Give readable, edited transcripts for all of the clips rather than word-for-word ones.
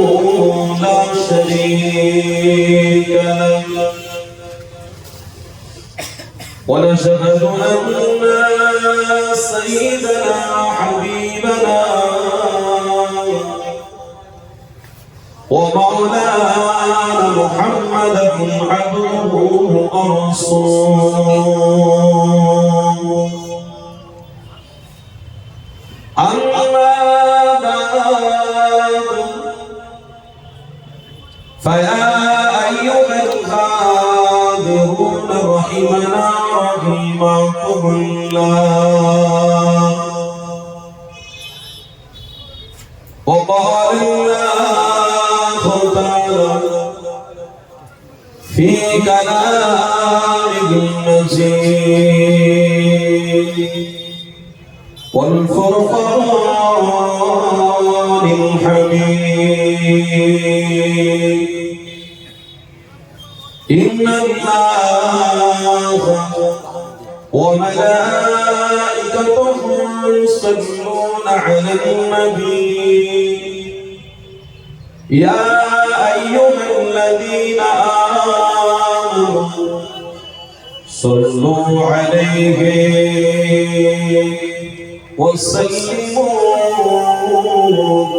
لا شريك له ونشهد أن سيدنا حبيبنا ومولانا محمدا عبده ورسوله أما بعد فيا أيها الحاضرون رحمنا رحمكم الله وقال الله تعالى في كلامه المجيد والفرقان الحميد إن الله وملائكته يصلون على النبي يا أيها الذين آمنوا صلوا عليه وسلموا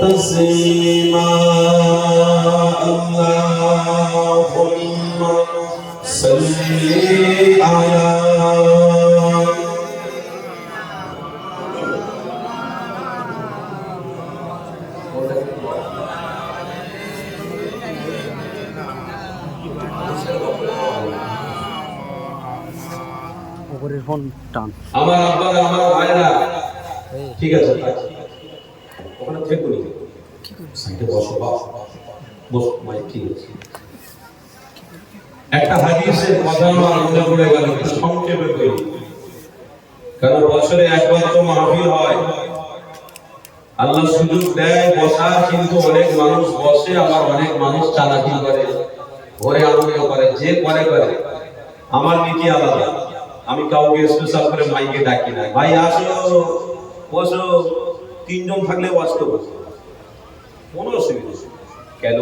تسليما اللهم صل على আমার আব্বারা আমার ভাইরা ঠিক আছে ওখানে থেকে বলি সাইডে বসো বস ভাই ঠিক আছে একটা হাদিসের কথা আমার মনে পড়ে গেল সংক্ষেপে বলি কারণ বছরে একবার তো মাহফিল হয় আল্লাহ সুযোগ দেয় বসার কিন্তু অনেক মানুষ বসে আবার অনেক মানুষ চালাকি করে ঘরে আনন্দ করে যে করে আমার নীতি আলাদা আমি কাউকে স্পেশাল করে মাইকে ডাকি না ভাই আসো বসো তিনজন থাকলে বসতে বসো কোনো অসুবিধা কেন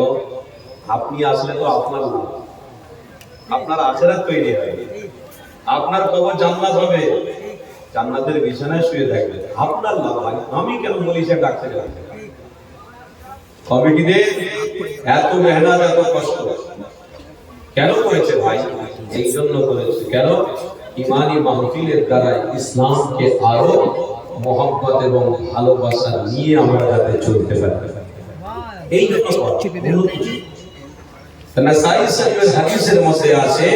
আপনি আসলে তো আপনার না আপনার আখিরাত তৈরি হবে আপনার কবর জান্নাত হবে জান্নাতের বিছানায় শুয়ে থাকবে আপনার না ভাই আমি কেন বলি সে ডাকতে যাব কমিটিদের এত মেহনত এত কষ্ট কেন করেছে ভাই এই জন্য করেছে কেন ইমানি মাহফিলের দ্বারা ইসলামকে আরো মহব্বত এবং ভালোবাসা নিয়ে আমরা যাতে চলতে পারি এই জন্য নাসাই শরীফের হাদিসের মধ্যে আছে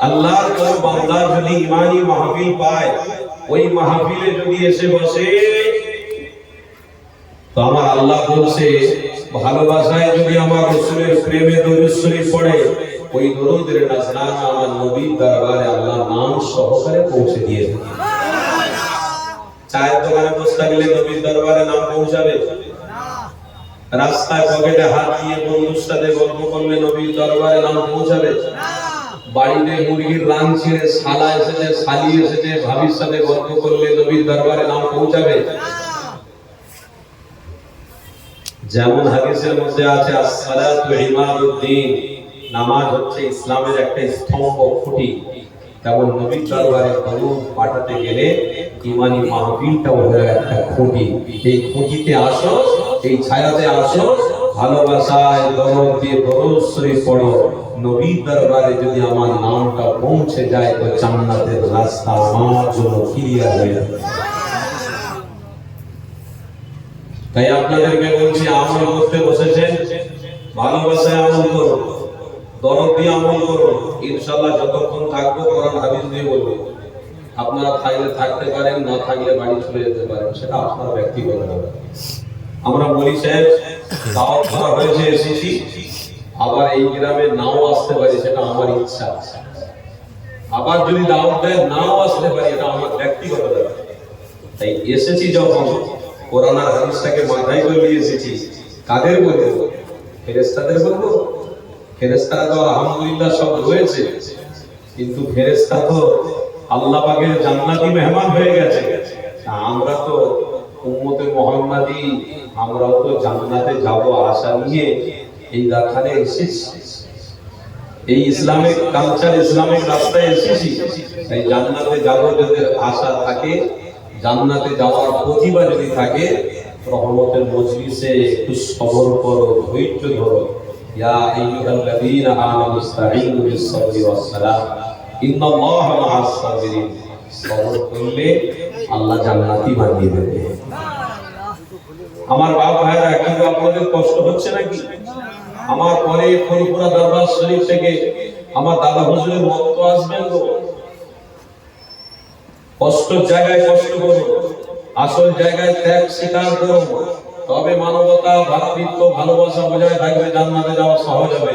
আল্লাহর কোন বান্দা যদি ইমানি মাহফিল পায় ওই মাহফিলে যদি এসে বসে তো আমার আল্লাহ বলছে ভালোবাসায় যদি আমার রাসূলের প্রেমে দরুদ শরীফ পড়ে ওই দরুদের নাজরানা আমার নবীর দরবারে আল্লাহ নাম সহকারে পৌঁছে দিয়েছে চায়ের দোকানে বসে থাকলে নবীর দরবারে নাম পৌঁছাবে না রাস্তায় পকেটে হাত দিয়ে বন্ধুর সাথে গল্প করলে নবীর দরবারে নাম পৌঁছাবে না বাড়িতে মুরগির রান ছিঁড়ে শালা এসেছে শালি এসেছে ভাবির সাথে গল্প করলে নবীর দরবারে নাম পৌঁছাবে না যেমন হাদিসের মধ্যে আছে as-salatu ইমাদুদ্দিন নামাজ হচ্ছে ইসলামের একটা স্তম্ভ খুঁটি তেমন নবীর দরবারে দরুদ পাঠাতে গেলে ইমানি মাহফিলটা হলো একটা খুঁটি এই খুঁটিতে আসো এই ছায়াতে আসো ভালোবাসায় দরদ দিয়ে দরুদ শরীফ পড়ো নবীর দরবারে যদি আমার নামটা পৌঁছে যায় তো জান্নাতের রাস্তা আমার জন্য ক্লিয়ার হয়ে যাবে তাই আপনাদেরকে বলছি আমল করতে বসেছেন ভালোবাসায় আমল করুন দরদ দিয়ে আমল করুন ইনশাআল্লাহ যতক্ষণ থাকবো কোরআন হাদিস দিয়ে বলবো আপনারা থাকলে থাকতে পারেন না থাকলে বাড়ি চলে যেতে পারেন সেটা আপনার ব্যক্তিগত ব্যাপার আমরা বলি সাহেব দাওয়াত করা হয়েছে এসেছি আবার এই গ্রামে নাও আসতে পারি সেটা আমার ইচ্ছা আবার যদি দাওয়াত দেয় নাও আসতে পারি এটা আমার ব্যক্তিগত ব্যাপার তাই এসেছি যখন কোরআন আর হাদিসটাকে মাথায় করে নিয়ে এসেছি কাদের বলবো ফেরেশতাদের বলবো ফেরেশতারা তো আলহামদুলিল্লাহ সব রয়েছে কিন্তু ফেরেশতা তো আল্লাহ পাকের জান্নাতি মেহমান হয়ে গেছে আমরা তো উম্মতে মুহাম্মাদি আমরাও তো জান্নাতে যাব আশা নিয়ে এই রাখানে এসেছি, এই ইসলামিক কালচার ইসলামিক রাস্তায় এসেছি। তাই জান্নাতে যাব যদি আশা থাকে, জান্নাতে যাওয়ার প্রতিভা যদি থাকে, রহমতের মজলিসে একটু সবর করো, ধৈর্য ধরো। ইয়া আইয়ুহাল্লাযীনা আমানু ইসতাঈনু বিস-সাবরি ওয়াস-সালাহ ইন্নাল্লাহা মা'আস-সাবিরিন। সবর করলে আল্লাহ জান্নাতি বানিয়ে দেবে। আমার বাপ ভাইরা, কিন্তু আপনাদের কষ্ট হচ্ছে নাকি? আমার পরে ফুরফুরা দরবার শরীফ থেকে আমার দাদা হুজুরের মত আসবেন তো, কষ্টের জায়গায় কষ্ট করুন, আসল জায়গায় ত্যাগ স্বীকার করুন, তবে মানবতা ভ্রাতৃত্ব ভালোবাসা বজায় থাকবে, জান্নাতে যাওয়া সহজ হবে।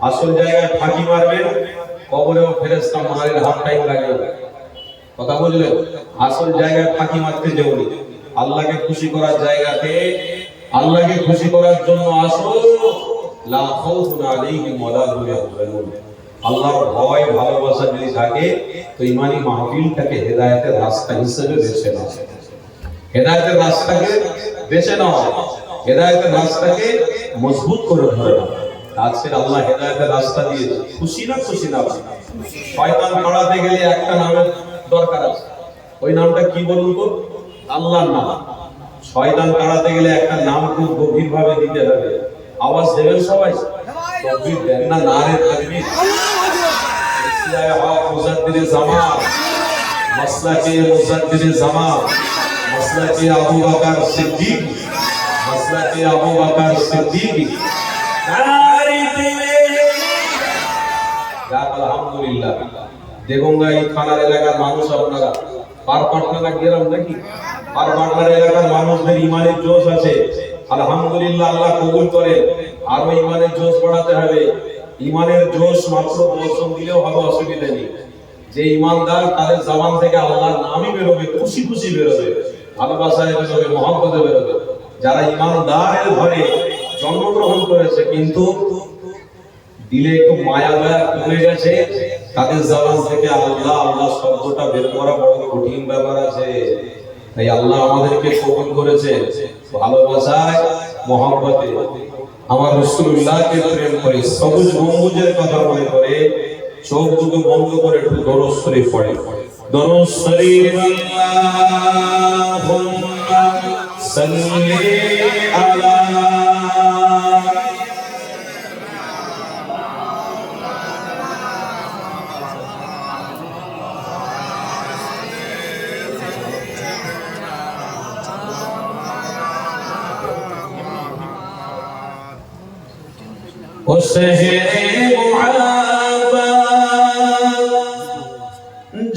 আসল জায়গায় ফাঁকি মারবেন, কবরেও ফেরেশতা মারের হাত টাইম লাগবে। কথা বুঝলেন? আসল জায়গায় ফাঁকি মারতে যেওনি, আল্লাহকে খুশি করার জায়গাতে আল্লাহকে খুশি করার জন্য আসো। লা খাউফুন আলাইহিম ওয়ালা হুম ইয়াহজানুন। আল্লাহর ভয় ভালোবাসা যদি থাকে তো ইমানি মাহফিলটাকে হেদায়েতের রাস্তা হিসেবে বেছে নাও, হেদায়েতের রাস্তাকে বেছে নাও, হেদায়েতের রাস্তাকে মজবুত করে ধরে নাও। আজকে আল্লাহ হেদায়েতের রাস্তা দিয়েছে, খুশি না খুশি না? শয়তান তাড়াতে গেলে একটা নামের দরকার আছে, ওই নামটা কি বলুন তো? আল্লাহর নাম। শয়তান তাড়াতে গেলে একটা নাম খুব গভীর ভাবে দিতে হবে। আওয়াজ দেবেন সবাই? তকবীর দেন না? নারে তাকবীর। ইসলায়ে হক মুজাদ্দিদে জামান, মাসলাকে মুজাদ্দিদে জামান, মাসলাকে আবু বকর সিদ্দিক, মাসলাকে আবু বকর সিদ্দিক। নারে তাকবীর। আলহামদুলিল্লাহ। দেগঙ্গা এই থানার এলাকার মানুষ আপনারা পার পাটনা গেলাম নাকি? পার পাটনার এলাকার মানুষদের ইমানের জোশ আছে, আলহামদুলিল্লাহ, আল্লাহ কবুল করে। আর ওই ইমানের জোশ বাড়াতে হবে। ইমানের জোশ মাত্র প্রদর্শন দিলেও হবে, অসুবিধা নেই। যে ইমানদার তাদের জবান থেকে আল্লাহর নামই বেরোবে, খুশি খুশি বেরোবে, ভালোবাসায় বেরোবে, মহব্বতে বেরোবে। যারা ইমানদারের ঘরে জন্মগ্রহণ করেছে কিন্তু দিলে একটু মায়া দয়া কমে গেছে, তাদের জবান থেকে আল্লাহ আল্লাহ শব্দটা বের করা বড় কঠিন ব্যাপার আছে। তাই আল্লাহ আমাদেরকে কবুল করেছে ভালোবাসায়, মহব্বতে। আমার রাসূলুল্লাহকে প্রেম করে, সবুজ গম্বুজের কথা মনে করে, চোখ দুটো বন্ধ করে একটু দরুদ শরীফ পড়ে। দরুদ শরীফ। আল্লাহুম্মা সাল্লি আলা शहरे मुहब्बत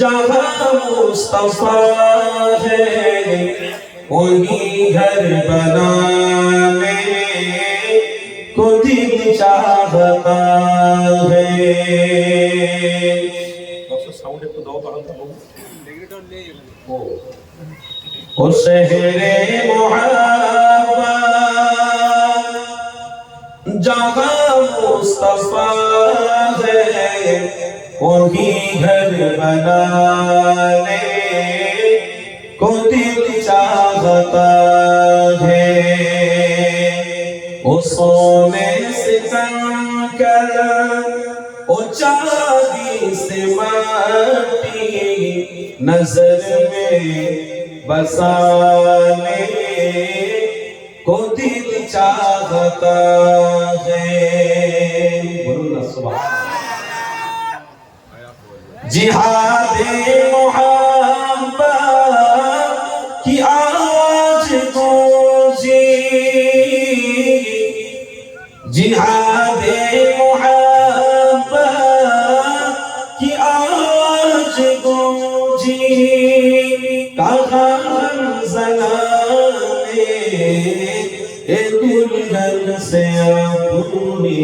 जहाँ मुस्तफा है, वही घर बनाने को दिल चाहता है। शहरे मुहब्बत जहाँ मुस्तफा है, वही घर बनाने को दिल चाहता है। ओ सोने से कंकर, ओ चांदी से माटी, नजर में बसाने को दिल चाहता है। जिहादे मोहब्बत की आज गूंजी, जिहादे मोहब्बत की आज गूंजी, कहा ज़नाने दुल्हन से अपनी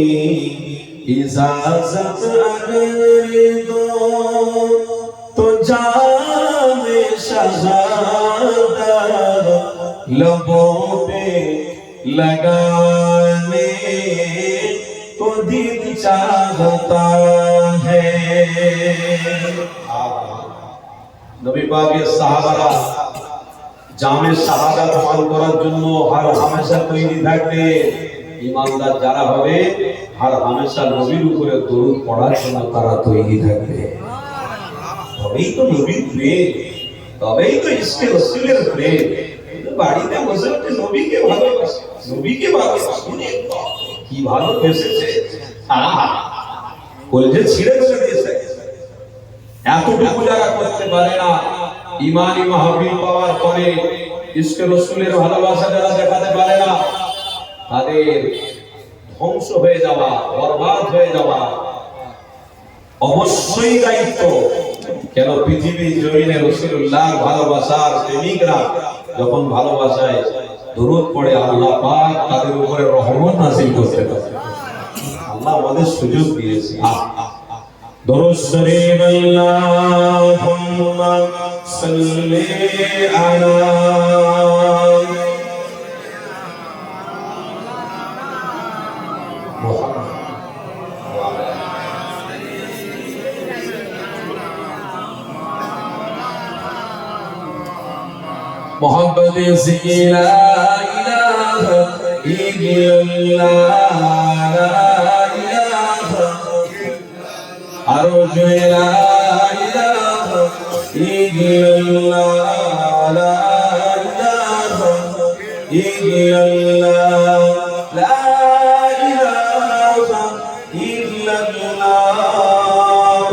इजाजत अगर दो, तो जामे शहादत लबों पे लगाने को दिल चाहता है। नबी पाक के सहाबा জামে শাহাদাত পান করার জন্য হর হামেশা তৈরি থাকবে। ঈমানদার যারা হবে হর হামেশা নবীর উপরে দরুদ পড়ার জন্য তারা তৈরি থাকবে। তবেই তো নবীর প্রেম, তবেই তো ইশকে রাসূলের প্রেম। বাড়িতে বসে বসে নবীকে ভালোবাসে, নবীকে ভালোবাসে, কি ভালোবেসেছে, কলজে ছিঁড়ে ফেলে দিয়েছে। এতটুকু যারা করতে পারে না, ইমানি মাহফিল পাওয়ার পরে ইশকে রাসূলের ভালোবাসা যারা দেখাতে পারে না, তাদের ধ্বংস হয়ে যাওয়া, বরবাদ হয়ে যাওয়া অবশ্যই দায়িত্ব। কেন পৃথিবীর জমিনে রাসূলুল্লাহর ভালোবাসার প্রেমিকরা যখন ভালোবাসায় দরুদ পড়ে, আল্লাহ পাক তাদের উপরে রহমত নাযিল করতে পারে। আল্লাহ আমাদের সুযোগ দিয়েছে। দরুদ শরীফ আল্লাহুম্মা সাল্লি আলা محبت سے لا الہ الا اللہ، لا الہ ارجو لا الہ الا اللہ، لا الہ الا اللہ، لا الہ الا اللہ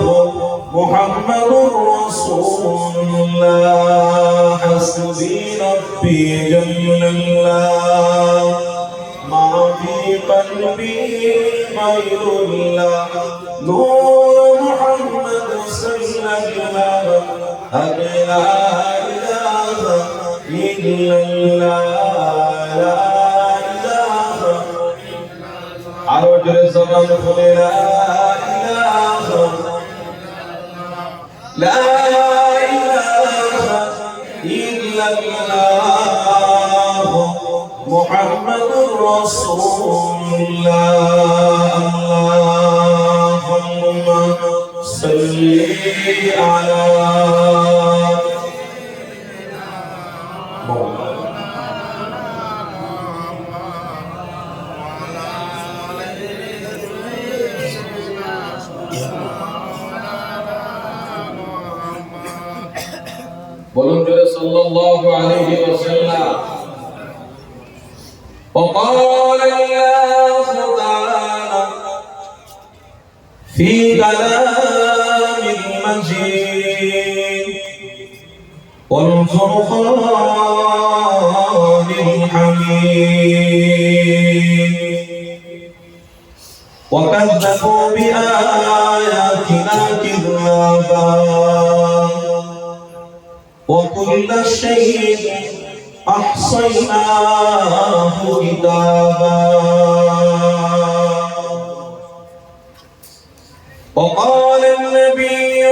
محمد رسول اللہ، حسبی ربی جل اللہ، ما فی قلبی غیر اللہ، نور محمد صلی اللہ، لا الہ الا اللہ، لا الہ আরো জোরে জবান খুলে লা ইলাহা لا إله إلا الله محمد رسول الله، اللهم صل على বলুন জোরে সাল্লাল্লাহু আলাইহি ওয়াসাল্লাম। وقال الله تعالى في كلام المجيد والفرقان الحميد وكذبوا بآياتنا كذابا وكل شيء أحصيناه كتابا وقال النبي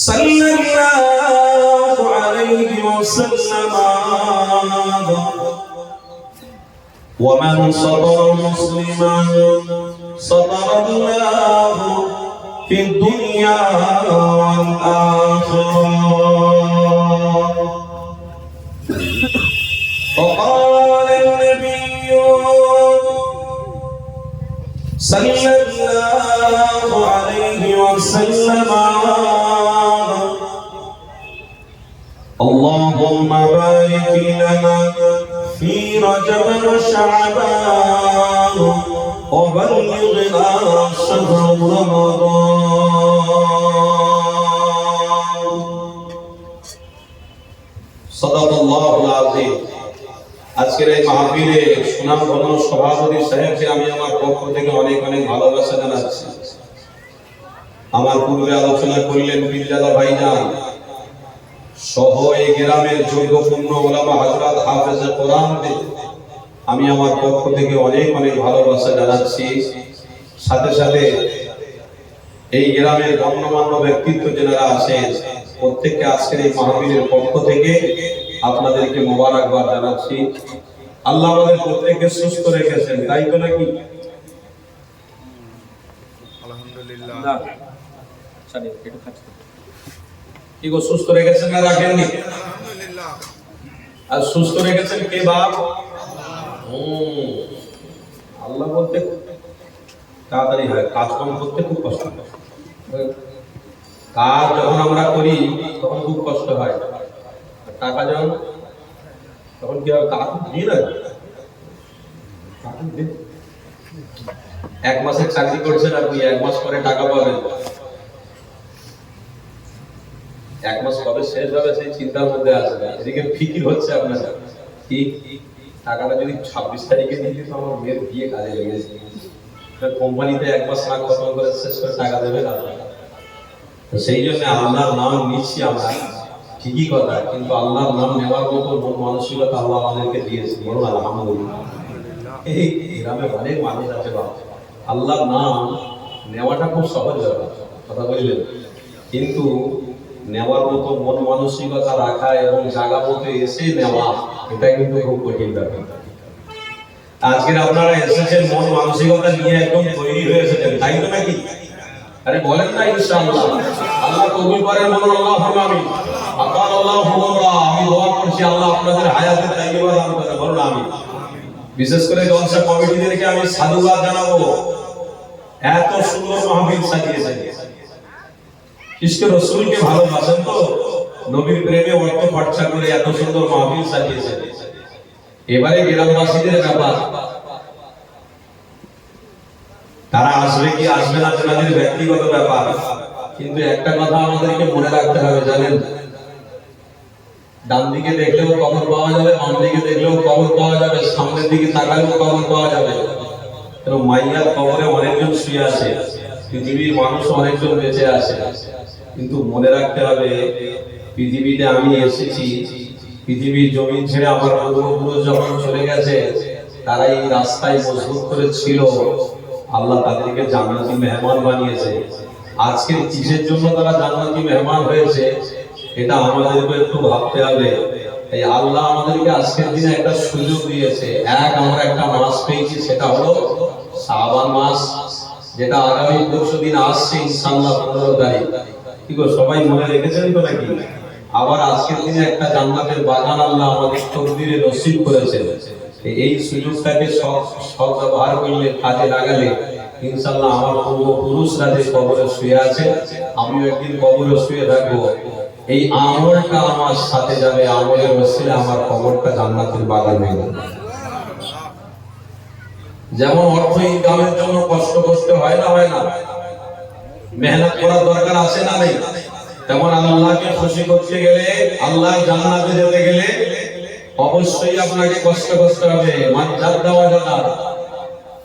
صلى الله عليه وسلم ومن صبر مسلما صبر الله في الدنيا والآخرة وقال النبي صلى الله عليه وسلم اللهم بارك لنا في رجب وشعبان وبلغنا شهر رمضان صدق الله العظيم। আজকের এই মাহফিলে সুনামধন্য সভাপতি সাহেবকে আমি আমার পক্ষ থেকে অনেক অনেক ভালোবাসা জানাচ্ছি। আমার পূর্বে আলোচনা করলেন পীরজাদা ভাইজান সহ এই গ্রামের যোগ্যপূর্ণ ওলামা হযরত হাফেজে কোরআনদের আমি আমার পক্ষ থেকে অনেক অনেক ভালোবাসা জানাচ্ছি। সাথে সাথে এই গ্রামের গণ্যমান্য ব্যক্তিত্ব যারা আছেন প্রত্যেককে আজকের এই মাহফিলের পক্ষ থেকে আপনাদেরকে মোবারকবাদ জানাচ্ছি। আল্লাহ আমাদের প্রত্যেককে সুস্থ রেখেছেন, তাই তো নাকি? আলহামদুলিল্লাহ। কি গো, সুস্থ রেখেছেন না রাখেননি? আর সুস্থ রেখেছেন কে বাপ? আল্লাহ বলতে তাড়াতাড়ি হয়, কাজকর্ম করতে খুব কষ্ট হয়। কাজ যখন আমরা করি তখন খুব কষ্ট হয়, টাকা যখন তখন কি হয়, কাজ দিয়ে না। এক মাসের চাকরি করছেন আপনি, এক মাস পরে টাকা পাবেন, এক মাস কবে শেষ হবে সেই চিন্তার মধ্যে আছে। এদিকে ফিকির হচ্ছে আপনার কি টাকাটা যদি 26 তারিখে দিতে তো আমার মেয়ের বিয়ে কাজে লেগেছে, কোম্পানিতে এক মাস না খতম করে শেষ করে টাকা দেবে না। তো সেই জন্য আল্লাহর নাম নিচ্ছি আমরা, ঠিকই কথা, কিন্তু আল্লাহর নাম নেওয়ার মতো মন মানসিকতা আল্লাহ আমাদেরকে দিয়েছে। বলুন আলহামদুলিল্লাহ। এই গ্রামে অনেক মানুষ আছে বাবা, আল্লাহর নাম নেওয়াটা খুব সহজ ব্যাপার, কথা বললেন, কিন্তু নেওয়ার মতো মন মানসিকতা রাখা এবং জায়গা মতো এসে নেওয়া, এটা কিন্তু খুব কঠিন ব্যাপার। আজকের আপনারা এসেছেন মন মানসিকতা নিয়ে একদম তৈরি হয়ে এসেছেন, তাই তো নাকি? আরে বলেন না ইনশাআল্লাহ, আল্লাহ কবুল করেন, বলুন আল্লাহুম্মা আমিন। আমি দোয়া করছি আল্লাহ আপনাদের হায়াতে তাইয়্যিবা দান করেন, বলুন আমিন। বিশেষ করে জলসা কমিটিদেরকে আমি সাধুবাদ জানাবো, এত সুন্দর মাহফিল সাজিয়েছেন। ইশক রাসূলকে ভালোবাসেন তো, নবীর প্রেমে অর্থ খরচা করে এত সুন্দর মাহফিল সাজিয়েছেন। এবারে গ্রামবাসীদের ব্যাপার, তারা আসবে কি আসবে না তাদের ব্যক্তিগত ব্যাপার, কিন্তু একটা কথা আমাদেরকে মনে রাখতে হবে, জানেন, ডান দিকে দেখলেও কবর পাওয়া যাবে, বাম দিকে দেখলেও কবর পাওয়া যাবে, সামনের দিকে তাকালেও কবর পাওয়া যাবে। কারণ মাইয়ার কবরে অনেকজন শুয়ে আছে, পৃথিবীর মানুষ অনেকজন বেঁচে আছে, কিন্তু মনে রাখতে হবে পৃথিবীতে আমি এসেছি, পৃথিবীর জমি ছেড়ে আমার পূর্বপুরুষ যখন চলে গেছে, তারা এই রাস্তায় মজবুত করে ছিল, আল্লাহ তাদেরকে জান্নাতি মেহমান বানিয়েছে। আজকে কিসের জন্য তারা জান্নাতি মেহমান হয়েছে, এটা আমাদেরকে একটু ভাবতে হবে। এই আল্লাহ আমাদেরকে আজকের দিনে একটা সুযোগ দিয়েছে, আমরা একটা মাস পেয়েছি, সেটা হলো শাবান মাস, যেটা আগামী 2 দিন আসছে ইনশাআল্লাহ 15 তারিখ। কি গো, সবাই মনে রেখেছেন তো নাকি? আবার আজকের দিনে একটা জান্নাতের বাগান আল্লাহ আমাদের তকদিরে নসিব করেছেন। এই সুযোগটাকে সৎ ব্যবহার করলে, কাজে লাগালে ইনশাআল্লাহ আমার পূর্বপুরুষরা যে কবরে শুয়ে আছে, আমিও একদিন কবরে শুয়ে থাকবো, এই আমলটা আমার সাথে যাবে, আমলের ওসিলায় আমার কবরটা জান্নাতের বাগান হয়ে যাবে। যেমন অর্থ ইনকামের জন্য কষ্ট করতে হয় না, হয় না, মেহনত করার দরকার আছে না নেই, তেমন আল্লাহকে খুশি করতে গেলে, আল্লাহর জান্নাতে যেতে গেলে অবশ্যই আপনাকে কষ্ট করতে হবে। মানজাত দেওয়া জানা,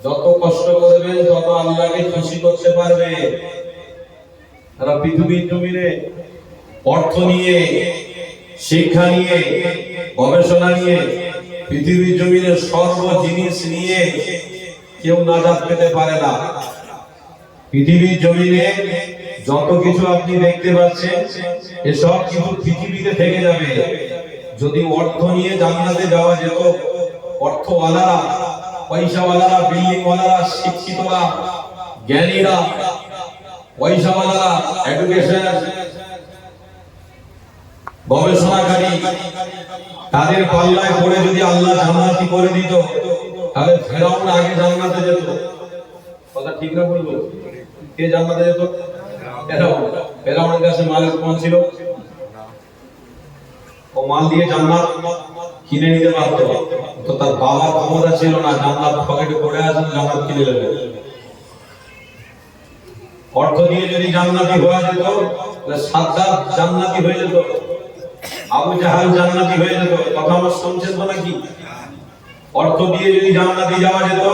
যত কষ্ট করবেন তত আল্লাহকে খুশি করতে পারবে। তারা পৃথিবীর জমিনে অর্থ নিয়ে, শিক্ষা নিয়ে, গবেষণা নিয়ে, পৃথিবীর জমিনে সর্ব জিনিস নিয়ে কেউ নাজাত পেতে পারে না। পৃথিবীর জমিনে যত কিছু আপনি দেখতে পাচ্ছেন, এসব কিছু পৃথিবীতে থেকে যাবে। যদি অর্থ নিয়ে জান্নাতে যাওয়া যেত, অর্থওয়ালারা, পয়সাওয়ালারা, বিল্ডিংওয়ালারা, শিক্ষিতরা, জ্ঞানীরা, পয়সাওয়ালারা, এডুকেশন, গবেষণাকারী, তাদের পাল্লায় পড়ে যদি আল্লাহ জান্নাতি করে দিত, তাহলে ফেরাউন আগে জান্নাতে যেত। কথা ঠিক না বলবো? কে জান্নাতে যেত? ফেরাউন। ফেরাউনের কাছে মালের কম ছিল, ও মাল দিয়ে জান্নাত কিনে নিতে পারতো, তো তার বাবার ক্ষমতা ছিল না, জান্নাত পকেটে পড়ে আছে, জান্নাত কিনে নেবে। অর্থ দিয়ে যদি জান্নাতি হওয়া যেত, তাহলে সাদ্দাত জান্নাতি হয়ে যেত, আবু জাহাল জান্নাতি হয়ে যেত। কথা আমার শুনছেন তো নাকি? অর্থ দিয়ে যদি জান্নাতে যাওয়া যেত,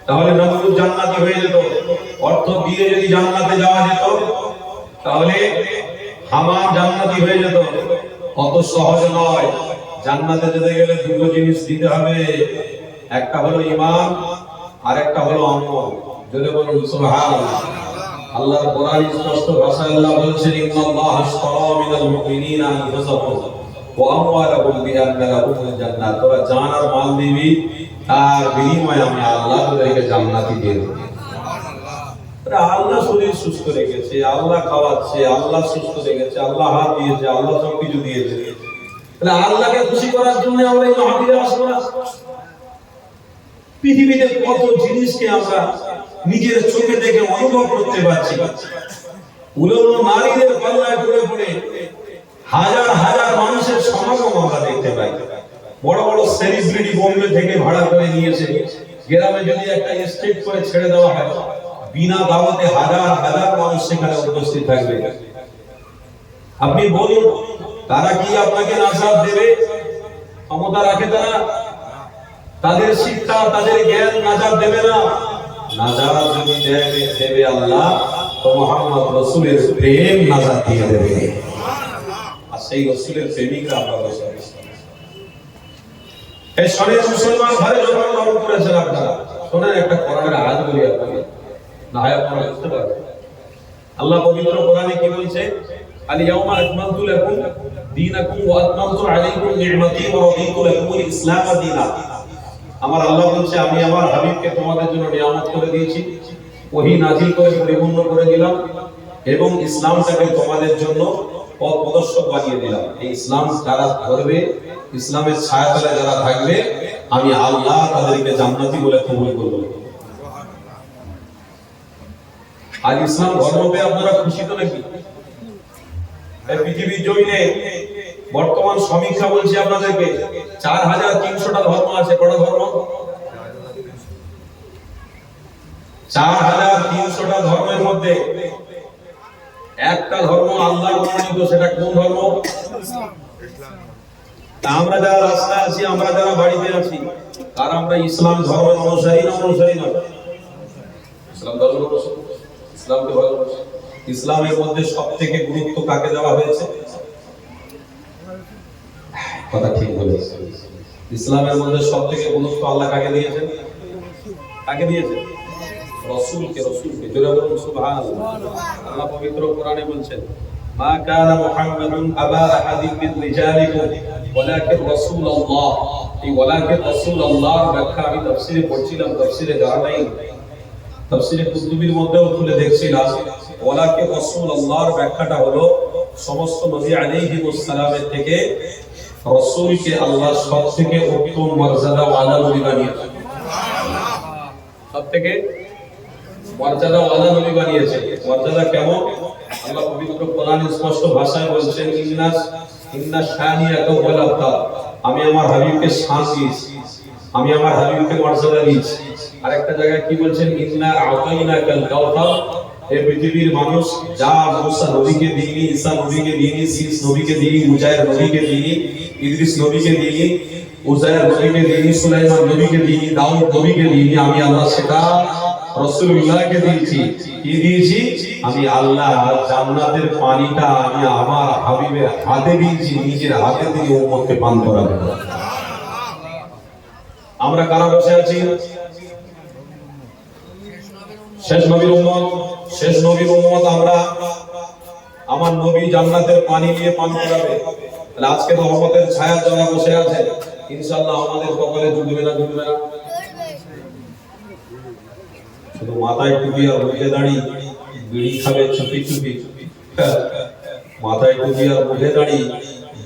তাহলে নমরুদ জান্নাতি হয়ে যেত। অর্থ দিয়ে যদি জান্নাতে যাওয়া যেত, তাহলে হামান জান্নাতি হয়ে যেত। অত সহজ নয়। জান্নাতে যেতে গেলে দুটো জিনিস দিতে হবে, একটা হলো ঈমান, আর একটা হলো আমল। যদি বলুন সুবহানাল্লাহ। আল্লাহর কোরআন স্পষ্ট ভাষায় আল্লাহ বলেছেন, ইন্নাল্লাহা আশতারা মিনাল মুমিনিনা আনফুসাহুম ওয়া আমওয়ালাহুম বিআন্না লাহুমুল জান্নাত। তোরা জান আর মাল দিবি, তার বিনিময়ে আমি আল্লাহ তোদেরকে জান্নাতি দিয়ে দেব। আল্লাহ শরীর সুস্থ রেখেছে, আল্লাহ খাওয়াচ্ছে, আল্লাহ সুস্থ রেখেছে, আল্লাহ হাত দিয়েছে, আল্লাহ সব কিছু দিয়েছে, তাহলে আল্লাহকে খুশি করার জন্য আমরা এই মাহফিলে আসবো না? পৃথিবীতে কত জিনিসকে আমরা নিজের চোখে দেখে অনুভব করতে পারছি। উলঙ্গ নারীদের পাল্লায় পড়ে পড়ে হাজার হাজার মানুষের সমাগম আমরা দেখতে পাই। বড় বড় সেলিব্রিটি বোম্বে থেকে ভাড়া করে নিয়েছে, গ্রামে যদি একটা স্টেজ করে ছেড়ে দেওয়া হয়, বিনা দাওয়াতে হাজার হাজার মানুষ সেখানে উপস্থিত থাকবে। আপনি বলুন, তারা কি আপনাকে নাজাত দেবে? ক্ষমতা রাখে তারা? তাদের শিক্ষা, তাদের জ্ঞান নাজাত দেবে না। নাজাত যদি দেবে আল্লাহ, তো মুহাম্মদ রাসূলের প্রেম নাজাত দিয়ে দেবে। আর সেই রাসূলের প্রেমিকরা আমরা বসে আছি। এই শরীর মুসলমান ঘরে জন্মগ্রহণ করেছেন আপনারা, শোনেন একটা কোরআনের আয়াত বলি আপনাকে, না হয় আপনারা বুঝতে পারবেন। আল্লাহ পবিত্র কোরআনে কি বলছে? আল ইয়াউমা আকমালতু লাকুম দীনাকুম ওয়া আতমামতু আলাইকুম নি'মাতি ওয়া রাদিতু লাকুমুল ইসলাম দীনা। আমার আল্লাহ বলছে, আমি আমার হাবিবকে তোমাদের জন্য নিয়ামত করে দিয়েছি, ওহী নাজিল করে পরিপূর্ণ করে দিলাম, এবং ইসলামটাকে তোমাদের জন্য পথ প্রদর্শক বানিয়ে দিলাম। এই ইসলাম যারা ধরবে, ইসলামের ছায়াতলে যারা থাকবে, আমি আল্লাহ তাদেরকে জান্নাতি বলে কবুল করব। আর ইসলাম ধর্ম পেয়ে আপনারা খুশি তো নাকি? এই পৃথিবীর জমিনে বর্তমান সমীক্ষা বলছি আপনাদেরকে, 4300টা ধর্ম আছে। কটা ধর্ম? 4300টা ধর্মের মধ্যে একটা ধর্ম আল্লাহ মনোনীত, সেটা কোন ধর্ম? আমরা যারা রাস্তায় আছি, আমরা যারা বাড়িতে আছি, আর আমরা ইসলাম ধর্মের অনুসারী না অনুসারী নয়? ইসলাম ধর্মের অনুসারী, ইসলামকে ভালোবাসি। ইসলামের মধ্যে সবথেকে গুরুত্ব কাকে দেওয়া হয়েছে? কথা ঠিক বলেছে। ইসলামের মধ্যে সবথেকে গুরুত্ব আল্লাহ কাকে দিয়েছেন? কাকে দিয়েছেন? রাসূলকে। রাসূলকে জোরে বলুন সুবহানাল্লাহ। আল্লাহ পবিত্র কোরআনে বলছেন, মা কানা মুহাম্মাদুন আবা আহাদিন মিন রিজালিকুম ওয়ালাকিন রাসূলুল্লাহ। এই ওয়ালাকিন রাসূলুল্লাহর ব্যাখ্যা আমি তাফসীরে পড়ছিলাম, তাফসীরে জানা নাই, তাফসীরে কুতুবীর মধ্যেও খুলে দেখছিলাম। ওয়ালাকিন রাসূলুল্লাহর ব্যাখ্যাটা হলো, সমস্ত নবী আলাইহিস সালামের থেকে রাসূলকে আল্লাহ সবথেকে উত্তম মর্যাদা ওয়ালা নবী বানিয়েছেন। সবথেকে মর্যাদা ওয়ালা নবী বানিয়েছে। মর্যাদা কেমন? আল্লাহ পবিত্র কোরআনে স্পষ্ট ভাষায় বলছেন, ইন্না শানিয়াকা ওয়াল আবতার। আমি আমার হাবিবকে শান দিয়েছি, আমি আমার হাবিবকে মর্যাদা দিয়েছি। আরেকটা জায়গায় কি বলছেন? ইন্না আতাইনাকাল কাউসার। এই পৃথিবীর মানুষ যা মুসা নবীকে দিইনি, ঈসা নবীকে দিইনি, শীস নবীকে দিইনি, মুজাহিদ নবীকে দিইনি, ইদ্রিস নবীকে দিইনি, উজাইর নবীকে দিইনি, সুলাইমান নবীকে দিইনি, দাউদ নবীকে দিইনি, আমি আল্লাহ সেটা রাসূলুল্লাহকে দিয়েছি। কি দিয়েছি? আমি আল্লাহ জান্নাতের পানিটা আমি আমার হাবিবের হাতে দিয়েছি, নিজের হাতে দিয়ে উম্মতকে পান করাবো। আমরা কারা বসে আছি? শেষ নবীর উম্মত। শেষ নবীর উম্মত আমরা। আমার নবী জান্নাতের পানি দিয়ে পান করাবে। তাহলে আজকে রহমতের ছায়া যারা বসে আছে, ইনশাআল্লাহ আমাদের কপালে জুটবে না? জুটবে না? শুধু মাথায় টুপি আর মুখে দাড়ি, বিড়ি খাবে চুপি চুপি, মাথায় টুপি আর মুখে দাড়ি,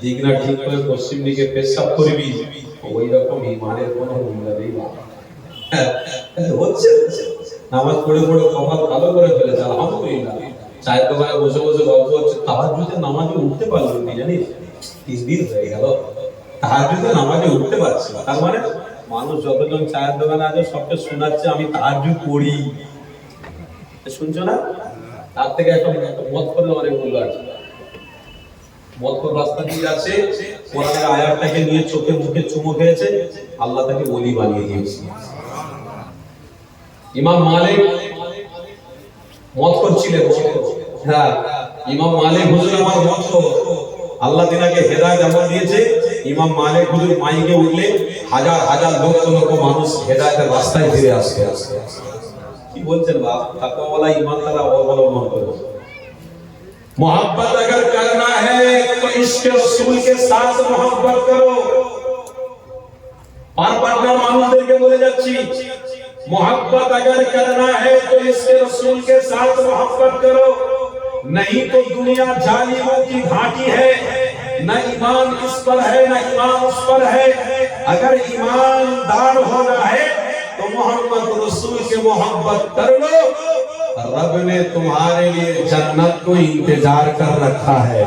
দিগনা ঠিক করে পশ্চিম দিকে পেশাব করবি, ওই রকম ইমানের কোনো মূল্য নেই। হচ্ছে নামাজ পড়ে পড়ে কপাল ভালো করে ফেলেছে, আলহামদুলিল্লাহ। চায়ের দোকানে বসে বসে গল্প হচ্ছে, তাহাজ্জুদের নামাজে উঠতে পারলো না, জানিস 30 দিন হয়ে গেল তাহাজ্জুদের নামাজে উঠতে পারছি না। তার মানে মানুষ যতজন চায়ের দোকানে আছে সবকে শোনাচ্ছে আমি তাহাজ্জুদ পড়ি, শুনছো না? তার থেকে একটা মদ করলে অনেক মূল্য আছে। মদ করে রাস্তা দিয়ে যাচ্ছে, কোরআনের আয়াতটাকে নিয়ে চোখে মুখে চুমো খেয়েছে, আল্লাহ তাকে ওলি বানিয়ে দিয়েছে। ইমাম মালিক মদ করছিলেন, হ্যাঁ, ইমাম মালিক হুজুর আমার মদ খোর, আল্লাহ তিনাকে হেদায়েত এমন দিয়েছে, ইমাম মালিক হুজুর মাইকে উঠলে হাজার হাজার লক্ষ লক্ষ মানুষ হেদায়েতের রাস্তায় ফিরে আসে। কি বলছেন বাপ? তাকওয়াওয়ালা ঈমানদার অবলম্বন করো। मोहब्बत अगर करना है तो इसके रसूल के साथ मोहब्बत करो। আর পার্টনার মানুষদেরকে বলে যাচ্ছি, मोहब्बत अगर करना है तो इसके रसूल के साथ मोहब्बत करो, नहीं तो दुनिया जालिमों की घाटी है, न ईमान इस पर है न ईमान उस पर है। अगर ईमानदार होना है तो मोहम्मद रसूल के मोहब्बत कर लो, रब ने तुम्हारे लिए जन्नत को इंतजार कर रखा है।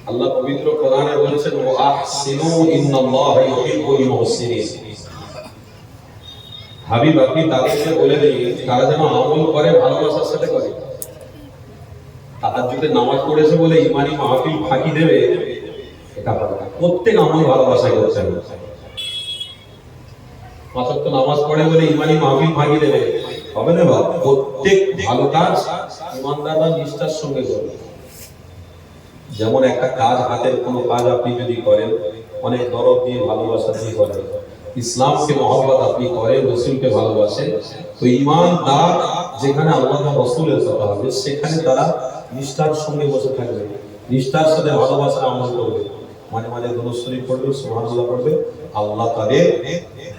আল্লাহ পবিত্র কোরআনে বলেছেন ওয়া আহসিনু ইন্নাল্লাহা ইউহিব্বুল মুহসিনিন। হাবিব আপনি তাদেরকে বলে দিন তারা যেন আমল করে ভালোবাসার সাথে করে। তাহাজ্জুদে নামাজ পড়েছে বলে ইমানি মাহফিল ফাঁকি দেবে এটা হবে না। প্রত্যেক আমল ভালোবাসা করতে হবে। পাঁচ ওয়াক্ত নামাজ পড়ে বলে ইমানি মাহফিল ফাঁকি দেবে হবে না বাবা। প্রত্যেক ভালো কাজ ইমানদাররা নিষ্ঠার সঙ্গে করবে। যেমন একটা কাজ, হাতের কোনো কাজ আপনি যদি করেন অনেক দরদ দিয়ে ভালোবাসা দিয়ে করেন, ইসলামকে মহব্বত আপনি করেন, রসুলকে ভালোবাসেন, তো ঈমানদার যেখানে আল্লাহ রসুলের কথা হবে সেখানে তারা নিষ্ঠার সঙ্গে বসে থাকবে, নিষ্ঠার সাথে ভালোবাসার আমল করবে, মাঝে মাঝে দুরূদ শরীফ পড়বে, সুবহানাল্লাহ পড়বে, আল্লাহ তাদের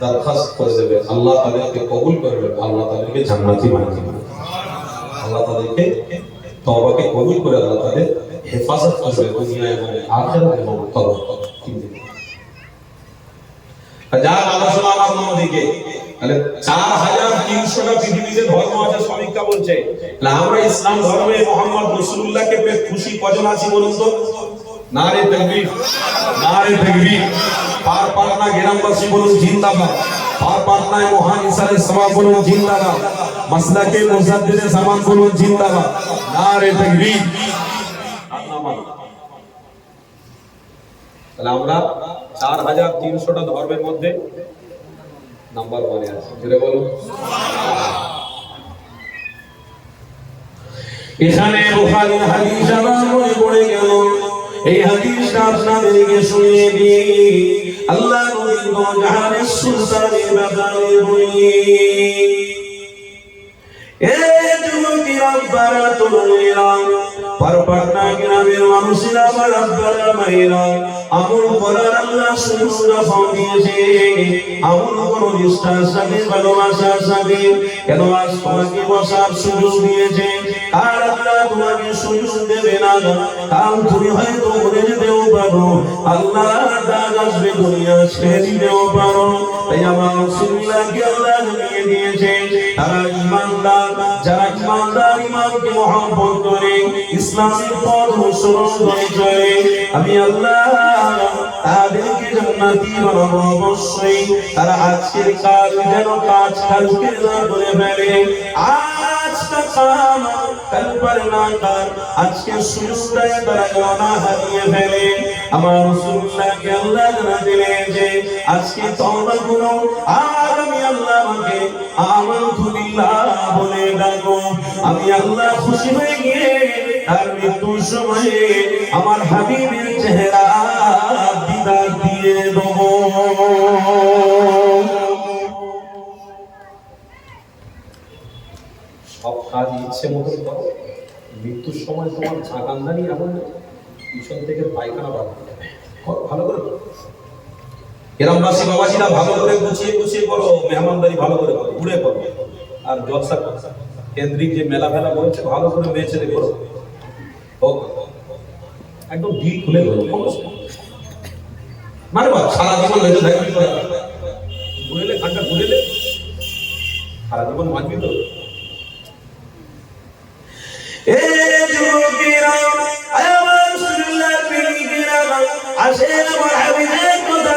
দরখাস্ত করে দেবে, আল্লাহ তাদেরকে কবুল করবে, আল্লাহ তাদেরকে জান্নাতি বানিয়ে দেবে, আল্লাহ তাদেরকে তওবাকে কবুল করে আল্লাহ তাদের হেফাজত করবে দুনিয়া এবং আখিরাত এবং কবর তিন দিকে। যার আলোচনা আমার অন্যদিকে তাহলে 4300টা পৃথিবীতে ধর্ম আছে। সমীক্ষা বলছে আমরা ইসলাম ধর্মে মুহাম্মদ রাসূলুল্লাহকে পেয়ে খুশি কজন আছি বলুন তো? নারে তাকবীর, নারে তাকবীর। পারপাটনা গ্রামবাসী বলুন জিন্দাবাদ, পারপাটনায় মহান ইসারে সওয়াব বলুন জিন্দাবাদ, মাসলাকে মুজাদ্দিদে জামান বলুন জিন্দাবাদ, নারে তাকবীর। তাহলে আমরা 4300টা ধর্মের মধ্যে নাম্বার 1 আছে। জোরে বলুন এখানে বুখারীর হাদিস আমার মনে পড়ে গেল, এই হাদিসটা আপনাদেরকে শুনিয়ে দিই। আল্লাহ নবী জাহানের সুলতানের ব্যাপারে বলি, এ যুবকেরা আপনারা তরুণেরা, পারপাটনা গ্রামের মানুষেরা, আমার আব্বারা মায়েরা, আমল করার আল্লাহ সুযোগ দিয়েছে, আমল করো নিষ্ঠার সাথে, ভালোবাসার সাথে। কেন আজ তোমাকে বসার সুযোগ দিয়েছে, আর আল্লাহ তোমাকে সুযোগ দেবে না, কাল তুমি হয়তো মরে যেতেও পারো, আল্লাহ ডাক আসবে দুনিয়া ছেড়ে দিতেও পারো। তাই আমার রাসূলুল্লাহকে আল্লাহ জানিয়ে দিয়েছে তারা ঈমানদার, যারা ঈমানদার, ঈমানকে মহব্বত করে, ইসলামের পথ অনুসরণ করে চলে, আমি আল্লাহ তাদেরকে জান্নাতি বানাবো অবশ্যই। তারা আজকের কাজ যেন কাজ কালকে না করে ফেলে, আজকে কাম কাল পর না কর, আজকে সুযোগটাই তারা না হারিয়ে ফেলে। আমার রাসূলুল্লাহকে আল্লাহ জানা দিলেন যে আজকে তওবা করো, আর আমি আল্লাহকে আমানতু বিল্লাহ বলে ডাকো, আমি আল্লাহ খুশি হয়ে গিয়ে আর মৃত্যুর সময়ে আমার হাবিবের চেহারা দিদার দিয়ে দেবো। সব কাজ ইচ্ছে মতো করো, মৃত্যুর সময় তোমার ঝাঁকান্দানি এমন পিছন থেকে পায়খানা বার করবে, ভালো করে গ্রামবাসী বাবাজিরা ভালো করে গুছিয়ে গুছিয়ে করো, মেহমানদারি ভালো করে করো, ঘুরে করো, আর জলসা কেন্দ্রিক যে মেলা ফেলা বলছে ভালো করে মেয়েছে করো, একদম দিল খুলে মানে সারা জীবন লেগে থাকবি, ঘুরেলে ঘন্টা ঘুরেলে সারা জীবন মানবি তো। এ যুবকেরা, আমার রাসূলুল্লাহ প্রেমিকেরা, আসেন আমার হাবিবের কথা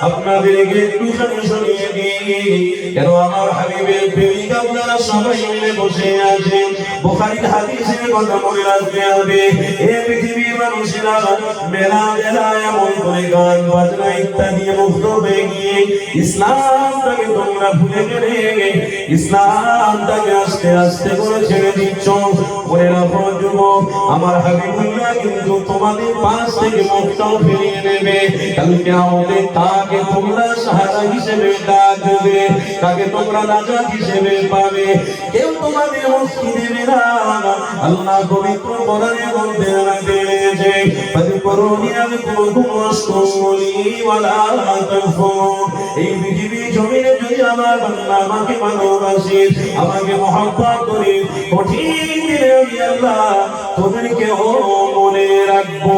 আপনাদেরকে একটু শুনিয়ে দিই। কেন আমার হাবিবের প্রেমিক আপনারা সবাই মিলে বসে আছেন, বুখারীর হাদিসের কথা মনে রাখতে হবে। এই পৃথিবীর মানুষেরা মেলা মেলায় এমন করে গান বাজনা ইত্যাদি মুক্ত হয়ে গিয়ে ইসলামটাকে তোমরা ভুলে গেলে, ইসলামটাকে আস্তে আস্তে করে ছেড়ে দিচ্ছ। মনে রাখো যুবক, আমার হাবিবুল্লাহ কিন্তু তোমাদের পাশ থেকে মুখটাও ফিরিয়ে নেবে। কাল কিয়ামতে তাকে তোমরা সাহারা হিসেবে ডাক দেবে, তাকে তোমরা রাজা হিসেবে পাবে, কেউ তোমাদের মুক্তি দেবে না। আল্লাহ পবিত্র কোরআনে বলতে রয়েছে ফাযকুরুনি আযকুরকুম ওয়াশকুরুলি ওয়ালা তাকফুরুন। এই পৃথিবী জমিনে যদি আমার বান্দা আমাকে ভালোবাসে, আমাকে মহব্বত করে, কঠিন দিনে আমি আল্লাহ তোদেরকেও মনে রাখবো।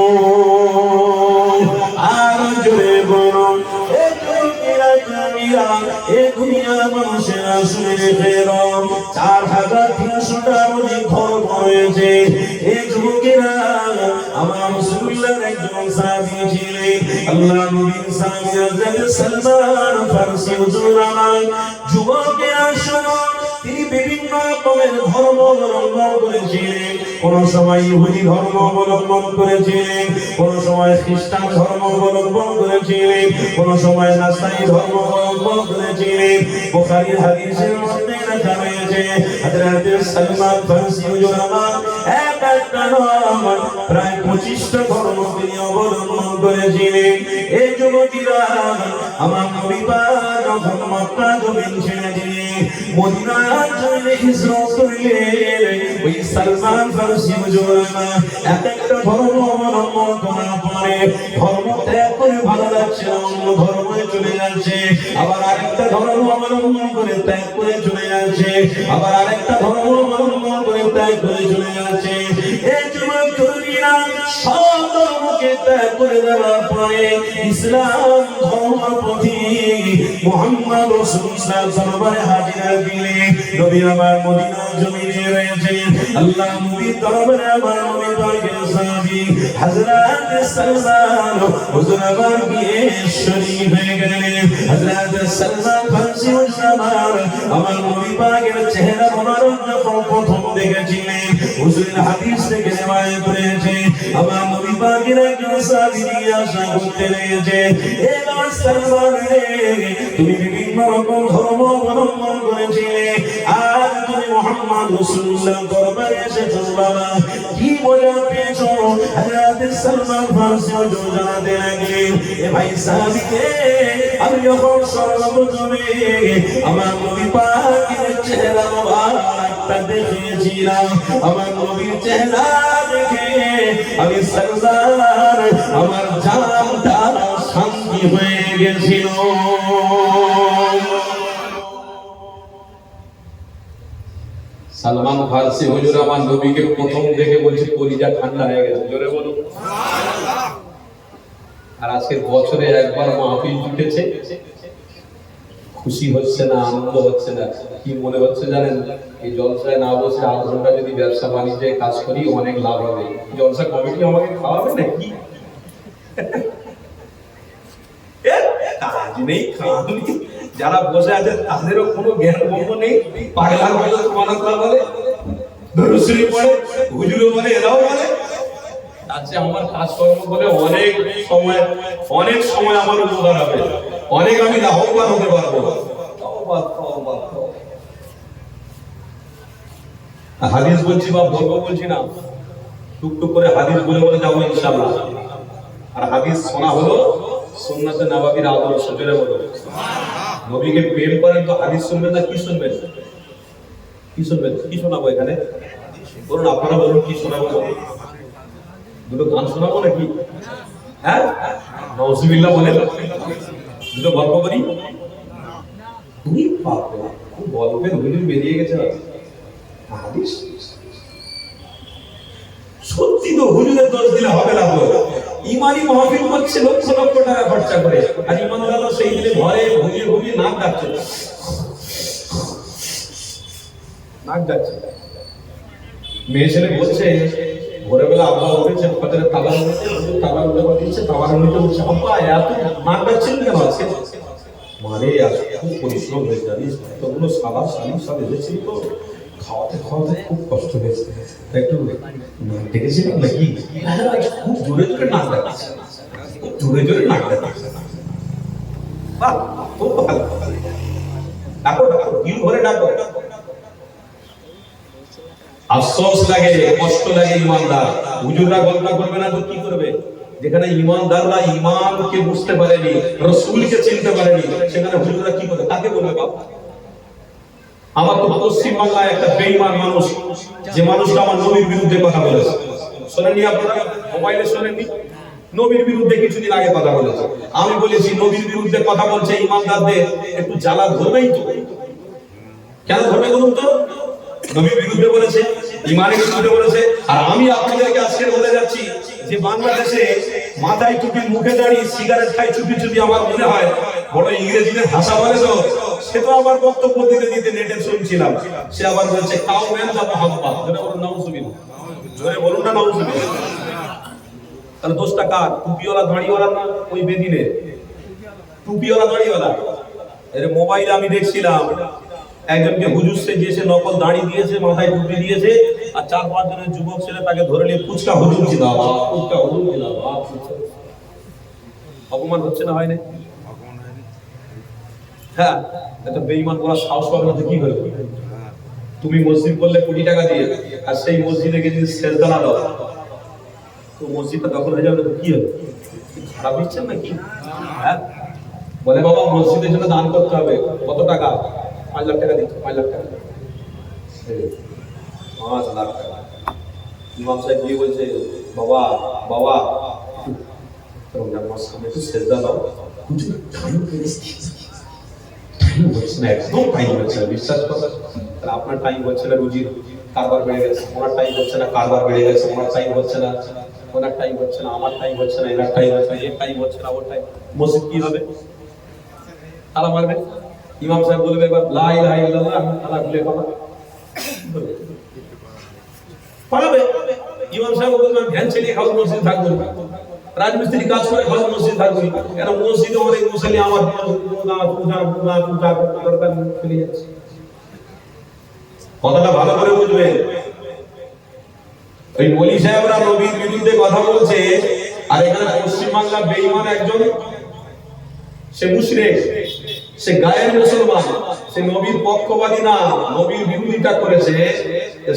আর জোরে বলুন এ যুবকেরা জামিরা, এ দুনিয়ার মানুষেরা শুনে রেখো 4300টার অধিক ধর্ম রয়েছে। এ যুবকেরা আমার রাসূলুল্লাহর একজন সাহাবী ছিলেন, আল্লাহ নবীর সাহাবী হযরত সালমান ফারসি হুজুর আমার। যুবকেরা শোনো, তিনি বিভিন্ন রকমের ধর্ম অবলম্বন করেছিলেন। কোন সময় ইহুদি ধর্ম অবলম্বন করেছিলেন, কোন সময় খ্রিস্টান ধর্ম অবলম্বন করেছিলেন, কোন সময় নাসাই ধর্ম অবলম্বন করেছিলেন। বুখারী হাদিসের মধ্যে লেখা রয়েছে হযরত সালমান ফারসি হুজুর আমার একটা নয় প্রায় 25টা ধর্ম তিনি অবলম্বন করেছিলেন। এই যুবকেরা আমার নবী পাক যখন মক্কা জমিন ছেড়ে দিয়ে মদিনার জমিনে হিজরত করলেন, ওই সালমান ফারসি হুজুর এক একটা ধর্ম অবলম্বন করার পরে ধর্ম ত্যাগ করে ভালো লাগছে না, অন্য ধর্মে চলে যাচ্ছে। আবার আরেকটা ধর্ম অবলম্বন করে ত্যাগ করে চলে যাচ্ছে, আবার আরেকটা ধর্ম অবলম্বন করে ত্যাগ করে চলে যাচ্ছে। এই যুবক তরুণীরা সব ধর্মকে ত্যাগ করে দেওয়ার পরে ইসলাম ধর্মপথী মুহাম্মদ রাসূলুল্লাহ দরবারে হাজিরা দিলে নবী আমার মদিনার জমিনে রয়েছে। আল্লাহ নবীর দরবারে আমার নবী পাকের সাহাবী হযরত সালমান হুজুর আমার গিয়ে শরীক হয়ে গেলেন। হযরত সালমান ফারসি হুজুর আমার নবী পাকের চেহারা মোবারক যখন প্রথম দেখেছিলেন, হুজুরের হাদিস থেকে রিওয়ায়াত রয়েছে আমার নবী পাকের একজন সাহাবী জিজ্ঞাসা করতে লেগেছে, এ আমার সালমান রে, তুমি বিভিন্ন রকম ধর্ম অবলম্বন করেছিলে, আজ তুমি মুহাম্মদ রাসূলুল্লাহ দরবারে এসেছো, বাবা কি মজা পেয়েছো? হযরত সালমান ফারসি হুজুর জানাতে লাগলেন, এ ভাই সাহাবী রে, আমি যখন সর্বপ্রথমে আমার নবী পাকের চেহারা মোবারকটা দেখেছিলাম, আমার নবীর চেহারা দেখে আমি সালমান আমার জানটা শান্তি হয়ে গেছিল। সালমান ফারসি হুজুর আমার নবীকে প্রথম দেখে বলছে কলিজা ঠান্ডা হয়ে গেছে, জোরে বলুন। আর আজকে বছরে একবার মাহফিল জুটেছে, খুশি হচ্ছে না, আনন্দ হচ্ছে না, কি মনে হচ্ছে জানেন? এই জলসায় না বসে আধ ঘন্টা যদি ব্যবসা বাণিজ্যে কাজ করি অনেক লাভ হবে। জলসা কমিটি আমাকে খাওয়াবে নাকি? কাজ নেই, খাওয়া নেই, যারা বসে আছে তাদেরও কোনো জ্ঞান বন্ধ নেই। পাগলার বলে সুবহানাল্লাহ বলে, দরুদ শরীফ পড়ে, হুজুরও বলে, এরাও বলে। আচ্ছা আমার কাজকর্ম বলে অনেক সময় আমার উপকার হবে, অনেক আমি লাভবান হতে পারবো। হাদিস বলছি বা বলবো বলছি না, টুকটুক করে হাদিস বলে বলে যাবো ইনশাআল্লাহ। আর হাদিস শোনা হলো সুন্নাতে নববীর আদর্শ, জোরে বলো সুবহানাল্লাহ। নবীকে প্রেম করেন তো হাদিস শুনবেন না কি শুনবেন? কি শুনবেন? কি শোনাবো এখানে বলুন, আপনারা বলুন কি শোনাবো? দুটো গান শোনাবো নাকি? হ্যাঁ, নাউজুবিল্লাহ বলে দুটো গল্প করি। তুমি খুব গল্পের হুজুর বেরিয়ে গেছে হাদিস। সত্যি তো হুজুরের দোষ দিলে হবে না। ইমানি মাহফিল করছে লক্ষ লক্ষ টাকা খরচা করে, আর ইমানদাররা সেই দিনে ঘরে ঘুমিয়ে ঘুমিয়ে নাক ডাকছে, নাক ডাকছে। মেয়ে ছেলে বলছে ভোরবেলা আব্বা উঠেছে, ফজরের তালা উঠেছে, তালা উঠে দিচ্ছে, তালা উঠে উঠছে, আব্বা এত নাক ডাকছেন কেন আজকে? মানে খুব পরিশ্রম হয়ে জানিস, এতগুলো সাদা শালি সব এসেছি তো খাওয়াতে খাওয়াতে খুব কষ্ট হয়েছে, একটু দেখেছিলাম নাকি? খুব জোরে জোরে নাক ডাকছে, খুব জোরে জোরে নাক ডাকছে। বাহ, খুব ভালো। ডাকো ডাকো, দিল ভরে ডাকো। আফসোস লাগে, কষ্ট লাগে ইমানদার। হুজুররা গল্প করবে না তো কি করবে? যেখানে ইমানদাররা ইমানকে বুঝতে পারেনি, রাসূলকে চিনতে পারেনি, সেখানে হুজুররা কি করে? তাকে বলবে বাপ। আমার তো পশ্চিম বাংলায় একটা বেঈমান মানুষ, যে মানুষটা আমার নবীর বিরুদ্ধে কথা বলেছে, শোনেননি আপনারা? মোবাইলে শোনেননি? নবীর বিরুদ্ধে কিছুদিন আগে কথা বলেছে। আমি বলেছি নবীর বিরুদ্ধে কথা বলছে ইমানদারদের একটু জ্বালা ধরবেই তো। কেন ধরবে বলুন তো? নবীর বিরুদ্ধে বলেছে, ইমানের বিরুদ্ধে বলেছে। আর আমি আপনাদেরকে আজকে বলে যাচ্ছি যে বাংলাদেশে মাথায় টুপি মুখে দাঁড়িয়ে সিগারেট খাই চুপি চুপি, আমার মনে হয় বড় ইংরেজিতে ভাষা বলে তো, সে তো আমার বক্তব্য দিতে নেটে শুনছিলাম। সে আবার বলছে কাউ ম্যান দা মোহাম্মদ, জোরে বলুন নাউজুবিল্লাহ, জোরে বলুন না নাউজুবিল্লাহ। তাহলে দোষটা কার? টুপিওয়ালা দাড়িওয়ালা না ওই বেদিনে? টুপিওয়ালা দাড়িওয়ালা। এর মোবাইলে আমি দেখছিলাম একজনকে হুজুর সেজেছে, নকল দাড়ি দিয়েছে, মাথায় টুপি দিয়েছে, আর 4-5 জনের যুবক ছেলে তাকে ধরে নিয়ে ফুচকা হুজুর জিন্দাবাদ, ফুচকা হুজুর জিন্দাবাদ। অপমান হচ্ছে না, হয় না? হ্যাঁ, এটা বেঈমান বলার সাহস পাবে না তো কি হবে? তুমি মসজিদ করলে কোটি টাকা দিয়ে, আর সেই মসজিদে গিয়ে যদি সেজদা না দাও তো মসজিদটা দখল হয়ে যাবে, তো কি হবে? খারাপ ইচ্ছেন নাকি? হ্যাঁ, বলে বাবা মসজিদের জন্য দান করতে হবে, কত টাকা? 5 লাখ টাকা দিচ্ছি, 5 লাখ টাকা, 5 লাখ টাকা। ইমাম সাহেব গিয়ে বলছে বাবা বাবা আমার সামনে একটু সেজদা দাও। একদম টাইম হচ্ছে না, বিশ্বাস করো। তাহলে আপনার টাইম হচ্ছে না, রুজির কারবার বেড়ে গেছে, ওনার টাইম হচ্ছে না, কারবার বেড়ে গেছে, ওনার টাইম হচ্ছে না, ওনার টাইম হচ্ছে না, আমার টাইম হচ্ছে না, এনার টাইম হচ্ছে না, এর টাইম হচ্ছে না, ওর টাইম। মসজিদ কি হবে? তালা মারবে। ইমাম সাহেব বলবে এবার লা ইলাহা ইল্লাল্লাহ, আমি তালা খুলে পালাবে। ইমাম সাহেব বলবে ভ্যান চালিয়ে খাবো, মসজিদ থাকবো না, রাজমিস্ত্রি কাজ করে খাবো, মসজিদ থাকবো না। কেন? মসজিদে অনেক মুসলিম আমার দরকার চলে যাচ্ছে। কথাটা ভালো করে বুঝবেন। ওই মলি সাহেবরা নবীর বিরুদ্ধে কথা বলছে, আর এখানে পশ্চিমবাংলা বেঈমান একজন, সে মুশরিক, সে গায়ের মুসলমান, সে নবীর পক্ষপাতী না, নবীর বিরোধিতা করেছে।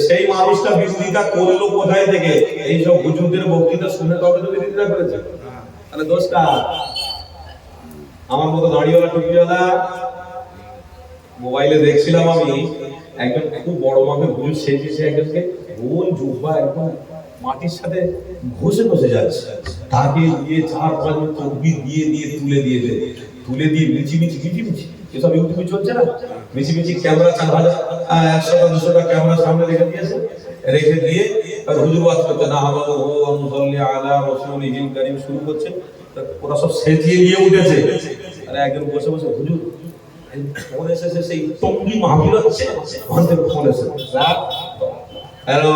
সেই মানুষটা বিরোধিতা করলো কোথায় থেকে? এই সব হুজুরদের বক্তৃতা শুনে তবে তো বিরোধিতা করেছে। তাহলে দোষটা আমার মতো দাড়িওয়ালা টুপিওয়ালা। মোবাইলে দেখছিলাম আমি একজন খুব বড় মাপের হুজুর সেজেছে, একজনকে গোল জুব্বা একদম মাটির সাথে ঘষে ঘষে যাচ্ছে, তাকে দিয়ে 4-5 তকবীর দিয়ে তুলে দিয়ে মিচি এসব ইউটিউবে চলছে না, মিচি ক্যামেরা 4,000 100-200 ক্যামেরা সামনে রেখে দিয়ে আর হুজুর ওয়াজ করতে না আমাদের ও মুসাল্লি আলা রাসূলিল কারীম শুরু করছে। ওরা সব সেজিয়ে নিয়ে উঠেছে, আর একজন বসে বসে হুজুর ফোন এসেছে, সেই টঙ্গি মাহফিল হচ্ছে, ওখান থেকে ফোন এসেছে, হ্যালো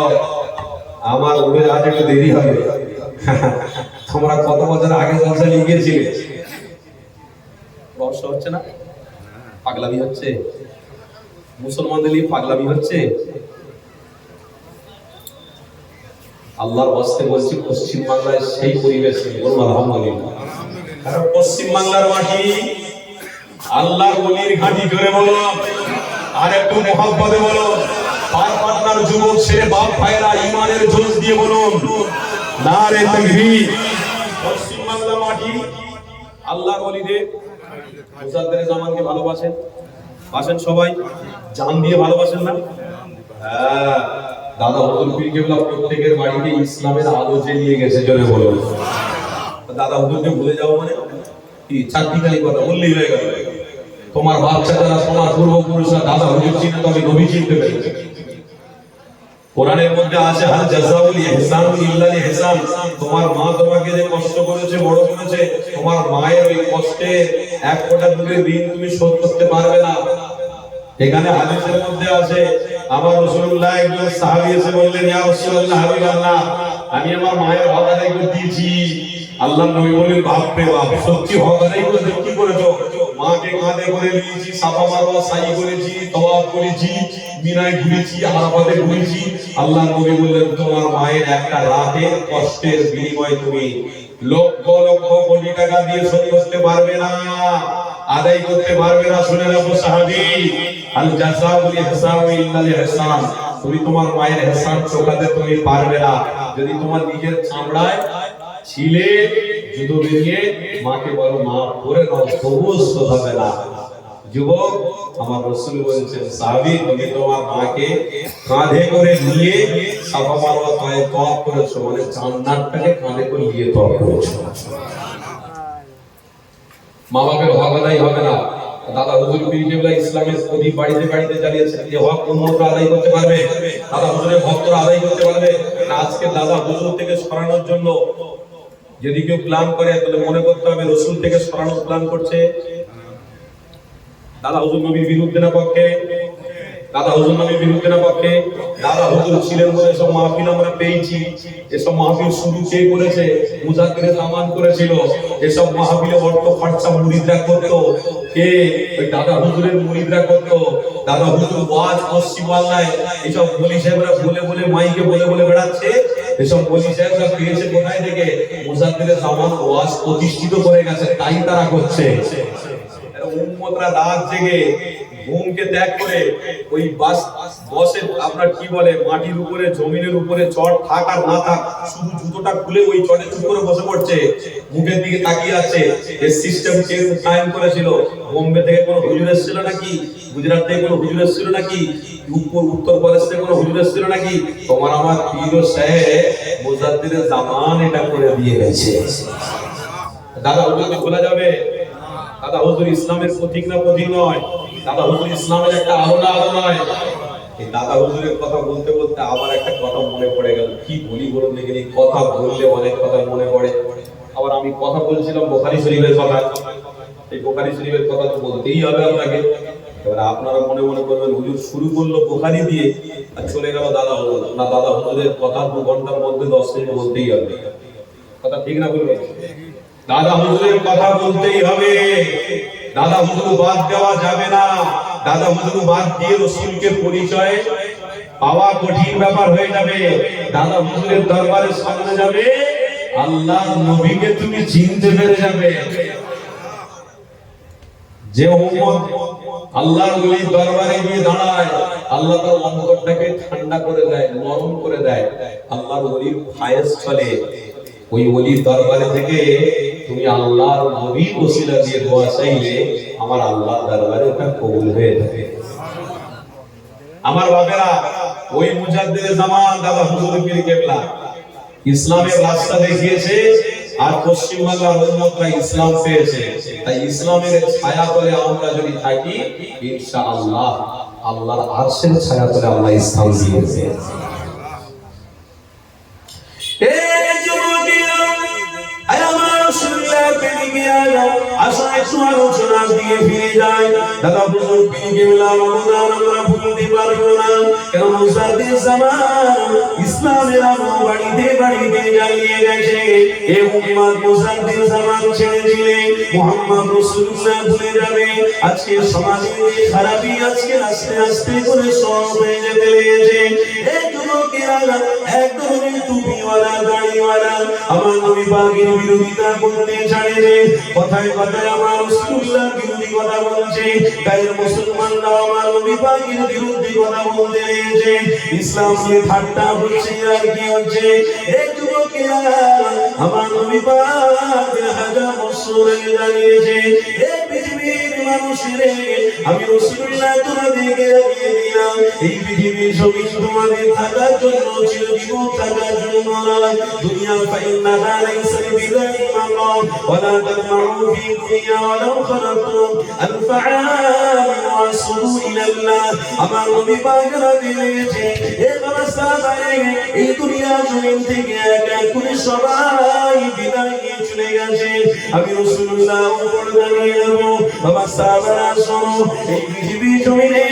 আমার উঠে আজ একটু দেরি হবে, তোমরা কত বছর আগে জলসা নিয়ে গিয়েছিলে। রহস্য হচ্ছে না? পাগলামি হচ্ছে, মুসলমানদের নিয়ে পাগলামি হচ্ছে। আল্লাহর ওয়াস্তে বলছি পশ্চিমবাংলায় সেই পরিবেশ নেই, বলুন আলহামদুলিল্লাহ। কারণ পশ্চিমবাংলার মাটি আল্লাহর ওলির ঘাঁটি, জোরে বলো আর একটু মহব্বতে বলো। পাটনার যুবক ছেলে বাপ ভাইরা ইমানের জোশ দিয়ে বলুন নারে তাকবীর। পশ্চিমবাংলা মাটি আল্লাহর ওলিদের, মুজাদ্দেদ জামানকে ভালোবাসেন, বাসেন সবাই, জান দিয়ে ভালোবাসেন না? হ্যাঁ, দাদা হুজুর পীর কেবলা প্রত্যেকের বাড়িতে ইসলামের আলো জ্বালিয়ে গেছে, জোরে বলুন। দাদা হুজুরকে ভুলে যাও মানে কি? চাকরিকারী কথা বললেই হয়ে গেল। তোমার বাচ্চা যারা তোমার পূর্বপুরুষরা দাদা হুজুর চিনে, তবে নবী চিনতে পেরেছে। কোরআনের মধ্যে আছে হাল জাযাউল ইহসান ইল্লাল ইহসান। তোমার মা তোমাকে যে কষ্ট করেছে, বড় করেছে, তোমার মায়ের ওই কষ্টে এক ফোঁটা দুধের ঋণ তুমি শোধ করতে পারবে না। এখানে হাদিসের মধ্যে আছে আমার রাসূলুল্লাহ একজন সাহাবী এসে বললেন, ইয়া রাসূলুল্লাহ হাবিবাল্লাহ, আমি আমার মায়ের হক আদায় করে দিয়েছি। আল্লাহর নবী বলেন, বাপ রে বাপ, সত্যি হক আদায় করে কি করেছো? মাকে কাঁধে করে নিয়েছি, সাফা মারওয়া সাই করেছি, তওয়াফ করেছি, মিনায় ঘুরেছি, আরাফাতে ঘুরেছি। আল্লাহর নবী বললেন, তোমার মায়ের একটা রাতের কষ্টের বিনিময়ে তুমি লক্ষ লক্ষ কোটি টাকা দিয়ে শোধ করতে পারবে না, আদায় করতে পারবে না। শুনে রাখো সাহাবী, আল জাযাউল ইহসানু ইল্লাল ইহসান। তুমি তোমার মায়ের ইহসান চোকাতে তুমি পারবে না। যদি তোমার নিজের চামড়ায় ছিলে জুতো বেরিয়ে মাকে বলো মা করে নাও, তবুও শোধ হবে না। যুবক, আমার রাসূল বলেছেন, সাহাবী, তুমি তোমার মাকে কাঁধে করে নিয়ে সাফা মারওয়া তওয়াফ করেছো, মানে জান্নাতটাকে কাঁধে করে নিয়ে তওয়াফ করেছো। মা বাপের হক আদায় হবে না। দাদা হুজুর পীর কেবলা ইসলামের প্রদীপ বাড়িতে বাড়িতে জ্বালিয়েছেন, এই হক উম্মতরা আদায় করতে পারবে? দাদা হুজুরের ভক্তরা আদায় করতে পারবে না? আজকে দাদা হুজুর থেকে সরানোর জন্য যদি কেউ প্ল্যান করে, তাহলে মনে করতে হবে রাসূল থেকে সরানোর প্ল্যান করছে। দাদা হুজুর নবীর বিরুদ্ধে না পক্ষে? দাদা হুজুর নবীর বিরুদ্ধে না পক্ষে? দাদা হুজুর ছিলেন বলে সব মাহফিল আমরা পেয়েছি। এসব মাহফিল শুরু কে করেছে? মুজাদ্দিদ জামান করেছিল। এসব মাহফিলে অর্থ খরচা মুরিদরা করত। কে? ওই দাদা হুজুরের মুরিদরা করত। দাদা হুজুর ওয়াজ পশ্চিমবাংলায় এসব বলি সাহেবরা বলে বলে মাইকে বলে বলে বেড়াচ্ছে। এসব বলি সাহেবরা পেয়েছে কোথায় থেকে? মুজাদ্দিদ জামান ওয়াজ প্রতিষ্ঠিত করে গেছে, তাই তারা করছে। উম্মতরা রাত জেগে ঘুমকে ত্যাগ করে ওই বসে আপনার কি বলে মাটির উপরে জমিনের উপরে চট থাক আর না থাক, শুধু জুতোটা খুলে ওই চটে চুপ করে বসে পড়ছে, মুখের দিকে তাকিয়ে আছে। এই সিস্টেম কে কায়েম করেছিল? বোম্বে থেকে কোনো হুজুর এসেছিল নাকি? গুজরাট থেকে কোনো হুজুর এসেছিল নাকি? উত্তরপ্রদেশ থেকে কোনো হুজুর এসেছিল নাকি? তোমার আমার পীর সাহেব মুজাদ্দিদ জামান এটা করে দিয়ে গেছে। দাদা হুজুরকে খোলা যাবে? দাদা হুজুর ইসলামের প্রতীক না প্রতীক নয়? দাদা হুজুর ইসলামের একটা আলো না আলো নয়? এই দাদা হুজুরের কথা বলতে বলতে আবার একটা কথা মনে পড়ে গেল। কি বলি বলুন দেখি, কথা বললে অনেক কথা মনে পড়ে। আবার আমি কথা বলছিলাম বুখারী শরীফের কথা। এই বুখারী শরীফের কথা তো বলতেই হবে আপনাকে। এবার আপনারা মনে মনে করবেন, হুজুর শুরু করলো বুখারী দিয়ে আর চলে গেল দাদা হুজুর। না, দাদা হুজুরের কথা 2 ঘন্টার মধ্যে 10 মিনিট বলতেই হবে। কথা ঠিক না বলবেন? দাদা হুজুরের কথা বলতেই হবে। দাদা হুজুর বাদ দেওয়া যাবে না। দাদা হুজুর বাদ দিয়ে রাসূলকে পরিচয় পাওয়া কঠিন ব্যাপার হয়ে যাবে। দাদা হুজুরের দরবারের সামনে যাবে, আল্লাহর নবীকে তুমি চিনতে পেরে যাবে। যে উম্মত আল্লাহর ওলির দরবারে গিয়ে দাঁড়ায়, আল্লাহ তার অন্তরটাকে ঠান্ডা করে দেয়, নরম করে দেয়। আল্লাহর ওলির ফায়েজ চলে। ওই ওলির দরবারে থেকে তুমি আল্লাহর নবীর ওসিলা দিয়ে দোয়া চাইলে আমার আল্লাহর দরবারে ওটা কবুল হয়ে থাকে। আমার বাবারা, ওই মুজাদ্দিদ জামান দাদা হুজুর পীর কেবলা ইসলামের রাস্তা দেখিয়েছে, আর পশ্চিম বাংলার উম্মতরা ইসলাম পেয়েছে। তাই ইসলামের ছায়া তলে আমরা যদি থাকি, ইনশাআল্লাহ আল্লাহর আরশের ছায়া তলে আমরা ইসলাম দিয়েছে। দাদা হুজুর পীর কেবলা রমজান আমরা ভুলতে পারবো না। কারণ মুজাদ্দিদ জামান ইসলামের আলো বাড়িতে বাড়িতে জ্বালিয়ে গেছে। এই উম্মত মুজাদ্দিদ জামান ছেড়ে দিলে মুহাম্মদ রাসূলুল্লাহ ভুলে যাবে। আজকে সমাজে খারাপি আজকে আস্তে আস্তে করে সব হয়ে যেতে লেগেছে। এই যুবকেরা একদম টুপিওয়ালা দাড়িওয়ালা আমার নবী পাকের বিরোধিতা করতে ছাড়ে রে। কথায় কথায় আমার রাসূলুল্লাহ বিরোধী কথা বলছে, তাই মুসলমানরা আমার নবী পাকের বিরুদ্ধে কথা বলতে লেগেছে। ইসলাম নিয়ে ঠাট্টা হচ্ছে আর কি হচ্ছে। এই যুবকেরা আমার নবী পাকের হাজার বছর আগে জানিয়েছে, এই পৃথিবীর মানুষের আমি রাসূলুল্লাহ তোমাদেরকে দিয়ে দিলাম। এই পৃথিবীর জমিন তোমাদের থাকার জন্য, চিরজীবন থাকার জন্য নয়। দুনিয়া ফাইন্না লাইসা বিদাই মাকাম ওয়ালা তামাউ ফি দুনিয়া ওয়ালাউ খালাতুম আল-ফাআল ওয়াসুলু ইলাল্লাহ। আমার নবী পাকেরা দিয়েছে, এ বাবা সাহাবায়ে এই দুনিয়া জমিন থেকে এক এক করে সবাই বিদায় নিয়ে চলে গেছে। আমি রাসূলুল্লাহ উপর দাঁড়িয়ে দেব, বাবা সাহাবারা শোনো, এই পৃথিবী জমিনে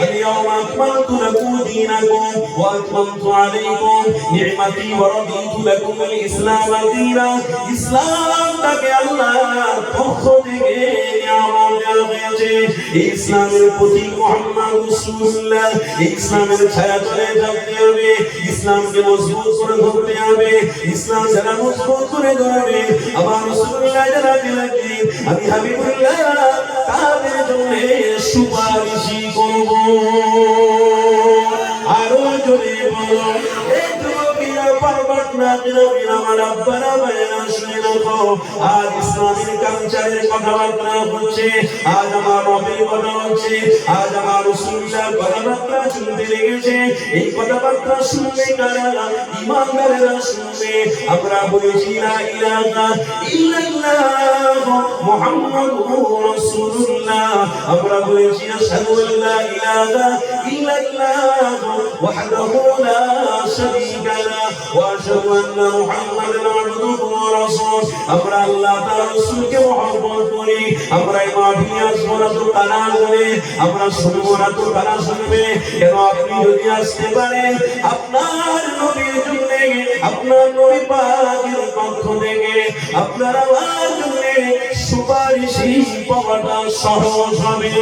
اليوم أكملت لكم دينكم وأتممت عليكم نعمتي ورضيت لكم الإسلام دينا। ইসলামটাকে আল্লাহর পক্ষ থেকে নিয়ামত দেওয়া হয়েছে। ইসলামের প্রতীক মুহাম্মদ রাসূলুল্লাহ। ইসলামের ছায়া তলে থাকতে হবে, ইসলামকে মজবুত করে ধরতে হবে। ইসলাম যারা মজবুত করে ধরবে, আমার রাসূলুল্লাহ যারা দিলেন, আমি হাবিবুল্লাহ তাদের জন্য সুপারিশি করব। আরো জোরে বলো, এই যুবকেরা পারবেন না আখিরাবিন আমার আব্বারা ভাইয়েরা শুনে রাখো, আজ ইসলামের কালচারের কথাবার্তা হচ্ছে, আজ আমার নবীর কথা হচ্ছে, আজ আমার রাসূলুল্লাহর কথাবার্তা শুনতে লেগেছে। এই কথাবার্তা শুনবে কারা? ঈমানদারেরা শুনবে। আমরা বলেছি লা ইলাহা ইল্লাল্লাহ মুহাম্মাদুর রাসূলুল্লাহ, আমরা বলেছি আশহাদু আল্লা ইলাহা ইল্লাল্লাহ ওয়াহদাহু লা শারীকা লাহু ওয়া আশহাদু আন্না মুহাম্মাদান আবদুহু ওয়া রাসূলুহু। আমরা আল্লাহ তাআলা রাসূলকে মহব্বত করি। আমরা এই মাহফিলে আসবো না তো তারা আসবে, আমরা শুনবো না তো তারা শুনবে। কেন? আপনি যদি আসতে পারেন আপনার নবীর জন্য, আপনার নবী পাকের পক্ষ থেকে আপনার আমার জন্য সুপারিশি পাওয়াটা সহজ হবে।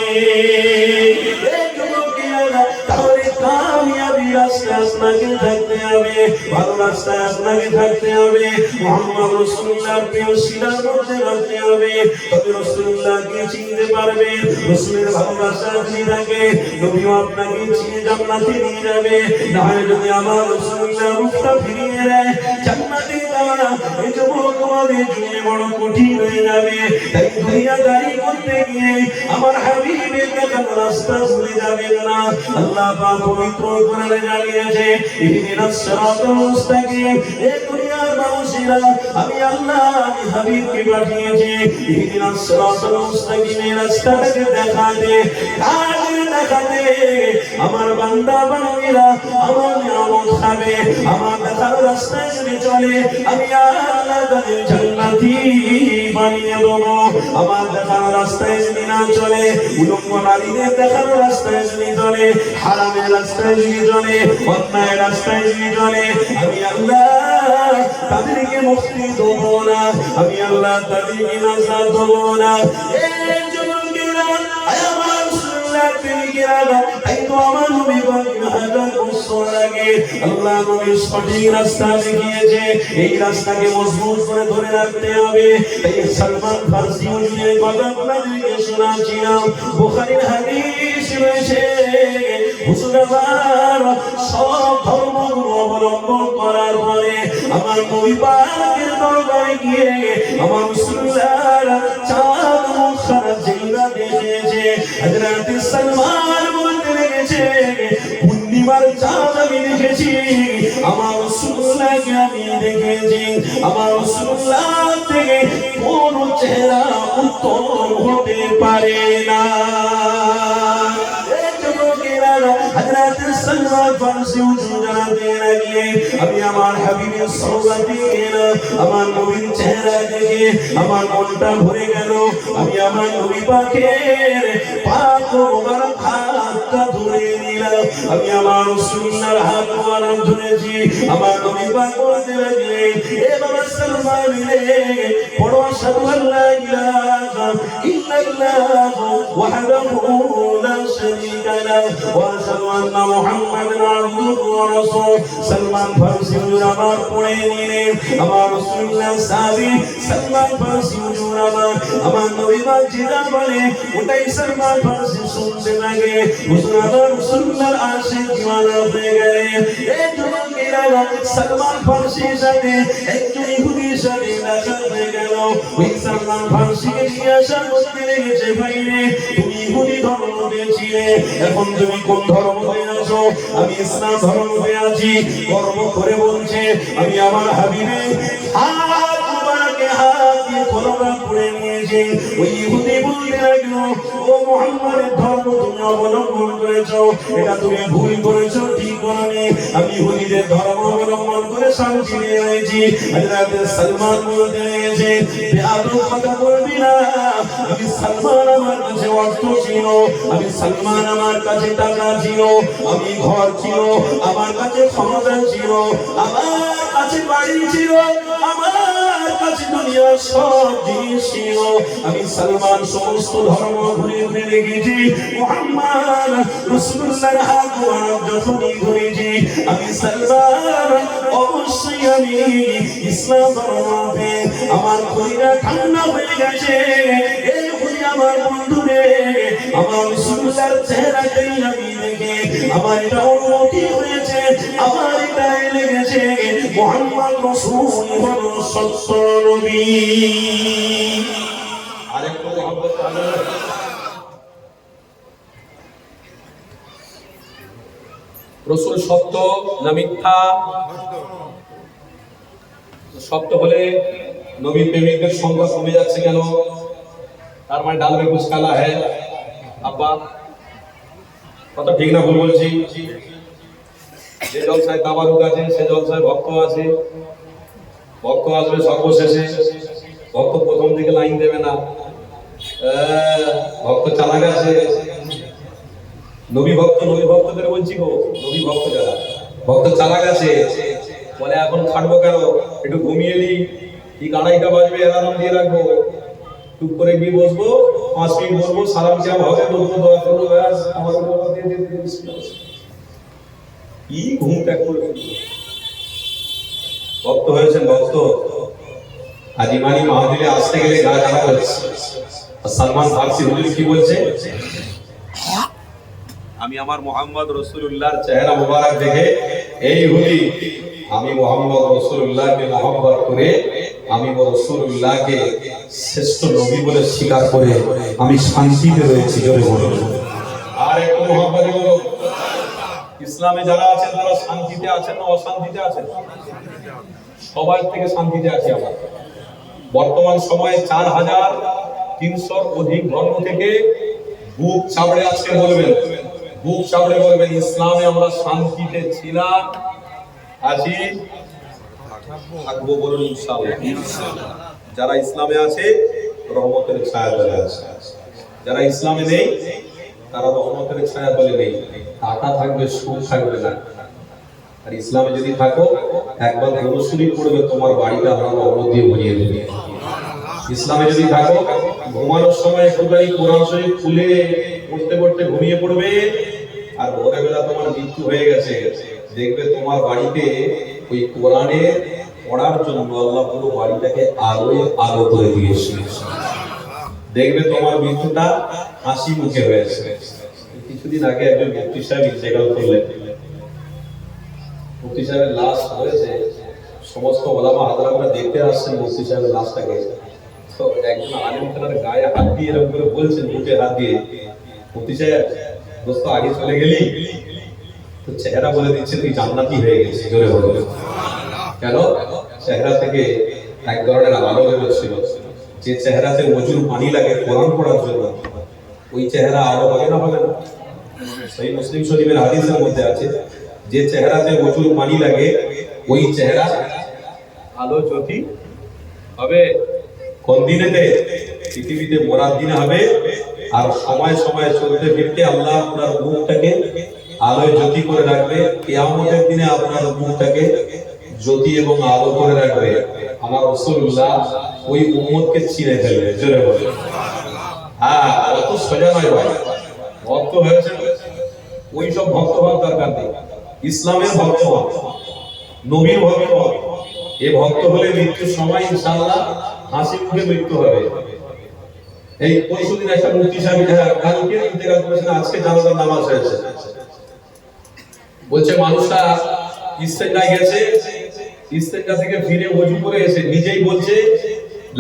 তাহলে কামিয়াবি রাস্তায় আপনাকে থাকতে হবে, ভালো রাস্তায় আপনাকে থাকতে হবে, মুহাম্মদ রাসূলুল্লাহর প্রিয় সিনার মধ্যে রাখতে হবে। তবে রাসূলুল্লাহকে চিনতে পারবেন। রাসূলের ভালোবাসা যদি থাকে নবীও আপনাকে চিনে জান্নাতে নিয়ে যাবে। না হয় যদি আমার রাসূলুল্লাহ মুখটা ফিরিয়ে দেয়, জান্নাতে যাওয়া এই যুবক তোমাদের জন্য বড় কঠিন হয়ে যাবে। তাই দুনিয়াদারি করতে গিয়ে আমার হাবিবের দেখানো রাস্তা ভুলে যাবেন না। আল্লাহ পাক পবিত্র কোরআনে জানিয়েছে, ইহদিনাস সিরাতাল মুস্তাকিম। এই দুনিয়ার মানুষেরা আমি আল্লাহ আমি হাবিবকে পাঠিয়েছি ইহদিনাস সিরাতাল মুস্তাকিমের রাস্তাটাকে দেখাতে, কাজে দেখাতে। আমার বান্দা বান্দীরা আমার নিয়ামত খাবে, আমার দেখানো রাস্তায় যদি চলে আমি আল্লাহ তাদের জান্নাতি বানিয়ে দেবো। আমার দেখানো রাস্তায় যদি না চলে, উলঙ্গ নারীদের দেখানো রাস্তায় যদি চলে, হারামের রাস্তায় যদি চলে, অন্যায় রাস্তায় যদি চলে, আমি আল্লাহ তাদেরকে মুক্তি দেবো না, আমি আল্লাহ তাদেরকে নাজাত দেবো না। এই যুবকেরা আমার রাসূলুল্লাহ প্রেমিকেরা, তাই তো আমার নবী পাকের হাজার বছর আগে আল্লাহ নবী সঠিক রাস্তা দেখিয়েছে। এই রাস্তাকে মজবুত করে ধরে রাখতে হবে। তাই সালমান ফারসি হুজুরের কথা আপনাদেরকে শোনাচ্ছিলাম। বুখারীর হাদিস রয়েছে, হুজুর আমার সব ধর্মগুলো অবলম্বন করার পরে আমার নবী পাকের দরবারে গিয়ে আমার রাসূলুল্লাহর চাঁদ মুখখানা জিনা দেখেছে। হযরত সালমান বলতে লেগেছে, পূর্ণিমার চাঁদ আমি দেখেছি, আমার রাসূলুল্লাহকে আমি দেখেছি। আমার রাসূলুল্লাহ থেকে কোন চেহারা উত্তম হতে পারে না। হযরত সালমান ফারসি হুজুর জানাতে লাগলেন, আমি আমার হাবিবের সওগাত দেখে না, আমার নবীর চেহারা দেখে আমার মনটা ভরে গেল। আমি আমার নবী পাকের পাক মোবারক হাতটা ধরে নিলাম। আমি আমার রাসূলুল্লাহর হাত মোবারক ধরেছি। আমার নবী পাক বলতে লাগলেন, এ বাবা সালমান রে, পড়ো আশহাদু আল্লা ইলাহা ইল্লাল্লাহ ওয়াহদাহু লা শারীকা লাহু ওয়া আশহাদু আন্না মুহাম্মাদান আবদুহু ওয়া রাসূলুহু। সালমান ফারসি হুজুর আমার পড়ে নিলেন। আমার রাসূলুল্লাহ সাহাবী সালমান ফারসি হুজুর আমার নবী পাক যেটা বলে ওটাই সালমান ফারসি শুনতে লাগে। হুজুর আমার রাসূলুল্লাহর আশিক দিওয়ানা হয়ে গেলেন। এই যুবকেরা সালমান ফারসির সাথে একজন ইহুদির সাথে দেখা হয়ে গেল। ওই সালমান ফারসিকে জিজ্ঞাসা করতে লেগেছে, ভাই রে, তুমি ইহুদি ধর্ম পেয়েছিলে, এখন তুমি কোন ধর্ম হয়ে আছো? আমি ইসলাম ধর্ম হয়ে আছি। গর্ব করে বলছে, আমি আমার হাবিবের হাত মুবারকে হাত দিয়ে কলমা পড়ে নিয়েছি। ওই ইহুদি বলতে লাগলো, ও মুহাম্মাদের ধর্ম তুমি অবলম্বন করেছো, এটা তুমি ভুল করেছো, ঠিক করনি। আমি ইহুদিদের ধর্ম অবলম্বন করে শান্তি নিয়ে রয়েছি। হযরত সালমান বলতে লেগেছে, বেয়াদব কথা বলবি না। আমি সালমান আমার কাছে অর্থ ছিল, আমি সালমান আমার কাছে টাকা ছিল, আমি ঘর ছিল, আমার কাছে ক্ষমতা ছিল, আমার কাছে বাড়ি ছিল, আমার কাছে দুনিয়ার সব জিনিস ছিল। আমি সালমান সমস্ত ধর্ম ঘুরে ঘুরে দেখেছি। মুহাম্মদ রাসূলুল্লাহর হাত মোবারক যখনই ধরেছি, আমি সালমান অবশ্যই আমি ইসলাম ধর্মে আমার কলিজা ঠান্ডা হয়ে গেছে। এই আমার বন্ধুরে আমার রাসূলুল্লাহর চেহারাটাই আমি দেখে আমার এটা অনুভূতি হয়েছে, আমার এটা লেগেছে মুহাম্মদ রাসূল হলো সত্য নবী। আরেকটু মহব্বত আল্লাহ। রাসূল সত্য না মিথ্যা? সত্য হলে নবীর প্রেমিকদের সংখ্যা কমে যাচ্ছে কেন? তার মানে ডাল মে কুছ কালা হ্যায়। আব্বা কথা ঠিক না ভুল বলছি? যে জলসায় তাবারুক আছে, সে জলসায় ভক্ত আছে, ভক্ত আসবে সর্বশেষে, ভক্ত প্রথম দিকে লাইন দেবে না। ভক্ত চালাক আছে। নবী ভক্তদের বলছি গো, নবী ভক্ত যারা ভক্ত চালাক আছে, বলে এখন খাটবো কেন, একটু ঘুমিয়ে নি, ঠিক 2:30টা বাজবে, অ্যালার্ম দিয়ে রাখবো, টুক করে গিয়ে বসবো, 5 মিনিট বসবো, সালাম চাপ হবে, বলবো দোয়া করবো, ব্যাস আমার বাবা দিয়ে কি ঘুম ত্যাগ করে ভক্ত হয়েছেন। ভক্ত আজ ইমানি মাহফিলে আসতে গেলে গা খারাপ হচ্ছে। সালমান ফারসি হুজুর কি বলছে, আমি আমার মুহাম্মদ রাসূলুল্লাহর চেহারা মোবারক দেখে এই হুদি আমি মুহাম্মদ রাসূলুল্লাহকে মহব্বত করে আমি রাসূলুল্লাহকে শ্রেষ্ঠ নবী বলে স্বীকার করে আমি শান্তিতে রয়েছি। জোরে বলুন আর একটু মহব্বত বলুন। ইসলামে যারা আছেন তারা শান্তিতে আছেন না অশান্তিতে আছেন? সবার থেকে শান্তিতে আছি আমরা। বর্তমান সময়ে 4300 অধিক ধর্ম থেকে বুক চাপড়ে আজকে বলবেন, বুক চাপড়ে বলবেন ইসলামে আমরা শান্তিতে ছিলাম, আছি, থাকবো, বলুন ইনশাআল্লাহ। যারা ইসলামে আছে রহমতের ছায়া তলে আছে, যারা ইসলামে নেই তারা রহমতের ছায়া তলে নেই। টাকা থাকবে, সুখ থাকবে না। আর ইসলামে যদি থাকো একবার দরুদ শরীফ পড়বে, তোমার বাড়িটা আল্লাহ রহমত দিয়ে ভরিয়ে দেবে। ইসলামে যদি থাকো ঘুমানোর সময় একটুখানি কোরআন শরীফ খুলে পড়তে পড়তে ঘুমিয়ে পড়বে, আর ভোরবেলা তোমার মৃত্যু হয়ে গেছে, দেখবে তোমার বাড়িতে ওই কোরআনে পড়ার জন্য আল্লাহ পুরো বাড়িটাকে আলোয় আলো করে দিয়েছে। দেখবে তোমার মৃত্যুটা হাসি মুখে হয়েছে। কিছুদিন আগে একজন মুফতি সাহেব ইন্তেকাল করলেন। মুফতি সাহেবের লাশ হয়েছে, সমস্ত ওলামা হাজরাতরা দেখতে আসছেন মুফতি সাহেবের লাশটাকে। তো একজন আলেম তার গায়ে হাত দিয়ে এরকম করে বলছেন, বুকে হাত দিয়ে, মুফতি সাহেব দোস্ত আগে চলে গেলি, তো চেহারা বলে দিচ্ছে তুই জান্নাতি হয়ে গেছিস। জোরে বলুন কেন? চেহারা থেকে এক ধরনের আলো বেরোচ্ছিল। যে চেহারাতে ওযুর পানি লাগে কোরআন পড়ার জন্য, ওই চেহারা আলো হবে না? হবে না? সেই মুসলিম শরীফের হাদিসের মধ্যে আছে, যে চেহারাতে ওযুর পানি লাগে ওই চেহারা আলো জ্যোতি হবে। কোন দিনেতে? পৃথিবীতে মরার দিনে হবে। আর সময় সময় চলতে ফিরতে আল্লাহ আপনার মুখটাকে আলোয় জ্যোতি করে রাখবে। কিয়ামতের দিনে আপনার মুখটাকে জ্যোতি এবং আলো করে রাখবে। আমার রাসূলুল্লাহ ওই উম্মতকে চিনে ফেলবে। জোরে বলে হ্যাঁ, অত সোজা নয় ভাই। ভক্ত হয়েছে ওই সব ভক্ত হওয়ার দরকার নেই। ইসলামের ভক্ত হওয়া, নবীর ভক্ত হওয়া, এই ভক্ত হলে মৃত্যুর সময় ইনশাআল্লাহ হাসি মুখে মৃত্যু হবে। এই পরশুদিন একটা মুফতি সাহেব কালকে ইন্তেকাল করেছেন, আজকে জানাজার নামাজ হয়েছে। বলছে মানুষটা ইস্তেঞ্জায় গেছে, ইস্তেঞ্জা থেকে ফিরে ওযু করে এসে নিজেই বলছে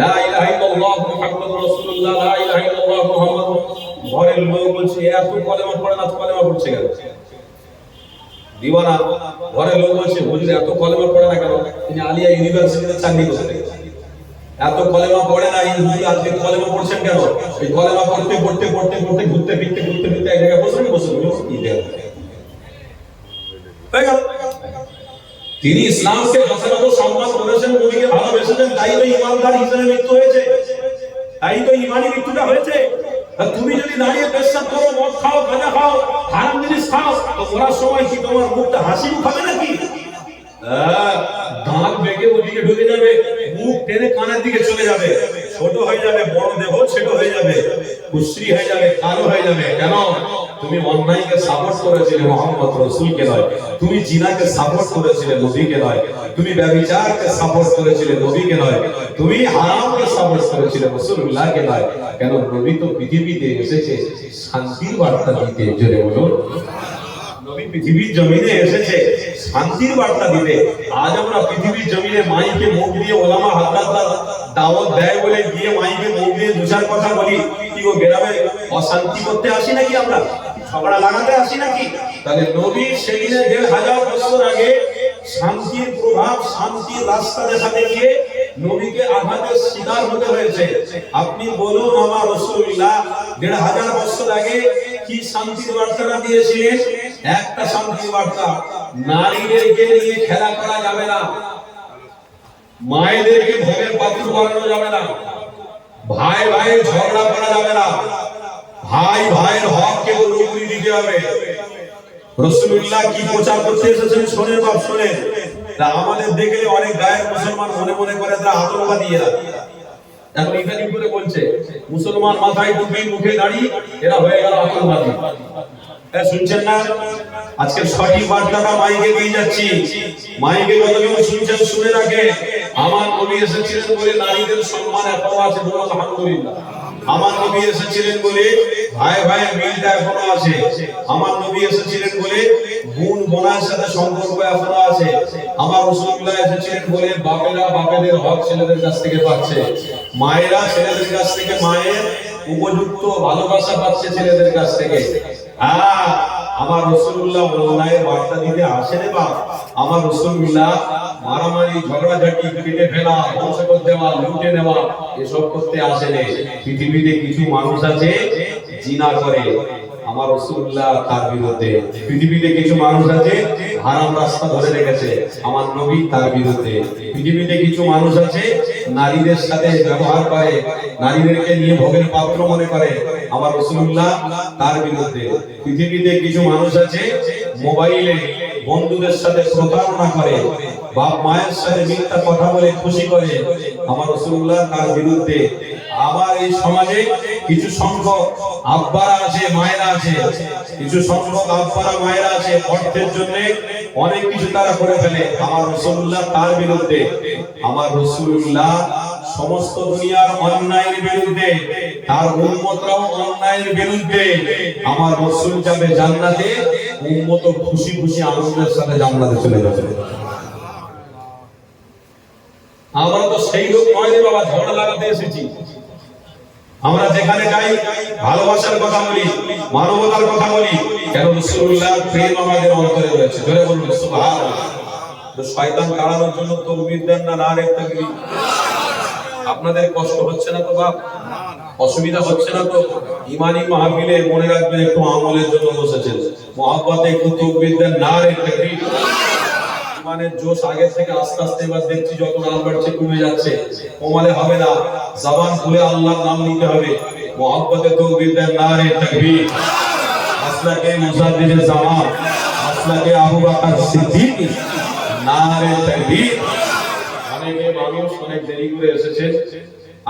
লা ইলাহা ইল্লাল্লাহ মুহাম্মাদুর রাসূলুল্লাহ, লা ইলাহা ইল্লাল্লাহ মুহাম্মাদুর। ঘরের লোক বলছে এত কলেমা পড়ে না, কলেমা পড়ছে কেন? দিওয়ানা ঘরের লোক বলছে হুজুর এত কলেমা পড়ে না কেন? তিনি আলিয়া ইউনিভার্সিটিতে চাকরি করতেন, এত কলেমা পড়ে না, এই হুজুর আজকে কলেমা পড়ছেন কেন? এই কলেমা পড়তে পড়তে পড়তে পড়তে ঘুরতে ফিরতে এক জায়গায় বসে কি দেয় হয়ে গেল। তিনি ইসলামকে যথাযথ সম্মান করেছেন, নবীকে ভালোবেসেছেন, তাই তো ইমানদার হিসেবে মৃত্যু হয়েছে, তাই তো ইমানি মৃত্যুটা হয়েছে। আর তুমি যদি দাঁড়িয়ে পেশাব করো, মদ খাও, গাঁজা খাও, হারাম জিনিস খাও, তো মরার সময় কি তোমার মুখটা হাসি মুখ হবে নাকি? নাক বেঁকে ওদিকে ঢুকে যাবে, মুখ টেনে কানের দিকে চলে যাবে, ছোট হয়ে যাবে, বড় দেহ ছোট হয়ে যাবে, কুশ্রী হয়ে যাবে, কালো হয়ে যাবে। কেন? তুমি অন্যায়কে সাপোর্ট করেছিলে মুহাম্মদ রাসূলকে নয়, তুমি জিনাকে সাপোর্ট করেছিলে নবীকে নয়, তুমি ব্যভিচারকে সাপোর্ট করেছিলে নবীকে নয়, তুমি হারামকে সাপোর্ট করেছিলে রাসূলুল্লাহকে নয়। কেন? নবী তো পৃথিবীতে এসেছে শান্তির বার্তা দিতে। জোরে বলুন, নবী পৃথিবীর জমিনে এসেছে শান্তির বার্তা দিতে। আজ আমরা পৃথিবীর জমিনে মাইকে মুখ দিয়ে ওলামা হাজরাতরা দাওয়াত দেয় বলে গিয়ে মাইকে মুখ দিয়ে দুচার কথা বলি, কি ও গ্রামে অশান্তি করতে আসি নাকি? আমরা ঝগড়া লাগাতে আসি নাকি? তাহলে নবী সেদিনে ১৫০০ বছর আগে শান্তির প্রভাব, শান্তির রাস্তা দেখাতে গিয়ে নবীকে আঘাতের শিকার হতে হয়েছে। আপনি বলুন আমার রাসূলুল্লাহ ১৫০০ বছর আগে কি শান্তির বার্তা দিয়েছিলেন? একটা শান্তির বার্তা, নারীদেরকে নিয়ে খেলা করা যাবে না, মায়েদেরকে ভোগের পাত্র বানানো যাবে না, ভাই ভাইয়ের ঝগড়া করা যাবে না, ভাই ভাইয়ের হককে পুরোপুরি দিতে হবে। রাসূলুল্লাহ কি প্রচার করতে এসেছেন শোনেন বাপ, শোনেন। তা আমাদের দেখলে অনেক গায়ের মুসলমান মনে মনে করে তারা আতঙ্কবাদীরা। এখন ইদানিং করে বলছে মুসলমান মাথায় টুপি মুখে দাড়ি, এরা হয়ে গেল আতঙ্কবাদী। শুনছেন না? আজকে সঠিক বার্তাটা মাইকে দিয়ে যাচ্ছি, মাইকে যতজন শুনছেন শুনে রাখে। আমার নবী এসেছিলেন বলে নারীদের সম্মান এখনো আছে, বলুন আলহামদুলিল্লাহ। আমার নবী এসেছিলেন বলে ভাই ভাই মিলটা এখনো আছে। আমার নবী এসেছিলেন বলে বোন বোনের সাথে সম্পর্ক এখনো আছে। আমার রাসূলুল্লাহ এসেছিলেন বলে বাপেরা বাপেদের হক ছেলেদের কাছ থেকে পাচ্ছে, মায়েরা ছেলেদের কাছ থেকে মায়ের উপযুক্ত ভালোবাসা পাচ্ছে ছেলেদের কাছ থেকে। আমার রাসূলুল্লাহ অন্যায়ের বার্তা দিতে আসেন বা আমার রাসূলুল্লাহ মারামারি ঝগড়াঝাটি কেটে ফেলা, ধ্বংস করে দেওয়া, লুটে নেওয়া এসব করতে আসেন। পৃথিবীতে কিছু মানুষ আছে জিনা করে, আমার রাসূলুল্লাহ তার বিরুদ্ধে। পৃথিবীতে কিছু মানুষ আছে হারাম রাস্তা ধরে রেখেছে, আমার নবী তার বিরুদ্ধে। পৃথিবীতে কিছু মানুষ আছে নারীদের সাথে ব্যবহার করে, নারীদেরকে নিয়ে ভোগের পাত্র মনে করে, আমার রাসূলুল্লাহ তার বিরুদ্ধে। পৃথিবীতে কিছু মানুষ আছে মোবাইলে বন্ধুদের সাথে প্রতারণা করে, বাপ মায়ের সাথে মিথ্যা কথা বলে খুশি করে, আমার রাসূলুল্লাহ তার বিরুদ্ধে। আবার এই সমাজে কিছু সংখ্যক আব্বারা আছে, মায়েরা আছে, কিছু সংখ্যক আব্বারা মায়েরা আছে, অর্থের জন্য অনেক কিছু তারা করে ফেলে, আমার রাসূলুল্লাহ তার বিরুদ্ধে। আমার রাসূলুল্লাহ সমস্ত দুনিয়ার অন্যায়ের বিরুদ্ধে, তার উম্মতরাও অন্যায়ের বিরুদ্ধে। আমার রাসূল যাবে জান্নাতে, উম্মত খুশি খুশি আনন্দের সাথে জান্নাতে চলে যাবে। আমরা তো সেই লোক নয় রে বাবা, ঝগড়া লাগাতে এসেছি। আমরা যেখানে যাই ভালোবাসার কথা বলি, মানবতার কথা বলি। কেন? রাসূলুল্লাহর প্রেম আমাদের অন্তরে রয়েছে। জোরে বলুন সুবহানাল্লাহ। তো শয়তান তাড়ানোর জন্য তাকবীর দেন না, নারে তাকবীর। আপনাদের কষ্ট হচ্ছে না তো বাপ? অসুবিধা হচ্ছে না তো? ইমানি মাহফিলে মনে রাখবেন একটু আমলের জন্য বসেছেন, মহব্বতে একটু তাকবীর দেন, নারে তাকবীর। ইমানের জোশ আগে থেকে আস্তে আস্তে এবার দেখছি যত রাত বাড়ছে কমে যাচ্ছে। কমালে হবে না, জবান খুলে আল্লাহর নাম নিতে হবে। মহব্বতে তাকবীর দেন, নারে তাকবীর। মাসলাকে মুসাদ্দিদে জামান, মাসলাকে আবু বকর সিদ্দিক, নারে তাকবীর। অনেকে মানুষ অনেক দেরি করে এসেছে,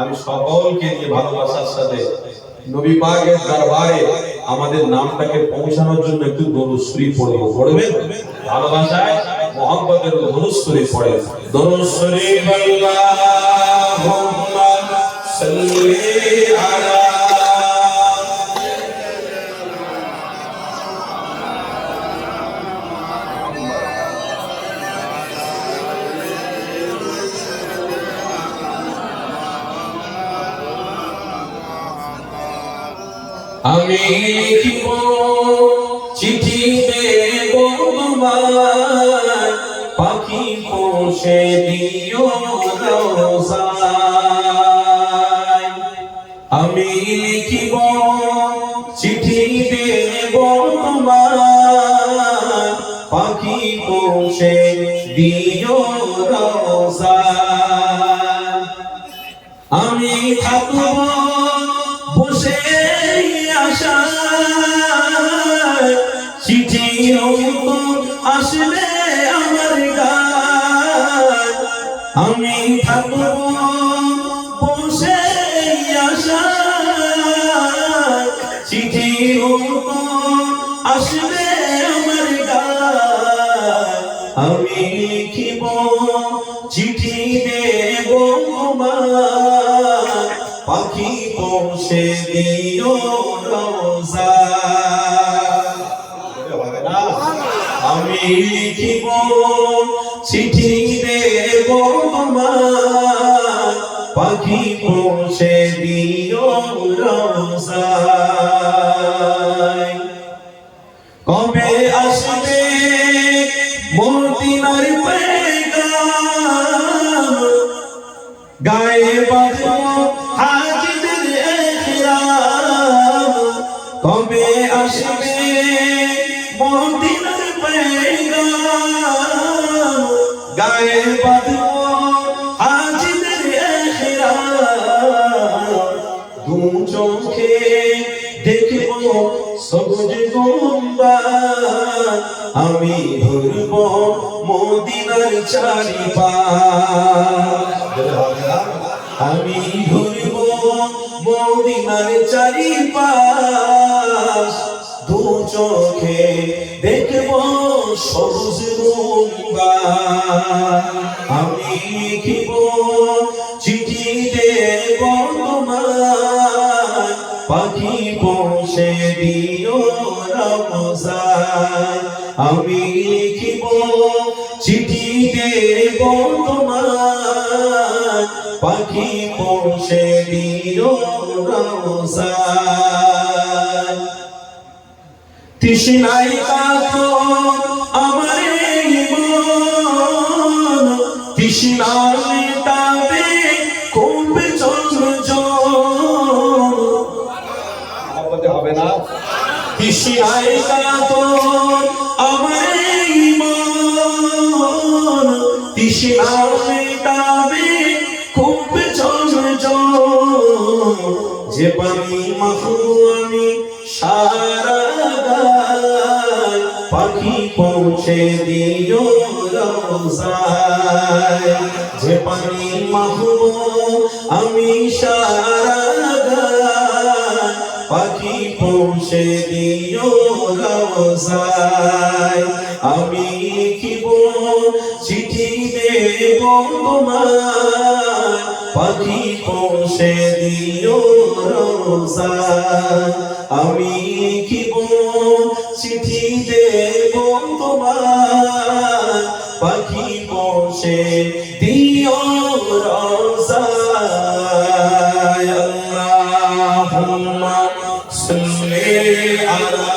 আমি সকলকে নিয়ে ভালোবাসার সাথে নবী পাকের দরবারে আমাদের নামটাকে পৌঁছানোর জন্য একটু দরুদ শরীফ পড়বেন। ভালোবাসায় মুহাব্বতের দরুদ শরীফ পড়েন। দরুদ শরীফ আল্লাহুম্মা সাল্লি আলা আমি লিখিব চিঠি দেব তোমায়, পাখি পোষে দিও রোজায়। আমি লিখিব চিঠি দেব তোমায়, পাখি পোষে দিও রোজায়। আমি থাকব বসে আশায়, চিঠি আসলে আমার গায়, আমি থাকবো বসে আশায়, চিঠির উত্তর আসবে আমার গায়। আমি লিখিব চিঠি দেব তোমার, পাখি পৌঁছে দিও রোজায়। আমি লিখিব চিঠি দেব তোমার, পাখি পৌঁছে দিও রোজায়। কবে আসবে মদিনার পেগাম, গায়ে বাজবো হাজিদের ইহরাম। কবে আসবে মদিনার পেগাম, গায়ে বাজবো হাজিদের ইহরাম। দু চোখে দেখব সবুজ গম্বুজ, আমি ঘুরব মদিনার চারিপাশ। আমি ঘুরব মদিনার চারিপাশ, দু চোখে দেখব সবুজ গম্বুজ। আমি লিখিব চিঠি দেব তোমার, পাখি পৌঁছে দিও রোজায়। আমি লিখিব চিঠি দেব তোমার, পাখি পৌঁছে দিও রোজায়। তৃষ্ণায় কাতর আমার এই মন, তৃষ্ণা মেটাবে কমবে চঞ্চল। হবে না? তৃষ্ণায় কাতর আমার এই মন, তৃষ্ণা মেটাবে কমবে চঞ্চল। যে পানি মাখবো আমি সারা গায়, পাখি পৌঁছে দিও রোজায়। যে পানি মাখবো আমি সারা গায়, পাখি পৌঁছে দিও রোজায়। আমি লিখিব চিঠি দেব তোমার, পাখি পৌঁছে দিও রোজায়। আমি লিখিব চিঠি দেব তোমার, পাখি পৌঁছে দিও রোজায়। আল্লাহুম্মা সাল্লি আলা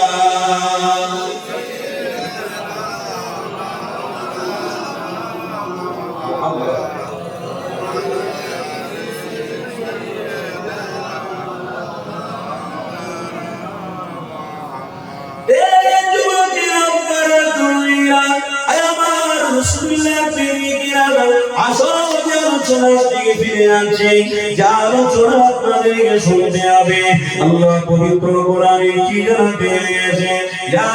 আল্লাহ পবিত্র কোরআনে কি জানাতে গেছে? ইয়া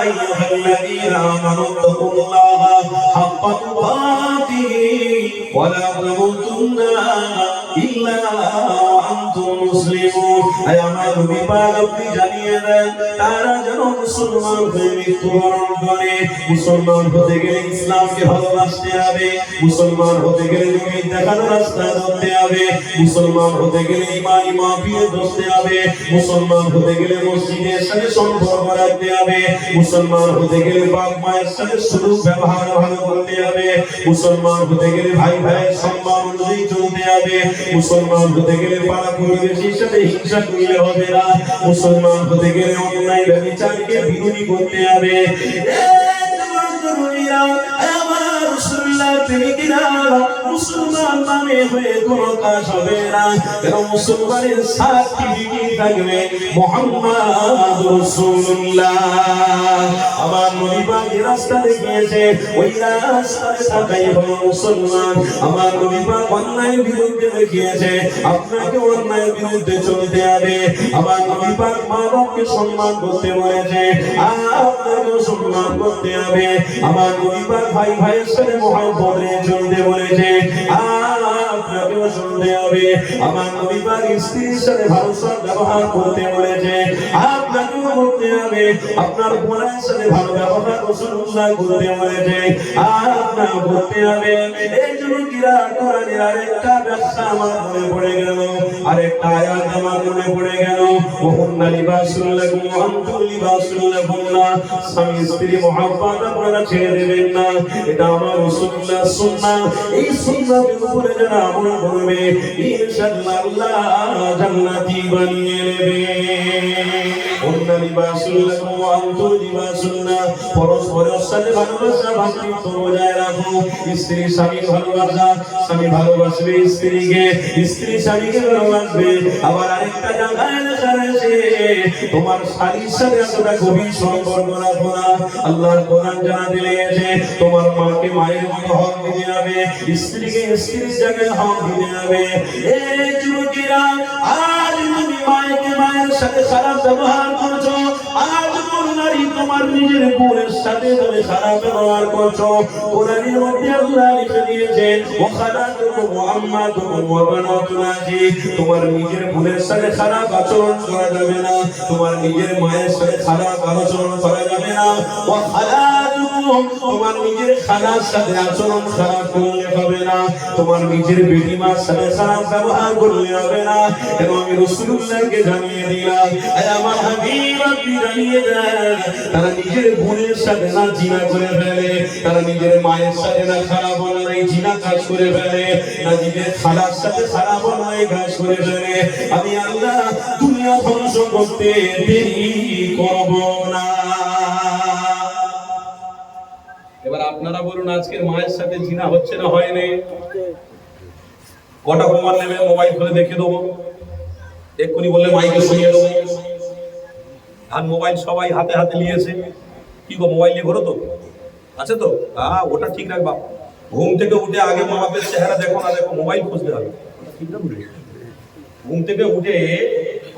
আইয়ুহাল্লাযীনা আমানু তাকুল্লাহা হাক্কা তুকাতিহি ওয়া লা তামুতুন্না ইল্লা ওয়া আনতুম মুসলিমুন। আয় আমার নবী পাক আপনি জানিয়ে দেন তারা যেন মুসলমান হয়ে মৃত্যুবরণ করে। মুসলমান হতে গেলে ইসলামকে ভালোবাসতে হবে, মুসলমান হতে গেলে নবীর দেখানো রাস্তা ধরতে হবে, মুসলমান হতে গেলে ইমানি মাহফিলে বসতে হবে, মুসলমান হতে গেলে মসজিদের সাথে সম্পর্ক রাখতে হবে, মুসলমান হতে গেলে বাপ মায়ের সাথে সুলুক ব্যবহার ভালো করতে হবে, মুসলমান হতে গেলে ভাই ভাইয়ের সম্মান অনুযায়ী চলতে হবে, মুসলমান হতে গেলে পাড়া প্রতিবেশীর সাথে হিংসা করলে হবে না, মুসলমান হতে গেলে অন্যায় ব্যভিচারকে বিরোধী করতে হবে। মুসলমান নামে হয়ে কোনো কাজ হবে না, কেন মুসলমানের সার্টিফিকেট থাকবে মুহাম্মদ রাসূলুল্লাহ। আমার নবী পাক রাস্তা দেখিয়েছে, ওই রাস্তায় থাকাই হলো মুসলমান। আমার নবী পাক অন্যায়ের বিরুদ্ধে দেখিয়েছে, আপনাকে অন্যায়ের বিরুদ্ধে চলতে হবে। আমার নবী পাক মা বাপকে সম্মান করতে বলেছে, আপনাকেও সম্মান করতে হবে। আমার নবী পাক ভাই ভাইয়ের সাথে মহব্বত নিয়ে চলতে বলেছে। আপনাকেও শুনতে হবে। আমার নবী পাক স্ত্রীর সাথে ভালো ব্যবহার করতে বলেছে, আপনাকেও করতে হবে। আপনার বোনের সাথে ভালো ব্যবহার রাসূলুল্লাহ করতে বলেছে, আপনাকেও করতে হবে। এই যুবকেরা কোরআনের আরেকটা ব্যাখ্যা আমার মনে পড়ে গেল, আরেকটা আয়াত আমার মনে পড়ে গেল। ওহুন্না লিবাসুল লাকুম ওয়া আনতুম লিবাসুল লাহুন্না। স্বামী স্ত্রী মহব্বত আপনারা ছেড়ে দেবেন না, এটা আমার রাসূলুল্লাহ সুন্নাহ। এই সুন্নাতের উপরে যারা আমল করবে ইনশাআল্লাহ আল্লাহ জান্নাতি বানিয়ে নেবে। ওহুন্না লিবাসুল লাকুম ওয়া আনতুম লিবাসুল লাহুন্না। পরস্পরের সাথে ভালোবাসা ভাতৃত্ব বজায় রাখো। স্ত্রী স্বামীর ভালোবাসা, স্বামী ভালোবাসবে স্ত্রীকে, স্ত্রী স্বামীকে ভালোবাসবে। আবার আরেকটা জায়গায় লেখা রয়েছে তোমার স্বামীর সাথে এতটা গভীর সম্পর্ক রাখো না। আল্লাহর কোরআন জানা দিয়েছে তোমার মাকে মায়ের মতো হক দিতে হবে, স্ত্রীকে স্ত্রীর জায়গায় হক দিতে হবে। এই যুবকেরা আজ তুমি মাকে মায়ের সাথে খারাপ ব্যবহার করছো, আজ কোন নারী তোমার নিজের বোনের সাথে তুমি খারাপ ব্যবহার করছো। কোরআনের মধ্যে আল্লাহ লিখে দিয়েছে ওয়াখালাতুকুম ওয়া আম্মাতুকুম ওয়া বানাতুনাজি। তোমার নিজের বোনের সাথে খারাপ আচরণ করা যাবে না, তোমার নিজের মায়ের সাথে খারাপ আচরণ করা যাবে না। ওয়াখালাতুকুম তোমার নিজের খালার সাথে আচরণ খারাপ করলে হবে না, তোমার নিজের বেটিমার সাথে খারাপ ব্যবহার করলে হবে না। এবং আমি রাসূলুল্লাহকে জানিয়ে দিলাম, আয় আমার হাবিব আপনি জানিয়ে দেন, তারা নিজের বোনের সাথে না জিনা করে ফেলে, তারা নিজের মায়ের সাথে না খারাপ অন্যায় জিনা কাজ করে ফেলে, না নিজের খালার সাথে খারাপ অন্যায় কাজ করে ফেলে, আমি আল্লাহ দুনিয়া ধ্বংস করতে দেরি করব না। এবার আপনারা বলুন আজকের মায়ের সাথে জিনা হচ্ছে না হয়নি? কটা প্রমাণ নেবে? মোবাইল খুলে দেখিয়ে দেবো, এক্ষুনি বললে মাইকে শুনিয়ে দেবো। আর মোবাইল সবাই হাতে হাতে নিয়েছে, কি গো মোবাইল নিয়ে ঘোরো তো? আছে তো? হ্যাঁ, ওটা ঠিক রাখবা। ঘুম থেকে উঠে আগে মা বাপের চেহারা দেখো না দেখো, মোবাইল খুঁজতে হবে, ঠিক না? ঘুম থেকে উঠে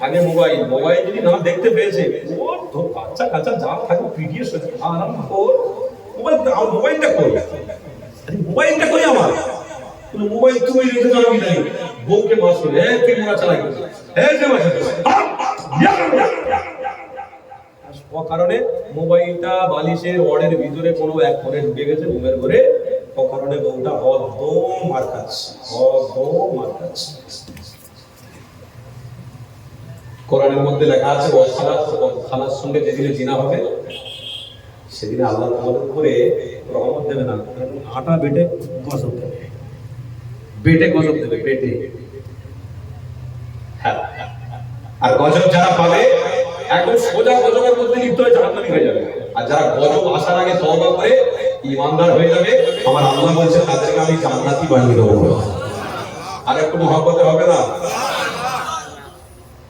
আগে মোবাইল, মোবাইল যদি না দেখতে পেয়েছে ওর তো বাচ্চা কাচ্চা যা থাকে পিটিয়ে সোজা আরাম ওর মোবাইল, মোবাইলটা কই, মোবাইলটা কই আমার? মোবাইল তুমি রেখে যাও, আমি জানি বউকে মাস করে তুই মোড়া চালাই ও কারণে মোবাইলটা বালিশের ওয়ার্ডের ভিতরে কোনো এক ঘরে ঢুকে গেছে, ঘুমের ঘরে। ও কারণে বউটা একদম মার খাচ্ছে, একদম মার খাচ্ছে। কোরআনের মধ্যে লেখা আছে খালার সঙ্গে যেদিনে জিনা হবে সেদিনে আল্লাহ তোমাদের উপরে রহমত দেবে না, আটা বেটে গজব দেবে, বেটে গজব দেবে, বেটে। হ্যাঁ, আর গজব যারা পাবে একদম সোজা গজবের মধ্যে লিপ্ত হয়ে জাহান্নামী হয়ে যাবে। আর যারা গজব আসার আগে তওবা করে ঈমানদার হয়ে যাবে, আমার আল্লাহ বলছে তাদেরকে আমি জান্নাতি বানিয়ে দেবো। আর একটু মহব্বতে হবে না?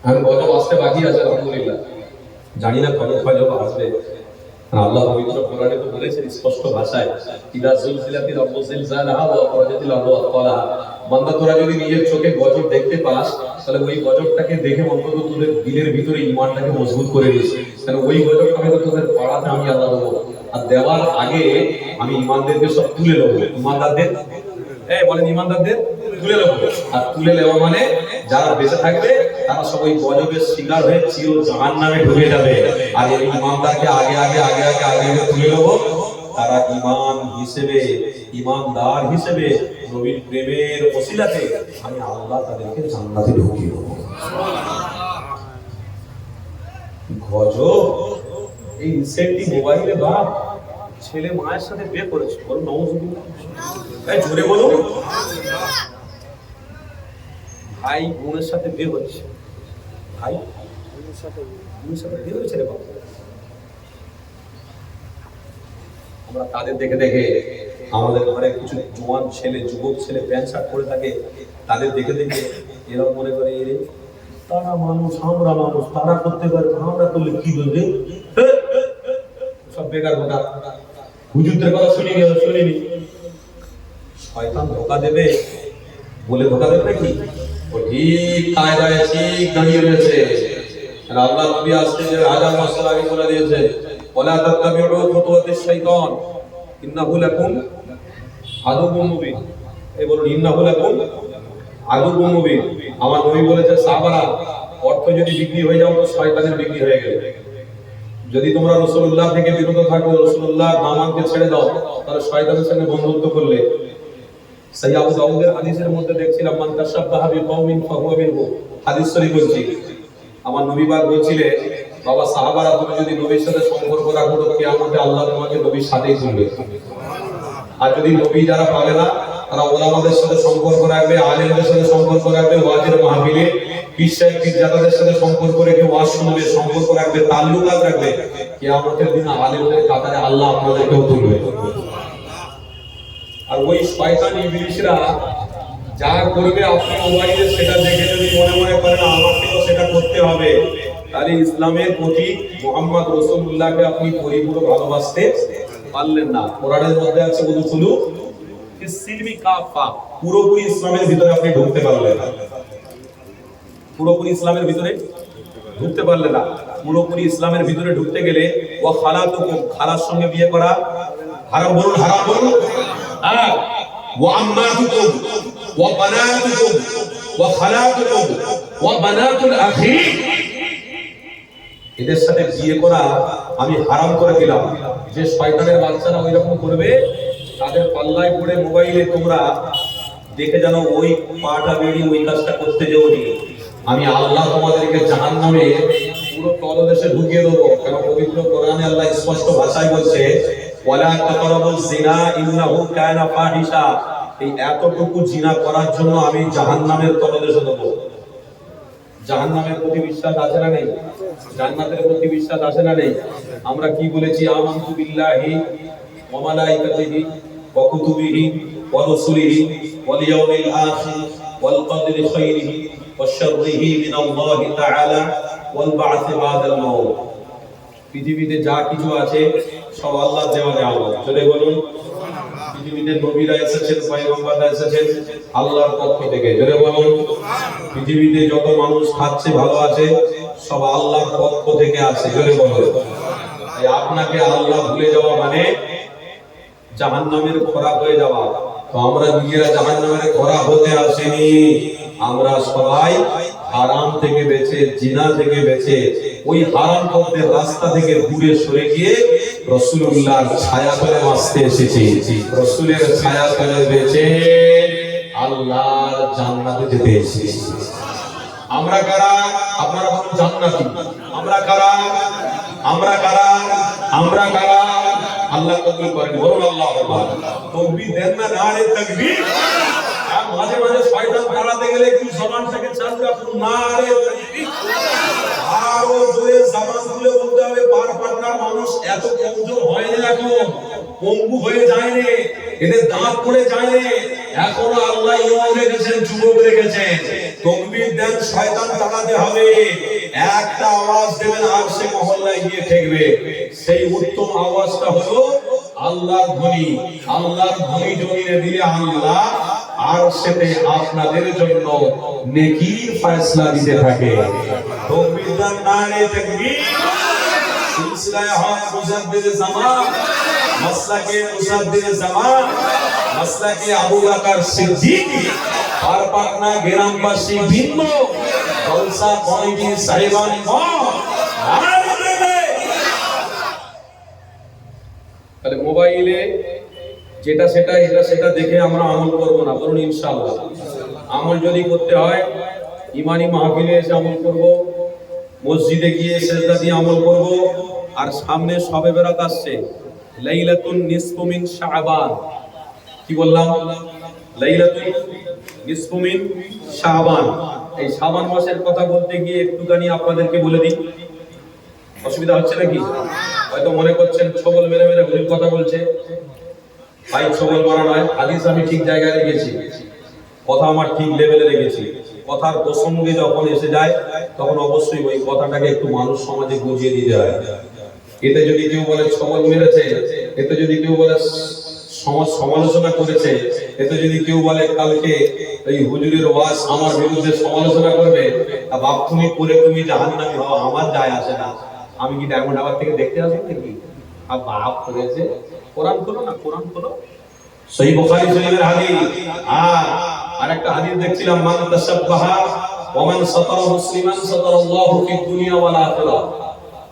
আর গজব আসতে বাকি আছে আলহামদুলিল্লাহ, জানি না কবে গজব আসবে। আল্লাহ পবিত্র কোরআনে তো বলেছেন স্পষ্ট ভাষায়, ইদা যুলজিলাতিল আরদু জিলজালাহা ওয়া আখরাজাতিল আরদু আথকালাহা। বান্দা তোরা যদি নিজের চোখে গজব দেখতে পাস, তাহলে ওই গজবটাকে দেখে অন্তত তোদের দিলের ভিতরে ঈমানটাকে মজবুত করে দিস। তাহলে ওই গজবটা হয়তো তোদের পাড়াতে আমি আল্লাহ দেবো, আর দেওয়ার আগে আমি ঈমানদেরকে সব তুলে নেবো। ঈমানদারদের বলেন ঈমানদারদের তুলে নেবো। আর তুলে নেওয়া মানে যারা বেঁচে থাকবে তারা সব ওই গজবের শিকার হয়ে চির জাহান্নামে ঢুকে যাবে। আর এই ঈমানদারকে আগে আগে আগে আগে আগে আগে তুলে নেবো, তারা ঈমান হিসেবে, ঈমানদার হিসেবে নবীর প্রেমের ওসিলাতে আমি আল্লাহ তাদেরকে জান্নাতে ঢুকিয়ে দেবো। গজব এই রিসেন্টলি মোবাইলে বাপ ছেলে মায়ের সাথে বিয়ে করেছে, বলো নওয়াজুবিল্লাহ, এই জোরে বলো। ভাই বোনের সাথে বিয়ে হচ্ছে, ভাই বোনের সাথে বিয়ে হয়েছে রে বাবা। আমরা তাদের দেখে দেখে আমাদের ঘরে কিছু জোয়ান ছেলে, যুবক ছেলে প্যান্ট শার্ট পরে থাকে, তাদের দেখে দেখে এরা মনে করে এরে তারা মানুষ, আমরা মানুষ, তারা করতে পারে, আমরা করলে কি বলবে, সব বেকার কথা। হুজুরদের কথা শুনিনি, শয়তান ধোকা দেবে বলে ধোকা দেবে নাকি? ও ঠিক কায়দায় ঠিক দাঁড়িয়ে রয়েছে। আর আল্লাহ নবী আজকে যে হাজার বছর আগে বলে দিয়েছে, ওয়ালা তাত্তাবিউ খুতুওয়াতিশ শাইতান ইন্নাহু লাকুম আদুউম মুবিন। এই বলুন ইন্নাহু লাকুম আদুউম মুবিন। আমার নবী বলেছে সাহাবারা, অর্থ যদি বিক্রি হয়ে যাও তো শয়তানের বিক্রি হয়ে গেল। যদি তোমরা রাসূলুল্লাহ থেকে বিরত থাকো, রাসূলুল্লাহ নামকে ছেড়ে দাও, তাহলে শয়তানের সঙ্গে বন্ধুত্ব করলে। সহিহ আবু দাউদের হাদিসের মধ্যে দেখছিলাম মান তাশাব্বাহা বিকওমিন ফাহুয়া মিনহু, হাদিস শরীফ বলছি। আমার নবী পাক বলছিলেন, বাবা সাহাবারা, তুমি যদি নবীর সাথে সম্পর্ক রাখো তো কিয়ামতে আল্লাহ তোমাকে নবীর সাথেই তুলবে। আর যদি নবী যারা পাবে না, তারা ওলামাদের সাথে সম্পর্ক রাখবে, আলেমদের সাথে সম্পর্ক রাখবে, ওয়াজের মাহফিলে পীর সাহেব পীরজাদাদের সাথে সম্পর্ক রেখে ওয়াজ শুনবে, সম্পর্ক রাখবে, তাল্লুকাত রাখবে, কিয়ামতের দিন আলেমদের কাতারে আল্লাহ আপনাদেরকেও তুলবে। আর ওই শয়তান ইবলিসরা যা করবে আপনি মোবাইলে সেটা দেখে যদি মনে মনে করেন আমাকেও সেটা করতে হবে, তাহলে ইসলামের প্রতি মুহাম্মদ রাসূলুল্লাহকে আপনি পরিপূর্ণ ভালোবাসতে পারলেন না। কোরআনের মধ্যে আছে উদখুলু ফিস সিলমি কাফা, পুরোপুরি ইসলামের ভিতরে আপনি ঢুকতে পারলেন না। পুরোপুরি ইসলামের ভিতরে ঢুকতে পারলেন না। পুরোপুরি ইসলামের ভিতরে ঢুকতে গেলে ওয়া খালাতুকুম, খালার সঙ্গে বিয়ে করা হারাম। বলুন হারাম বলুন। আর ওয়া আম্মাতুকুম ওয়া বানাতুকুম ওয়া খালাতুকুম ওয়া বানাতুল আখি, এদের সাথে বিয়ে করা আমি হারাম করে দিলাম। যে শয়তানের বাচ্চারা ওই রকম করবে, তাদের পাল্লায় পড়ে মোবাইলে তোমরা দেখে জানো ওই পাটা বেরিয়ে ওই কাজটা করতে যাওনি। আমি আল্লাহ তোমাদেরকে জাহান্নামে পুরো তলদেশে ঢুকিয়ে দেবো। কারণ পবিত্র কোরআনে আল্লাহ স্পষ্ট ভাষায় বলছে ওয়ালা তাকরাবুজ জিনা ইন্নাহু কানা ফাহিশা, এই এতটুকু জিনা করার জন্য আমি জাহান্নামের তলদেশে দেবো। জাহান্নামের প্রতি বিশ্বাস আছে না নেই? জান্নাতের প্রতি বিশ্বাস আছে না নেই? আমরা কি বলেছি? আমানতু বিল্লাহি ওয়া মালাইকাতিহি ওয়া কুতুবিহি ওয়া রাসূলিহি ওয়াল ইয়াউমিল আখির ওয়াল কদরি খাইরিহি ওয়া শাররিহি মিনাল্লাহি তাআলা ওয়াল বা'থি বা'দাল মাউত। পৃথিবীতে যা কিছু আছে সব আল্লাহর দেওয়া নিয়ামত। চলে বলুন, পৃথিবীতে নবীরা এসেছেন, পয়গম্বররা এসেছেন আল্লাহর পক্ষ থেকে। জোরে বলুন। পৃথিবীতে যত মানুষ খাচ্ছে ভালো আছে সব আল্লাহর পক্ষ থেকে আছে। জোরে বলুন। তাই আপনাকে আল্লাহ ভুলে যাওয়া মানে জাহান্নামের খোরাক হয়ে যাওয়া। তো আমরা নিজেরা জাহান্নামের খোরাক হতে আসেনি, আমরা সবাই হারাম থেকে বেঁচে, জিনা থেকে বেঁচে, ওই হারাম পথের রাস্তা থেকে দূরে সরে গিয়ে রাসূলুল্লাহর ছায়া তলে বাঁচতে এসেছি। রাসূলের ছায়া তলে বেঁচে আল্লাহর জান্নাতে যেতে এসেছি। আমরা কারা? আপনারা বলুন জান্নাতি। আমরা কারা? আমরা কারা? আমরা কারা? আল্লাহ কবুল করেন। বলুন আল্লাহু আকবার। তাকবীর দেন না, নারে তাকবীর। আর মাঝে মাঝে শয়তান তাড়াতে গেলে একটু জবানটাকে চালু রাখুন, নারে তাকবীর। আরো জোরে জবান খুলে বলতে হবে। পার পাটনার মানুষ এত কমজোর হয়নি, এখন পঙ্গু হয়ে যায়নি, এদের দাঁত পড়ে যায়নি, এখনো আল্লাহ ইমাম রেখেছেন, যুবক রেখেছেন। তাকবীর দেন, শয়তান তাড়াতে হবে। একটা আওয়াজ দেবেন আর সে মহল্লায় গিয়ে ঠেকবে। সেই উত্তম আওয়াজটা হলো আল্লাহর ধ্বনি। আল্লাহর ধ্বনি জমিনে দিলে আল্লাহ আর সেতে আপনাদের জন্য নেকির ফয়সালা দিতে থাকে। তাকবীর দেন, নারে তাকবীর। সিলসিলায়ে হক মুজাদ্দিদ জামান, মাসলাকে মুজাদ্দিদ জামান, মাসলাকে আবু বকর সিদ্দিক, আর পাটনা গ্রামবাসী ভিন্ন জলসা কমিটি সাহেবান তাহলে মোবাইলে যেটা সেটা এটা সেটা দেখে আমরা আমল করব না। বলুন ইনশাআল্লাহ। আমল যদি করতে হয় ইমানি মাহফিলে এসে আমল করব, মসজিদে গিয়ে সেজদা দিয়ে আমল করব। আর সামনে শবে বরাত আসছে, লাইলাতুন নিসফু মিন শাবান। কি বললাম? লাইলাতুন নিসফু মিন শাবান। এই শাবান মাসের কথা বলতে গিয়ে একটুখানি আপনাদেরকে বলে দিই, অসুবিধা হচ্ছে নাকি? হয়তো মনে করছেন ছবল মেরে মেরে ভুল কথা বলছে। ভাই ছবল মারা নয়, হাদিস আমি ঠিক জায়গায় রেখেছি, কথা আমার ঠিক লেভেলে রেখেছি। কথার প্রসঙ্গে যখন এসে যায় তখন অবশ্যই ওই কথাটাকে একটু মানুষ সমাজে বুঝিয়ে দিতে হয়। এতে যদি কেউ বলে ছবল মেরেছে, এতে যদি কেউ বলে সমাজ সমালোচনা করেছে, এতে যদি কেউ বলে কালকে এই হুজুরের ওয়াজ আমার বিরুদ্ধে সমালোচনা করবে, তা বাপ তুমি করে তুমি জাহান্নামী হও, আমার যায় আসে না। আমি কি ডায়মন্ড হারবার থেকে দেখতে আসবো নাকি? আর বাপ করেছে। কোরআন খোলো না, কোরআন খোলো। সহিহ বুখারী শরীফের হাদিস। আর একটা হাদিস দেখছিলাম, মান তাসাব্বাহা ওয়া মান সাতারা মুসলিমান সাতারাল্লাহু ফিদ দুনিয়া ওয়াল আখিরাহ।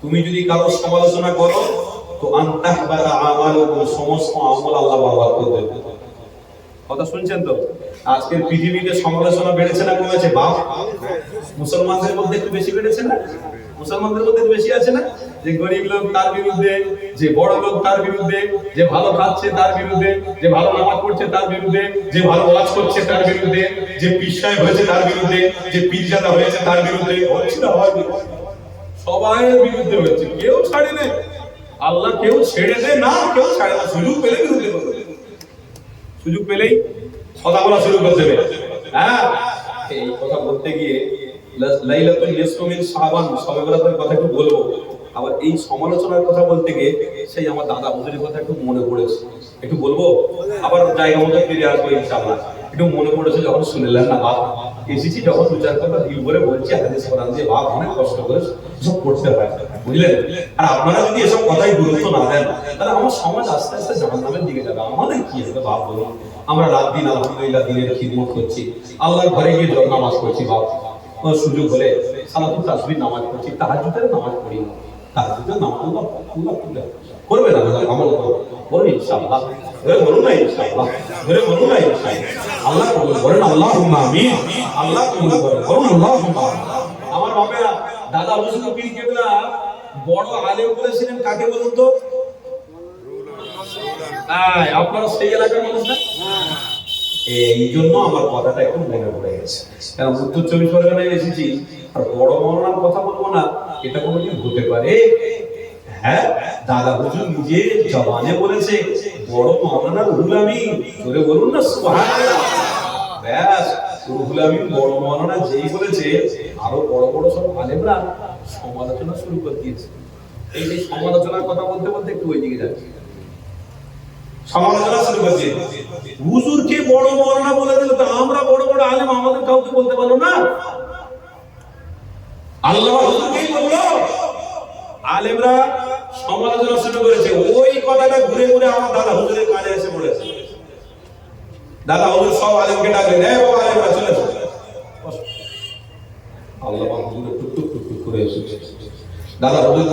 তুমি যদি কারো সমালোচনা করো তো আনতাহবারা আমালুকুম, সমস্ত আমল আল্লাহ বরবাদ করে দেবে। কথা শুনছেন তো? আজকের পৃথিবীতে সমালোচনা বেড়েছে না কমেছে? বাপ, মুসলমানদের মধ্যে একটু বেশি বেড়েছে না? মুসলমানদের মধ্যে বেশি আছে না? যে গরিব লোক তার বিরুদ্ধে, যে বড় লোক তার বিরুদ্ধে, যে ভালো খাচ্ছে তার বিরুদ্ধে, যে ভালো নামাজ পড়ছে তার বিরুদ্ধে, যে ভালো ওয়াজ করছে তার বিরুদ্ধে, যে পীর সাহেব হয়েছে তার বিরুদ্ধে, যে পীরজাদা হয়েছে তার বিরুদ্ধে। হচ্ছে না? হয় সবাই বিরুদ্ধে হচ্ছে, কেউ ছাড়ে না। আল্লাহ কেউ ছেড়ে দেয় না, কেউ ছাড়ে না। সুযোগ পেলে বিরুদ্ধে করবে, সুযোগ পেলেই কথা বলা শুরু করে দেবে। এই কথা বলতে গিয়ে লাইলাতুল নিসফ মিন শাবান, শবে বরাতের কথা একটু বলবো। আবার এই সমালোচনার কথা বলতে গিয়ে সেই আমার দাদা হুজুরের কথা একটু মনে পড়েছে, একটু বলবো। আবার জায়গা মতো ফিরে আসবো ইনশাআল্লাহ। একটু মনে পড়েছে যখন শুনলেন না বাপ, এসেছি যখন দু চার কথা দিল করে বলছি হাদিস কোরআন দিয়ে, বাপ অনেক কষ্ট করে সব করতে হয়, বুঝলেন? আর আপনারা যদি এসব কথাই গুরুত্ব না দেন তাহলে আমার সমাজ আস্তে আস্তে জাহান্নামের দিকে যাবে। আমাদের কি হবে বাপ বলুন? আমরা রাত দিন আলহামদুলিল্লাহ দিনের খিদমত করছি, আল্লাহর ঘরে গিয়ে নামাজ পড়ছি, বাপ সুযোগ হলে সালাতুল তাসবিহ নামাজ পড়ছি, তাহাজ্জুদের নামাজ পড়ি, তাহাজ্জুদের নামাজ আল্লাহ করবে না, আমল করবে। বলুন ইনশাআল্লাহ, বলুন না ইনশাআল্লাহ, বলুন না ইনশাআল্লাহ। আল্লাহ কবুল করেন, আল্লাহুম্মা আমিন। আল্লাহ কবুল করেন, বলুন আল্লাহুম্মা। আমার বাপেরা দাদা হুজুর পীর কেবলা বড় আলেম বলেছিলেন কাকে বলুন তো? আপনারা সেই এলাকার মানুষ না? এই জন্য আমার কথাটা একটু মনে পড়ে গেছে। কারণ উত্তর চব্বিশ পরগনায় এসেছি আর বড় মৌলানার কথা বলবো না, এটা কোনোদিন হতে পারে? হ্যাঁ, দাদা হুজুর নিজে জবানে বলেছে বড় মৌলানার রুহুল আমিন। জোরে বলুন না সুবহানাল্লাহ। ব্যাস, রুহুল আমিন বড় মৌলানা যেই বলেছে, আরো বড় বড় সব আলেমরা সমালোচনা শুরু করে দিয়েছে। এই যে সমালোচনার কথা বলতে বলতে একটু ওইদিকে যাচ্ছি। সমালোচনা শুরু করছে, হুজুরকে বড় মৌলানা বলে দিল, তো আমরা বড় বড় আলেম আমাদের কাউকে বলতে পারলো না? আল্লাহ হুজুরকেই বললো। আলেমরা সমালোচনা শুরু করেছে, ওই কথাটা ঘুরে ঘুরে আমার দাদা হুজুরের কানে এসে পড়েছে। দাদা হুজুর সব আলেমকে ডাকলেন, এই বাবা আলেমরা চলে এসো। আল্লাহ হুজুর টুক টুক টুক টুক করে এসেছে। দাদা হুজুর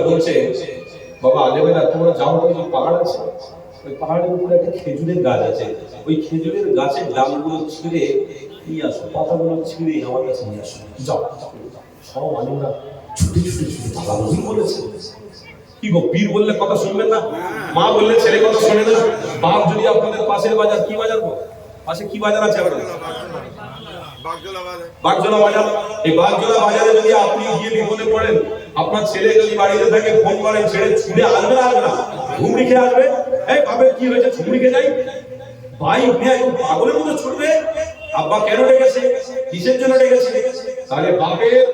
বলছে, বাবা আলেমেরা তোমরা যাও, ওই যে পাহাড় আছে, ওই পাহাড়ের উপরে একটা খেজুরের গাছ আছে, ওই খেজুরের গাছের ডালগুলো ছিঁড়ে নিয়ে আসো, পাতাগুলো ছিঁড়ে আমার কাছে নিয়ে আসো। যাও। সব আলেমরা ছুটে ছুটে ছুটে দাদা হুজুর বলেছে। কি গো, পীর বললে কথা শুনবেন না? মা বললে ছেলে কথা শোনে না? বাপ যদি আপনাদের পাশের বাজার, কি বাজার গো? পাশে কি বাজার আছে আপনাদের? বাগজোলা বাজার। এই বাগজোলা বাজারে যদি আপনি গিয়ে বিপদে পড়েন, আপনার ছেলে যদি বাড়িতে থাকে, ফোন করেন, ছেড়ে ছুটে আসবে না? আসবে না? ঘুমড়ি খেয়ে আসবে। এই বাপের কি হয়েছে, ছুমড়ি খেয়ে যাই। ভাই উঠে একদম পাগলের মতো ছুটবে, আব্বা কেন ডেকেছে, কিসের জন্য ডেকেছে? তাহলে বাপের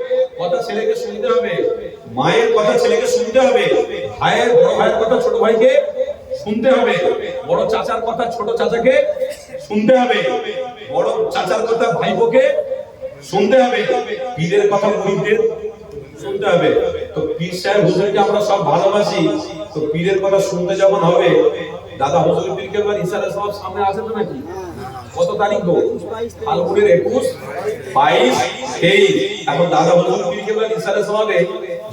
কথা ছেলেকে শুনতে হবে, মায়ের কথা ছেলেকে শুনতে হবে, ভাইয়ের বড় ভাইয়ের কথা ছোট ভাইকে শুনতে হবে, বড় চাচার কথা ছোট চাচাকে শুনতে হবে, বড় চাচার কথা ভাইপোকে শুনতে হবে, পীরের কথা মুরিদদের শুনতে হবে। তো পীর সাহেব হুজুরকে আমরা সব ভালোবাসি, তো পীরের কথা শুনতে যখন হবে, দাদা হুজুর পীর কেবলা ইসারা সব সামনে আছে তো নাকি? কত তারিখ গো? ফাল্গুনের 21, 22, 23। এখন দাদা হুজুর পীর কেবলা ইসারা সবে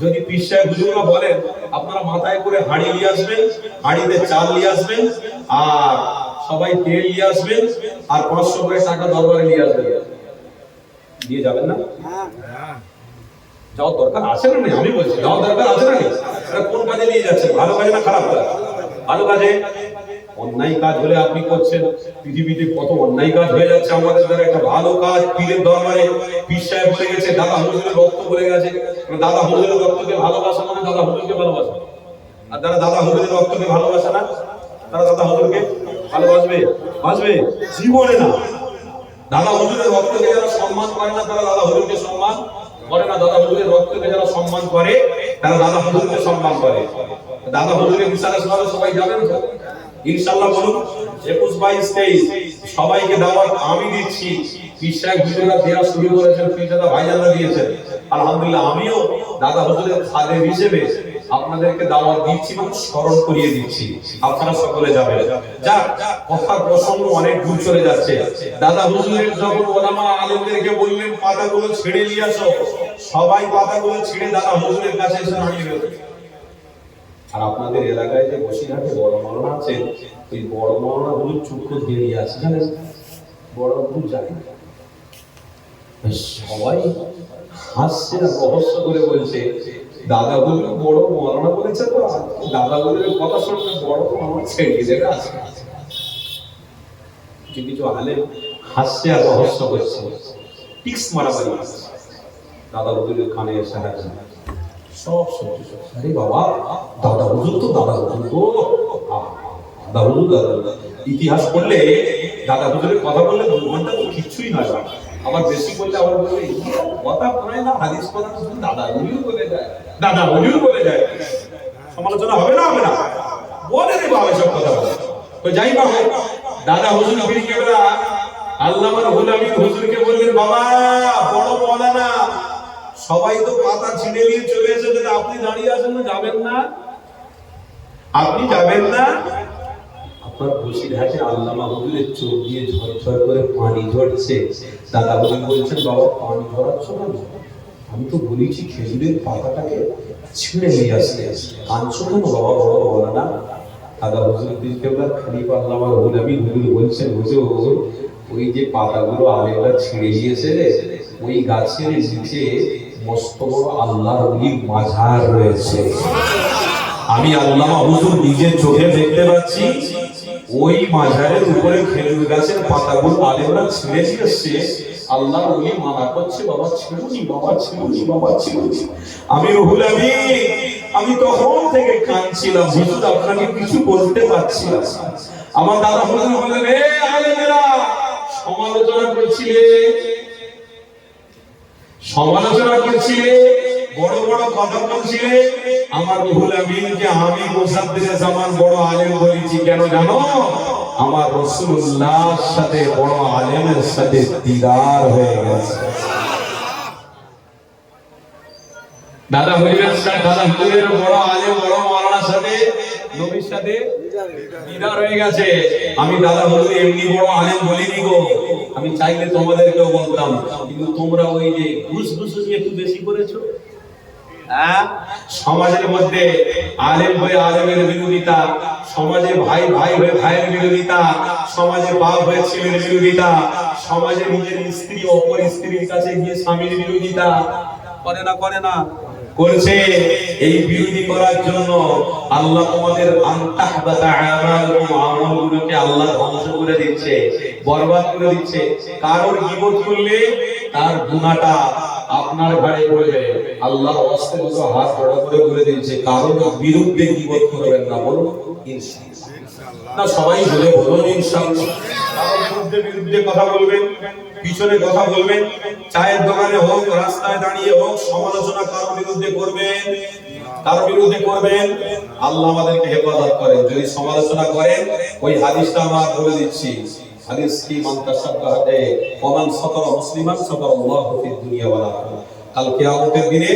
যদি পীর সাহেব হুজুররা বলেন, আপনারা মাথায় করে হাঁড়ি নিয়ে আসবেন, হাঁড়িতে চাল নিয়ে আসবেন, আর সবাই তেল নিয়ে আসবেন, আর 500 করে টাকা দরবারে নিয়ে আসবেন। দিয়ে যাবেন না? যাওয়ার দরকার আছে না? আমি বলছি যাওয়ার দরকার আছে না? কোন কাজে নিয়ে যাচ্ছেন? ভালো কাজে না খারাপ কাজ? ভালো কাজে। অন্যায় কাজ হলে আপনি করছেন, পৃথিবীতে কত অন্যায় কাজ হয়ে যাচ্ছে আমাদের দ্বারা। একটা ভালো কাজ পীরের দরবারে পীর সাহেব বলে গেছে, দাদা হুজুরের রক্ত বলে গেছে, দাদা হুজুরের রক্তকে ভালোবাসা মানে দাদা হুজুরকে ভালোবাসা। আর যারা দাদা হুজুরের রক্তকে ভালোবাসে না, তারা দাদা হুজুরকে ভালোবাসবে? বাসবে জীবনে না। দাদা হুজুরের রক্তকে যারা সম্মান করে না, তারা দাদা হুজুরকে সম্মান করে না। দাদা হুজুরের রক্তকে যারা সম্মান করে, তারা দাদা হুজুরকে সম্মান করে। দাদা হুজুরের ইশারা শোনালে সবাই যাবেন তো ইনশাআল্লাহ? বলুন 21, 22, 23 সবাইকে দাওয়াত আমি দিচ্ছি। পীর সাহেব হুজুররা দেওয়া শুরু করেছেন, পীরজাদা ভাইজানরা দিয়েছেন। আলহামদুলিল্লাহ, আমিও দাদা হুজুরের খাদেম হিসেবে আপনাদেরকে দাওয়াত দিচ্ছি না, স্মরণ করিয়ে দিচ্ছি, আপনারা সকলে যাবেন। যা কথার প্রসঙ্গ অনেক দূর চলে যাচ্ছে। দাদা হুজুরের যখন ওলামা আলেমদেরকে বললেন পাতাগুলো ছিঁড়ে নিয়ে আসো, সবাই পাতাগুলো ছিঁড়ে দাদা হুজুরের কাছে এসে দাঁড়িয়ে গেল। আর আপনাদের এলাকায় যে বসিরহাটে বড় মাওলানা আছেন, ওই বড় মাওলানা হুজুর চক্ষু দিয়ে আছে, জানেন? বড় হুজুর জানে, সবাই হাসছে আর রহস্য করে বলছে দাদা হুজুর বড় মাওলানা বলেছে, তো দাদা হুজুরের কথা শুনলে বড় তো আমার ছেড়ে দেবে আছে। কিছু আলেম হাসছে আর রহস্য করছে, টিক্স মারামারি দাদা হুজুরের কানে এসে হাসছে, সব সত্যি। আরে বাবা, দাদা হুজুর তো দাদা হুজুর তো দাদা হুজুর দাদা। ইতিহাস পড়লে দাদা হুজুরের কথা বললে 2 ঘন্টা তো কিছুই নয়, আবার বেশি বললে আবার বলবে কথা পড়ে না, হাদিস কথা শুধু দাদা হুজুর বলে যায়, দাদা হুজুর বলে যায়। সমালোচনা হবে না? হবে না? বলে রে বাবা সব কথা বলে। তো যাই বাবা, দাদা হুজুর ফিরিকেরা আল্লামা রুহুল আমিন হুজুরকে বললেন, বাবা বড় মাওলানা সবাই তো পাতা ছিঁড়ে নিয়ে চলে এসেছে, আপনি দাঁড়িয়ে আছেন না, যাবেন না? আপনি যাবেন না? আপনার বসিরহাটে আল্লামা হুজুরের চোখ দিয়ে ঝরঝর করে পানি ঝরছে। দাদা হুজুর বলছেন, বাবা পানি ঝরাচ্ছ না? আমি তো বলেছি খেজুরের পাতাটাকে ছিঁড়ে নিয়ে আসতে। কাঁদছো কেন বাবা বড় মাওলানা? দাদা হুজুর বিকেবলার খলিফা আল্লামা রুহুল আমিন হুজুর বলছেন, হুজুর ওই যে পাতাগুলো আলেমরা ছিঁড়ে দিয়েছে রে, ওই গাছের নিচে মস্ত বড় আল্লাহর ওলির মাজার রয়েছে। আমি আল্লামা হুজুর নিজের চোখে দেখতে পাচ্ছি, ওই মাজারের উপরে খেজুর গাছের পাতাগুলো আলেমরা ছিঁড়ে দিয়েছে। আল্লাহর ওলি মানা করছে, বাবা ছিঁড়ুনি, বাবা ছিঁড়ুনি, বাবা ছিঁড়ুনি। আমি রুহুল আমিন, আমি তখন থেকে কাঁদছিলাম, হুজুর আপনাকে কিছু বলতে পারছি না। আমার দাদা হুজুর বললেন, হে আলেমেরা, সমালোচনা করছিলে, সমালোচনা করছিলে, বড় বড় কথা বলছিলে। আমার রুহুল আমিনকে আমি মুসাদ্দিরে জামান বড় আলেম বলেছি, কেন জানো? আমার রাসূলুল্লাহর সাথে বড় আলেমের সাথে দিদার হয়ে গেছে। দাদা হুজুরের বড় আলেম বড় মাওলানার সাথে নবীর সাথে দিদার হয়ে গেছে। আমি দাদা হুজুর এমনি বড় আলেম বলিনি গো, আমি চাইলে তোমাদেরকেও বলতাম, কিন্তু তোমরা ওই যে ঘুষ নিয়ে একটু বেশি করেছো। সমাজের মধ্যে আলেম হয়ে আলেমের বিরোধিতা, সমাজে ভাই হয়ে ভাইয়ের বিরোধিতা, সমাজে বাপ হয়ে ছেলের বিরোধিতা, সমাজে নিজের স্ত্রী অপর স্ত্রীর কাছে গিয়ে স্বামীর বিরোধিতা করে না? করে না? করছে। এই বিরোধী করার জন্য আল্লাহ তোমাদের আনতাহবাতা আমালুকুম, আমলগুলোকে আল্লাহ ধ্বংস করে দিচ্ছে, বরবাদ করে দিচ্ছে। কারোর গীবত করলে তার গুনাহটা আপনার ঘাড়ে পড়বে। আল্লাহর ওয়াস্তে দুটো হাত বড় করে বলে দিয়েছে, কারোর বিরুদ্ধে গীবত করবেন না, বলুন ইনশাআল্লাহ। না সবাই বলুন ইনশাআল্লাহ। কারোর বিরুদ্ধে কথা বলবেন, পিছনে কথা বলবেন, চায়ের দোকানে হোক, রাস্তায় দাঁড়িয়ে হোক, সমালোচনা কারোর বিরুদ্ধে করবেন, কারোর বিরুদ্ধে করবেন। আল্লাহ আমাদেরকে হেফাজত করেন। যদি সমালোচনা করেন, ওই হাদিসটা আমরা বলে দিচ্ছি, হাদিস কি, মান তাসাব্বাহা ওমান সাতারা মুসলিমান সাতারাল্লাহু ফিদ দুনিয়া ওয়াল আখিরাহ। কাল কিয়ামতের দিনে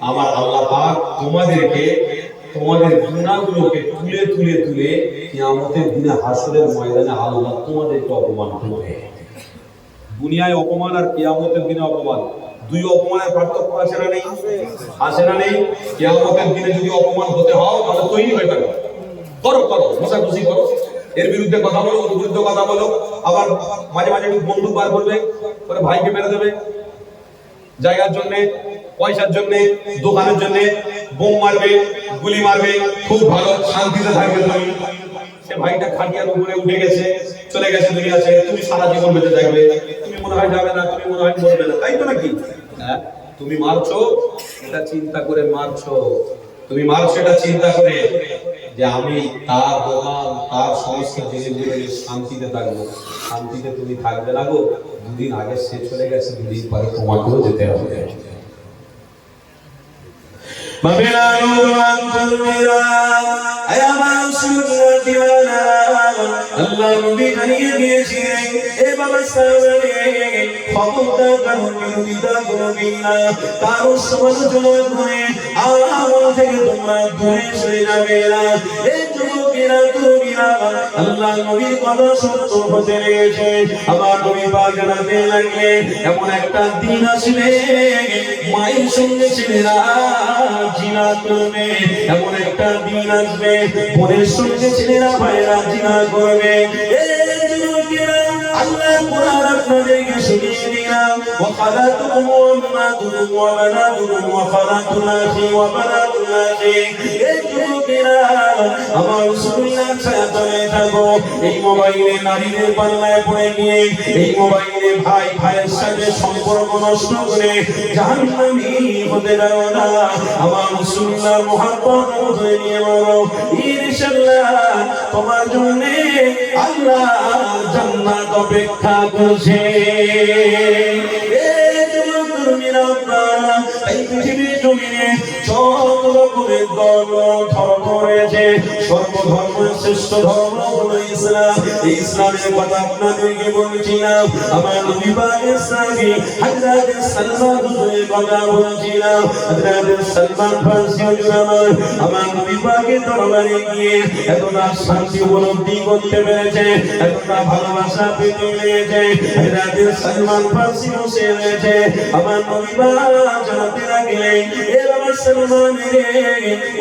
আমার আল্লাহ পাক তোমাদেরকে, তোমাদের গুনাহগুলোকে তুলে তুলে তুলে কিয়ামতের দিনে হাসরের ময়দানে আল্লাহ তোমাদেরকে অপমান করবে। দুনিয়ায় অপমান আর কিয়ামতের দিনে অপমান, দুই অপমানের পার্থক্য আছে না নেই? আছে না নেই? কিয়ামতের দিনে যদি অপমান হতে হয়, তাহলে তৈরি হয়ে থাকো, করো ঘুষাঘুষি করো, এর বিরুদ্ধে কথা বলো, ওর বিরুদ্ধে কথা বলো, আবার মাঝে মাঝে একটু বন্দুক বার করবে, করে ভাইকে মেরে দেবে, জায়গার জন্য, পয়সার জন্য, দোকানের জন্য বোম মারবে, গুলি মারবে, খুব ভালো শান্তিতে থাকবে তুমি। সে ভাইটা খাটিয়ার উপরে উঠে গেছে, চলে গেছে দুনিয়া ছেড়ে, তুমি সারা জীবন বেঁচে থাকবে, তুমি মনে হয় যাবে না, তুমি মনে হয় মরবে না, তাই তো নাকি? হ্যাঁ, তুমি মারছো এটা চিন্তা করে মারছো, তুমি মারছো এটা চিন্তা করে যে আমি তার দোকান, তার সমস্ত জিনিসগুলো শান্তিতে থাকবো। শান্তিতে তুমি থাকবে না গো, দুদিন আগে সে চলে গেছে, দুদিন পরে তোমাকেও যেতে হবে। مبلغ أنتم يا أيها السنة আল্লাহ নবী জানিয়ে দিয়েছিলেন, এ বাবা সাহাবারে খবরদার কারো বিরোধিতা করবি না, কারো সমালোচনা করে আমল থেকে তোমরা দূরে সরে যাবে না। এই যুবকেরা তরুণীরা আল্লাহ নবীর কথা সত্য হতে লেগেছে। আমার নবী পাক জানাতে লাগলেন, এমন একটা দিন আসবে মায়ের সঙ্গে ছেলেরা জিনা করবে, এমন একটা দিন আসবে বোনের সঙ্গে ছেলেরা ভাইয়েরা জিনা করবে। এই যুবকেরা আল্লাহ কোরআন আপনাদেরকে শুনিয়ে দিলাম, ওয়া খালাতুকুম উম্মাতুকুম ওয়া বানাতুকুম ওয়া খালাতুল আখি ওয়া বানাতুল আখি। এই যুবকেরা আমার রাসূলুল্লাহ ছায়াতলে থাকো, এই মোবাইলে নারীদের পাল্লায় পড়ে গিয়ে এই মোবাইলে ভাই ভাইয়ের সাথে সম্পর্ক নষ্ট করে জাহান্নামী হতে দাও না। আমার রাসূলুল্লাহ মুহাব্বত ধরে নিয়ে বলো, ইনশাআল্লাহ তোমার জন্য আল্লাহ জান্নাত অপেক্ষা করছে। এই যুবক-তরুণীরা আপনারা এই পৃথিবীর জমিনে যত রকমের ধর্ম রয়েছে, সর্বধর্মের শ্রেষ্ঠ ধর্ম হলো ইসলাম। এই ইসলামের কথা আপনাদেরকে বলছিলাম, আমার নবী পাকের সাহাবী হযরত সালমান হুজুরের কথা বলছিলাম। হযরত সালমান ফারসি হুজুর আমার নবী পাকের দরবারে গিয়ে এতটা শান্তি উপলব্ধি করতে পেরেছে, এতটা ভালোবাসা পেতে পেরেছে। হযরত সালমান ফারসি বসে রয়েছে, আমার নবী পাক জানাতে লাগলেন, এ বাবা সালমান রে,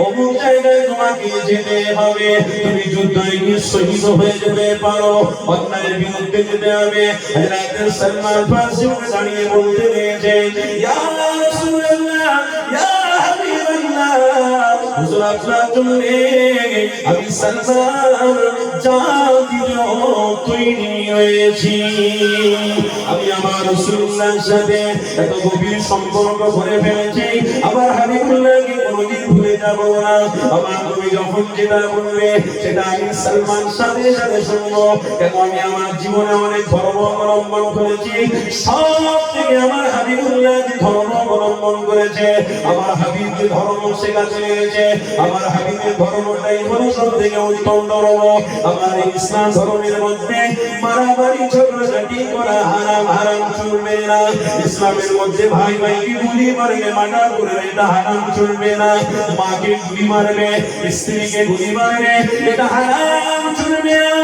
অমুক জায়গায় তোমাকে যেতে হবে, তুমি যুদ্ধে গিয়ে শহীদ হয়ে যেতে পারো, অন্যায়ের বিরুদ্ধে যেতে হবে। হযরত সালমান ফারসি দাঁড়িয়ে বলতে রয়েছে, ইয়া রাসূলুল্লাহ, ইয়া হাবিবাল্লাহ, হুজুর আপনার জন্য আমি সালমান জাতির তৈরি হয়েছি। আমি আমার রাসূলুল্লাহর সাথে এত গভীর সম্পর্ক করে ফেলেছি, আমার হাবিবুল্লাহকে কোনোদিন ভুলে যাব না। আমার নবী যখন যেটা বলবে সেটা আমি সালমান সাথে সাথে শুনবো। কেন আমি আমার জীবনে অনেক ধর্ম অবলম্বন করেছি, সব থেকে আমার হাবিবুল্লাহ যে ধর্ম অবলম্বন করেছে, আমার হাবিব যে ধর্ম শেখাতে লেগেছে, আমার হাবিবের ধর্মটাই হলো সব থেকে উত্তম ধর্ম। আমার ইসলাম ধর্মের মধ্যে মারামারি ঝগড়াঝাটি করা হারাম, হারাম চলবে না। ইসলামের মধ্যে ভাই ভাইকে গুলি মারবে, মার্ডার করবে, এটা হারাম চলবে না। মাকে গুলি মারবে, স্ত্রীকে গুলি মারবে, এটা হারাম চলবে না।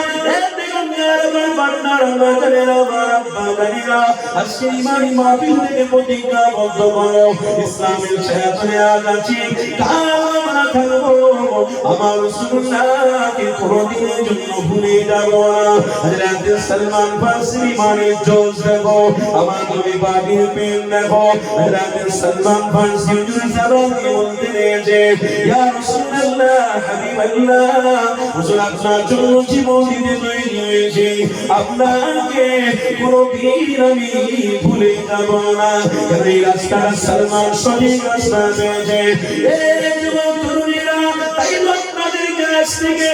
ইসলামের ছায়াতলে আজ আছি, কামনা থাকবো আমার রাসূলুল্লাহকে কোনদিনের জন্য ভুলে যাব না। হযরত সালমান ফারসি মানে জোশ দেখো, আমার নবী পাকের প্রেম দেখো। হযরত সালমান ফারসি হুজুর জবান দিয়ে বলতে রয়েছে, ইয়া রাসূলুল্লাহ, হাবিবাল্লাহ, হুজুর আপনার জন্য জীবন দিতে তৈরি হয়েছে, আপনাকে কোনদিন আমি ভুলে যাব না। এই রাস্তাটা সালমান সঠিক রাস্তা পেয়েছে। এই যুবক তরুণীরা, তাই আপনাদের কাছ থেকে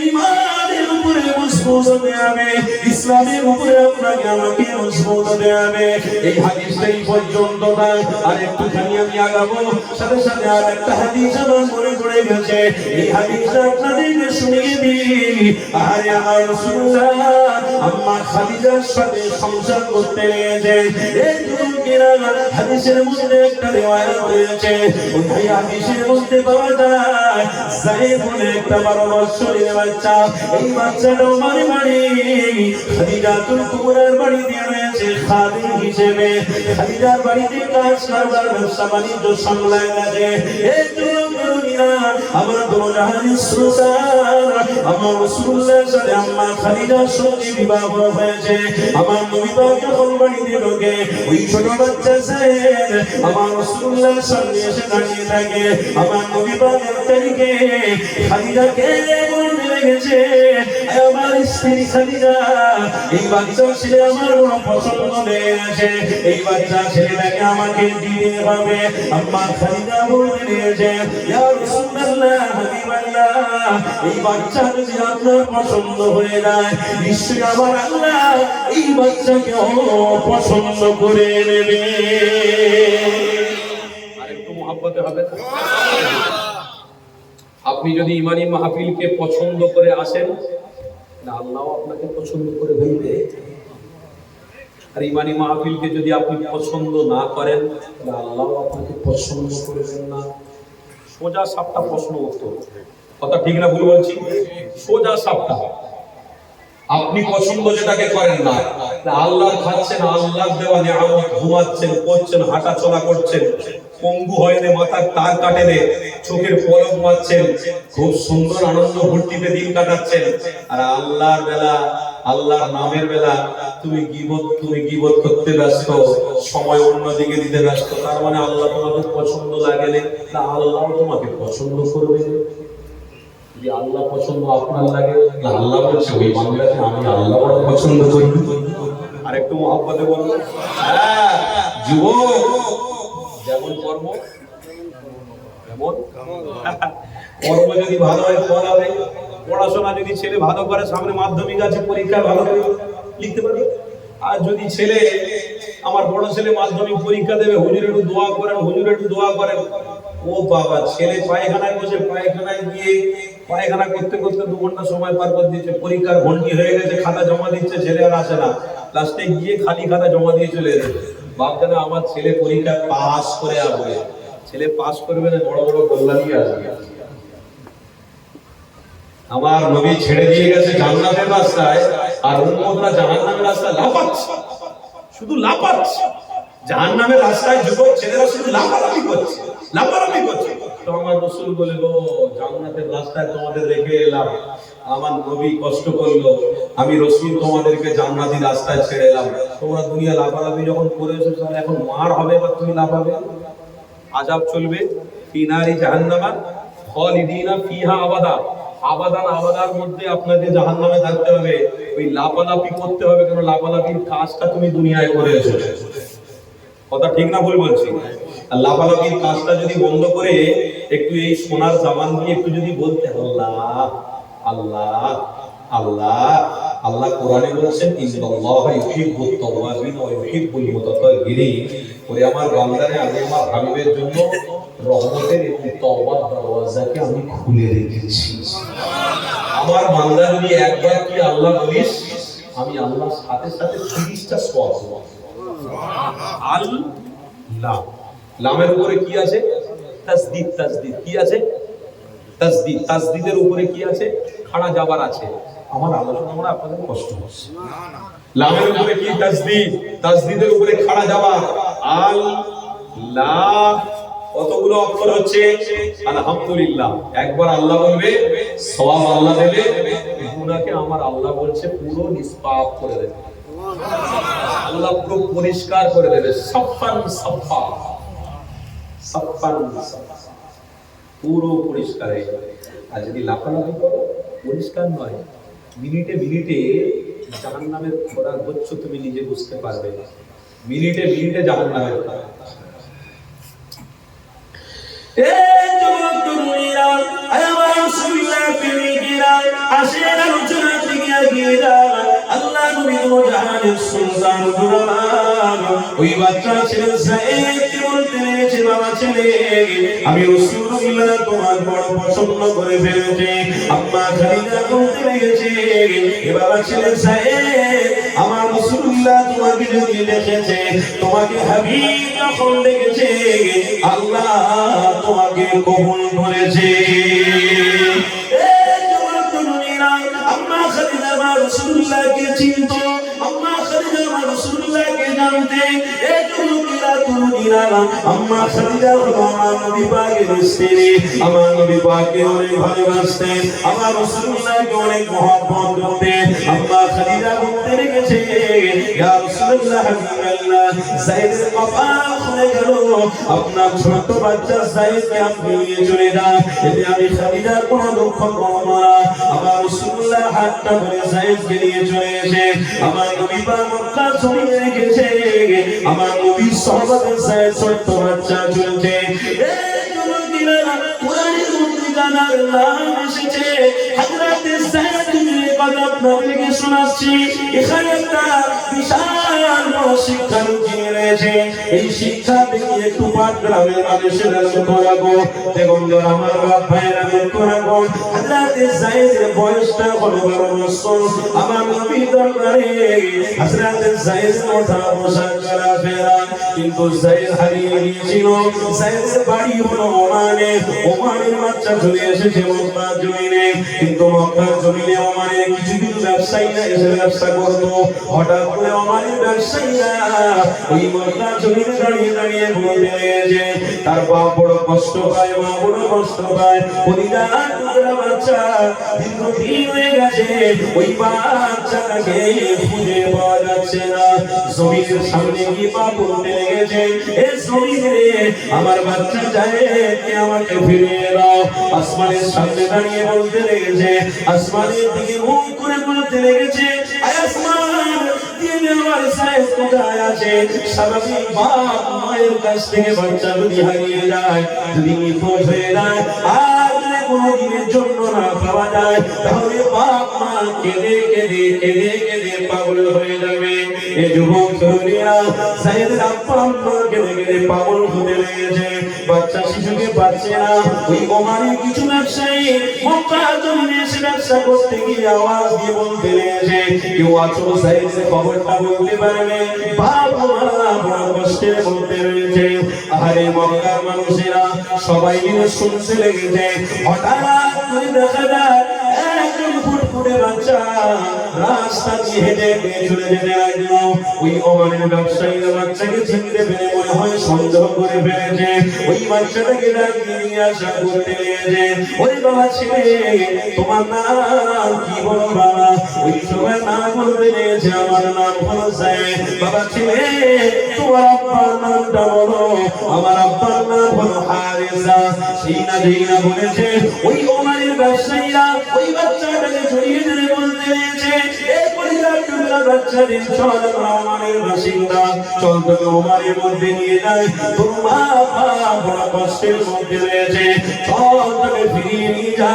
ইমানের উপরে মজবুত হতে হবে, ইসলামের উপরে আপনাকে আমাকে মজবুত হতে হবে। এই হাদিসটাই পর্যন্ত না, আর একটুখানি আমি আগাবো, সাথে সাথে আর একটা হাদিস আমার মনে পড়ে গেছে, এই হাদিসটা আপনাদেরকে শুনিয়ে দিই। আরে আমার রাসূলুল্লাহ আম্মা খাদিজার সাথে সংসার করতে লেগেছে। এই যুবকেরা হাদিসের মধ্যে একটা রিওয়ায়াত রয়েছে, ওই হাদিসের মধ্যে পাওয়া যায় যায়েদ বলে একটা 12 বছরের বাচ্চা, এই বাচ্চাটাও বাড়ি বাড়ি খাদিজাতুল কুবরার বাড়িতে রয়েছে খাদিম হিসেবে, খাদিজার বাড়িতে কাজ কারবার ব্যবসা বাণিজ্য সামলায় গেছে। এই যুবকেরা আমার দোজাহানের সুলতান আমার রাসূলুল্লাহর সাথে আম্মা খাদিজার সঙ্গে বিবাহ হয়েছে। আমার নবী পাক যখন বাড়িতে ঢোকে, ওই ছোট বাচ্চা যায়েদ আমার রাসূলুল্লাহর সামনে এসে দাঁড়িয়ে থাকে। আমার নবী পাক তারিখে খাদিজাকে বলতে লেগেছে, আমার স্ত্রী খাদিজা, এই বাচ্চা ছেলে আমার বড় পছন্দ লেগেছে, এই বাচ্চা ছেলেটাকে আমাকে দিতে হবে। আম্মা খাদিজা বলতে লেগেছে, ইয়া রাসূলুল্লাহ, হাবিবাল্লাহ, এই বাচ্চা যদি আপনার পছন্দ হয়ে যায়, নিশ্চয়ই আমার আল্লাহ এই বাচ্চাকে পছন্দ করে নেবে। আরেকটু মহব্বতে হবে। আপনি যদি ইমানি মাহফিলকে পছন্দ করে আসেন, না আল্লাহ আপনাকে পছন্দ করে ফেলবে। আর ইমানি মাহফিলকে যদি আপনি পছন্দ না করেন তাহলে আল্লাহ আপনাকে পছন্দ করবেন না। সোজা সাপটা প্রশ্ন উত্তর, কথা ঠিক না ভুল বলছি? সোজা সাপটা। আপনি পছন্দ যেটাকে করেন না, আল্লাহ খাচ্ছেন, আল্লাহ দেওয়া নিয়ামত, ঘুমাচ্ছেন, করছেন, হাঁটা চলা করছেন, পঙ্গু হয়নি, মাথার তার কাটেনে, চোখের পলক মারছেন, খুব সুন্দর আনন্দ ভর্তিতে দিন কাটাচ্ছেন, আর আল্লাহর বেলা, আল্লাহর নামের বেলা তুমি গীবত করতে ব্যস্ত, সময় অন্যদিকে দিতে ব্যস্ত। তার মানে আল্লাহ তোমাকে পছন্দ লাগেনি, না আল্লাহ তোমাকে পছন্দ করবে। যদি আল্লাহ পছন্দ আপনার লাগে, আল্লাহ বলছে ওই বান্দাকে আমি আল্লাহ বড় পছন্দ করি। আর একটু মহব্বতে বলবো, হ্যাঁ যুবক, যেমন কর্ম তেমন কর্ম যদি ভালো হয় ফল হবে। পড়াশোনা যদি ছেলে ভালো করে, সামনে মাধ্যমিক আছে, পরীক্ষা ভালো করে লিখতে পারবে। আর যদি ছেলে, আমার বড় ছেলে মাধ্যমিক পরীক্ষা দেবে, হুজুর একটু দোয়া করেন, হুজুর একটু দোয়া করেন, ও বাবা, ছেলে পায়খানায় বসে পায়খানায় গিয়ে পায়খানা করতে করতে 2 ঘন্টা সময় পার করে দিচ্ছে, পরীক্ষার ঘন্টি হয়ে গেছে, খাতা জমা দিচ্ছে, ছেলে আর আসে না, লাস্টে গিয়ে খালি খাতা জমা দিয়ে চলে এসেছে। ভাবছেন আমার ছেলে পরীক্ষা পাস করে আসবে। ছেলে পাস করবে না, বড় বড় গোল্লা নিয়ে আসবে। আমার নবী ছেড়ে দিয়ে গেছে জান্নাতের রাস্তায়, আর উম্মতরা জাহান্নামের রাস্তায় লাফাচ্ছে, শুধু লাফাচ্ছে। জাহান্নামের রাস্তায় যুবক ছেলেরা শুধু লাফালাফি করছে, লাফালাফি করছে। তো আমার রাসূল বলে, গো জান্নাতের রাস্তায় তোমাদের রেখে এলাম, আমার নবী কষ্ট করলো, আমি রাসূল তোমাদেরকে জান্নাতি রাস্তায় ছেড়ে এলাম, তোমরা দুনিয়া লাফালাফি যখন করে এসেছো, এখন মার হবে বা তুমি লাফাবে, আযাব চলবে। ফিনারি জাহান্নামা খালিদিনা ফিহা আবাদা, আবাদান আবাদার মধ্যে আপনাকে জাহান্নামে থাকতে হবে। ওই লাফালাফি করতে হবে, কারণ লাফালাফির কাজটা তুমি দুনিয়ায় করে এসেছো। কথা ঠিক না ভুল বলছি? আর লাফালাফির কাজটা যদি বন্ধ করে একটু এই সোনার জামান দিয়ে একটু যদি বলতে, আল্লাহ আল্লাহ আল্লাহ আল্লাহ কোরআনে বলেছেন, ইন্নাল্লাহা ইউহিব্বুত তাওয়াবিন ওয়া ইউহিব্বুল মুতাতাহহিরিন। ওরে আমার বান্দারে, আমি আমার হাবিবের জন্য রহমতের এবং তওবার দরওয়াজাকে আমি খুলে রেখেছি। আমার বান্দা যদি একবার কি আল্লাহ বলিস, আমি আল্লাহর সাথে সাথে 30টা সওয়াব দেব। আল্লাহ, লামের উপরে কি আছে? তাসদীদ। তাসদীদ কি আছে? তাসদীদ। তাসদীদের উপরে কি আছে? খাড়া যাবার আছে। আমার আলোচনা মনে আপনাদের কষ্ট হচ্ছে। লামের উপরে কি? তাসদীদ। তাসদীদের উপরে খাড়া যাওয়া। আল্লাহ, কতগুলো অক্ষর হচ্ছে? আলহামদুলিল্লাহ। একবার আল্লাহ বলবে, সওয়াব আল্লাহ দেবে, গুনাহকে আমার আল্লাহ বলছে পুরো নিষ্পাপ করে দেবে। আল্লাহ পুরো পরিষ্কার করে দেবে, সাফান সাফা, সাফান সাফা, পুরো পরিষ্কার হয়ে যাবে। আর যদি লাফালাফি করো, পরিষ্কার নয়, মিনিটে মিনিটে জাহান্নামের খোরাক হচ্ছ, তুমি নিজে বুঝতে পারবে না। মিনিটে মিনিটে জাহান্নামের খোরাক। আল্লাহ নবী জাহানের সুলতান ওই বাচ্চা ছেলে সাইদকে বলতে লেগেছে, বাবা ছেলে, আমি রাসূলুল্লাহ তোমার বড় পছন্দ করে ফেলেছি। আম্মা খাদিজা বলতে লেগেছে, এ বাবা ছেলে সাইদ, আমার রাসূলুল্লাহ তোমাকে যদি দেখেছে, তোমাকে হাবিব যখন দেখেছে, আল্লাহ তোমাকে কবুল করেছে। আম্মা খাদিজা আমার রাসূলুল্লাহকে চিনত, আম্মা খাদিজা আমার রাসূলুল্লাহকে জানতেন। এই যুবকেরা তরুণীরা, আম্মা খাদিজা আমার নবী পাকের স্ত্রী, আমার নবী পাককে অনেক ভালোবাসতেন, আমার রাসূলুল্লাহকে অনেক মহব্বত করতেন। আম্মা খাদিজা বলতে লেগেছে, ইয়া রাসূলুল্লাহ, হাবিবাল্লাহ, যায়েদের কপাল খুলে গেল, আপনার ছোট বাচ্চা যায়েদকে আপনি নিয়ে চলে যান, এতে আমি খাদিজার কোনো দুঃখ করব না। আমার রাসূলুল্লাহ হাতটা ধরে যায়েদকে নিয়ে চলে এসে আমার নবী পাক মক্কা শরীফে রেখেছে। আমার নবীর সাহাবাদের যায়েদ ছোট বাচ্চা চলছে। এই যুবকেরা, কোরআনের মধ্যে জানার নাম এসেছে, হযরত যায়েদ সংবাদ আপনাদেরকে শোনাচ্ছি। এখানে একটা বিশাল বড় শিক্ষা লুকিয়ে রয়েছে। এই শিক্ষা থেকে একটু পাঠ গ্রামের মানুষেরা লক্ষ্য রাখো। দেখুন আমার বাপ ভাইয়েরা লক্ষ্য রাখো। হযরত যায়েদের বয়সটা হলো 12 বছর। আমার নবী দরবারে হযরত যায়েদ কথা বসা চলাফেরা, কিন্তু যায়েদ হারিয়ে গিয়েছিল। যায়েদের বাড়ি হলো ওমানে। ওমানের বাচ্চা চলে এসেছে মক্কার জমিনে, কিন্তু মক্কার জমিনে ওমানের কিছু কিছু ব্যবসায়ীরা এসে ব্যবসা করতো। হঠাৎ করে ওমানের ব্যবসায়ীরা ওই মক্কার জমিনে দাঁড়িয়ে দাঁড়িয়ে বলতে লেগেছে, তার বাপ বড় কষ্ট পায়, মা বড় কষ্ট পায়। পরিবার টুকরা বাচ্চা দীর্ঘদিন হয়ে গেছে, ওই বাচ্চাটাকে খুঁজে পাওয়া যাচ্ছে না। জমিনের সামনে গিয়ে পা পড়তে লেগেছে, এ জমিন রে, আমার বাচ্চা যায়, আমাকে ফিরিয়ে দাও। আসমানের সামনে দাঁড়িয়ে বলতে লেগেছে, আসমানের দিকে মুখ করে বলতে লেগেছে, আয় আসমান, আমার সাইজ কোথায় আছে? স্বাভাবিক বাপ মায়ের কাছ থেকে বাচ্চা যদি হারিয়ে যায়, যদি নিখোঁজ হয়ে যায়, আর কোনদিনের জন্য না পাওয়া যায়, তাহলে বাপ মা কেঁদে কেঁদে কেঁদে কেঁদে পাগল হয়ে যাবে। এই যুবক তরুণীরা সাইয়েদের আব্বা আম্মা কেঁদে কেঁদে পাগল হতে লেগেছে। বাচ্চা শিশুকে পাচ্ছে না। ওই ওমানের কিছু ব্যবসায়ী মক্কার জমিনে এসে ব্যবসা করতে গিয়ে আওয়াজ দিয়ে বলতে লেগেছে, কেউ আছো সাইয়েদের খবরটা বলতে পারবে? বাপ মা বড় কষ্টের মধ্যে রয়েছে। আরে মক্কার মানুষেরা সবাই মিলে শুনতে লেগেছে। হঠাৎ করে দেখা যায় একজন ফুটফুটে বাচ্চা রাস্তা দিয়ে হেঁটে হেঁটে চলে যেতে লাগলো। ওই ওমানের ব্যবসায়ীরা বাচ্চাকে চিনতে পেরে মনে হয় সন্দেহ করে ফেলেছে। ওই বাচ্চাটাকে ডাকিয়ে নিয়ে আসা করতে লেগেছে। ওই বাবা ছেলে, তোমার নাম কি বলো বাবা? ওই সময় নাম বলতে লেগেছে, আমার নাম হলো সাইয়েদ। বাবা ছেলে, তোমার আব্বার নামটা বলো। আমার আব্বার নাম হলো হারিসা। সেই না যেই না বলেছে, ওই ওমানের ব্যবসায়ীরা ওই বাচ্চাটাকে জড়িয়ে ধরে বলতে লেগেছে, এই পরিবার টুকরা বাচ্চাদের চল ওমানের বাসিন্দা, চল তোকে ওমানের মধ্যে নিয়ে যায়। তোর মা বাবা বড় কষ্টের মধ্যে রয়েছে, চল তোকে ফিরিয়ে নিয়ে যা।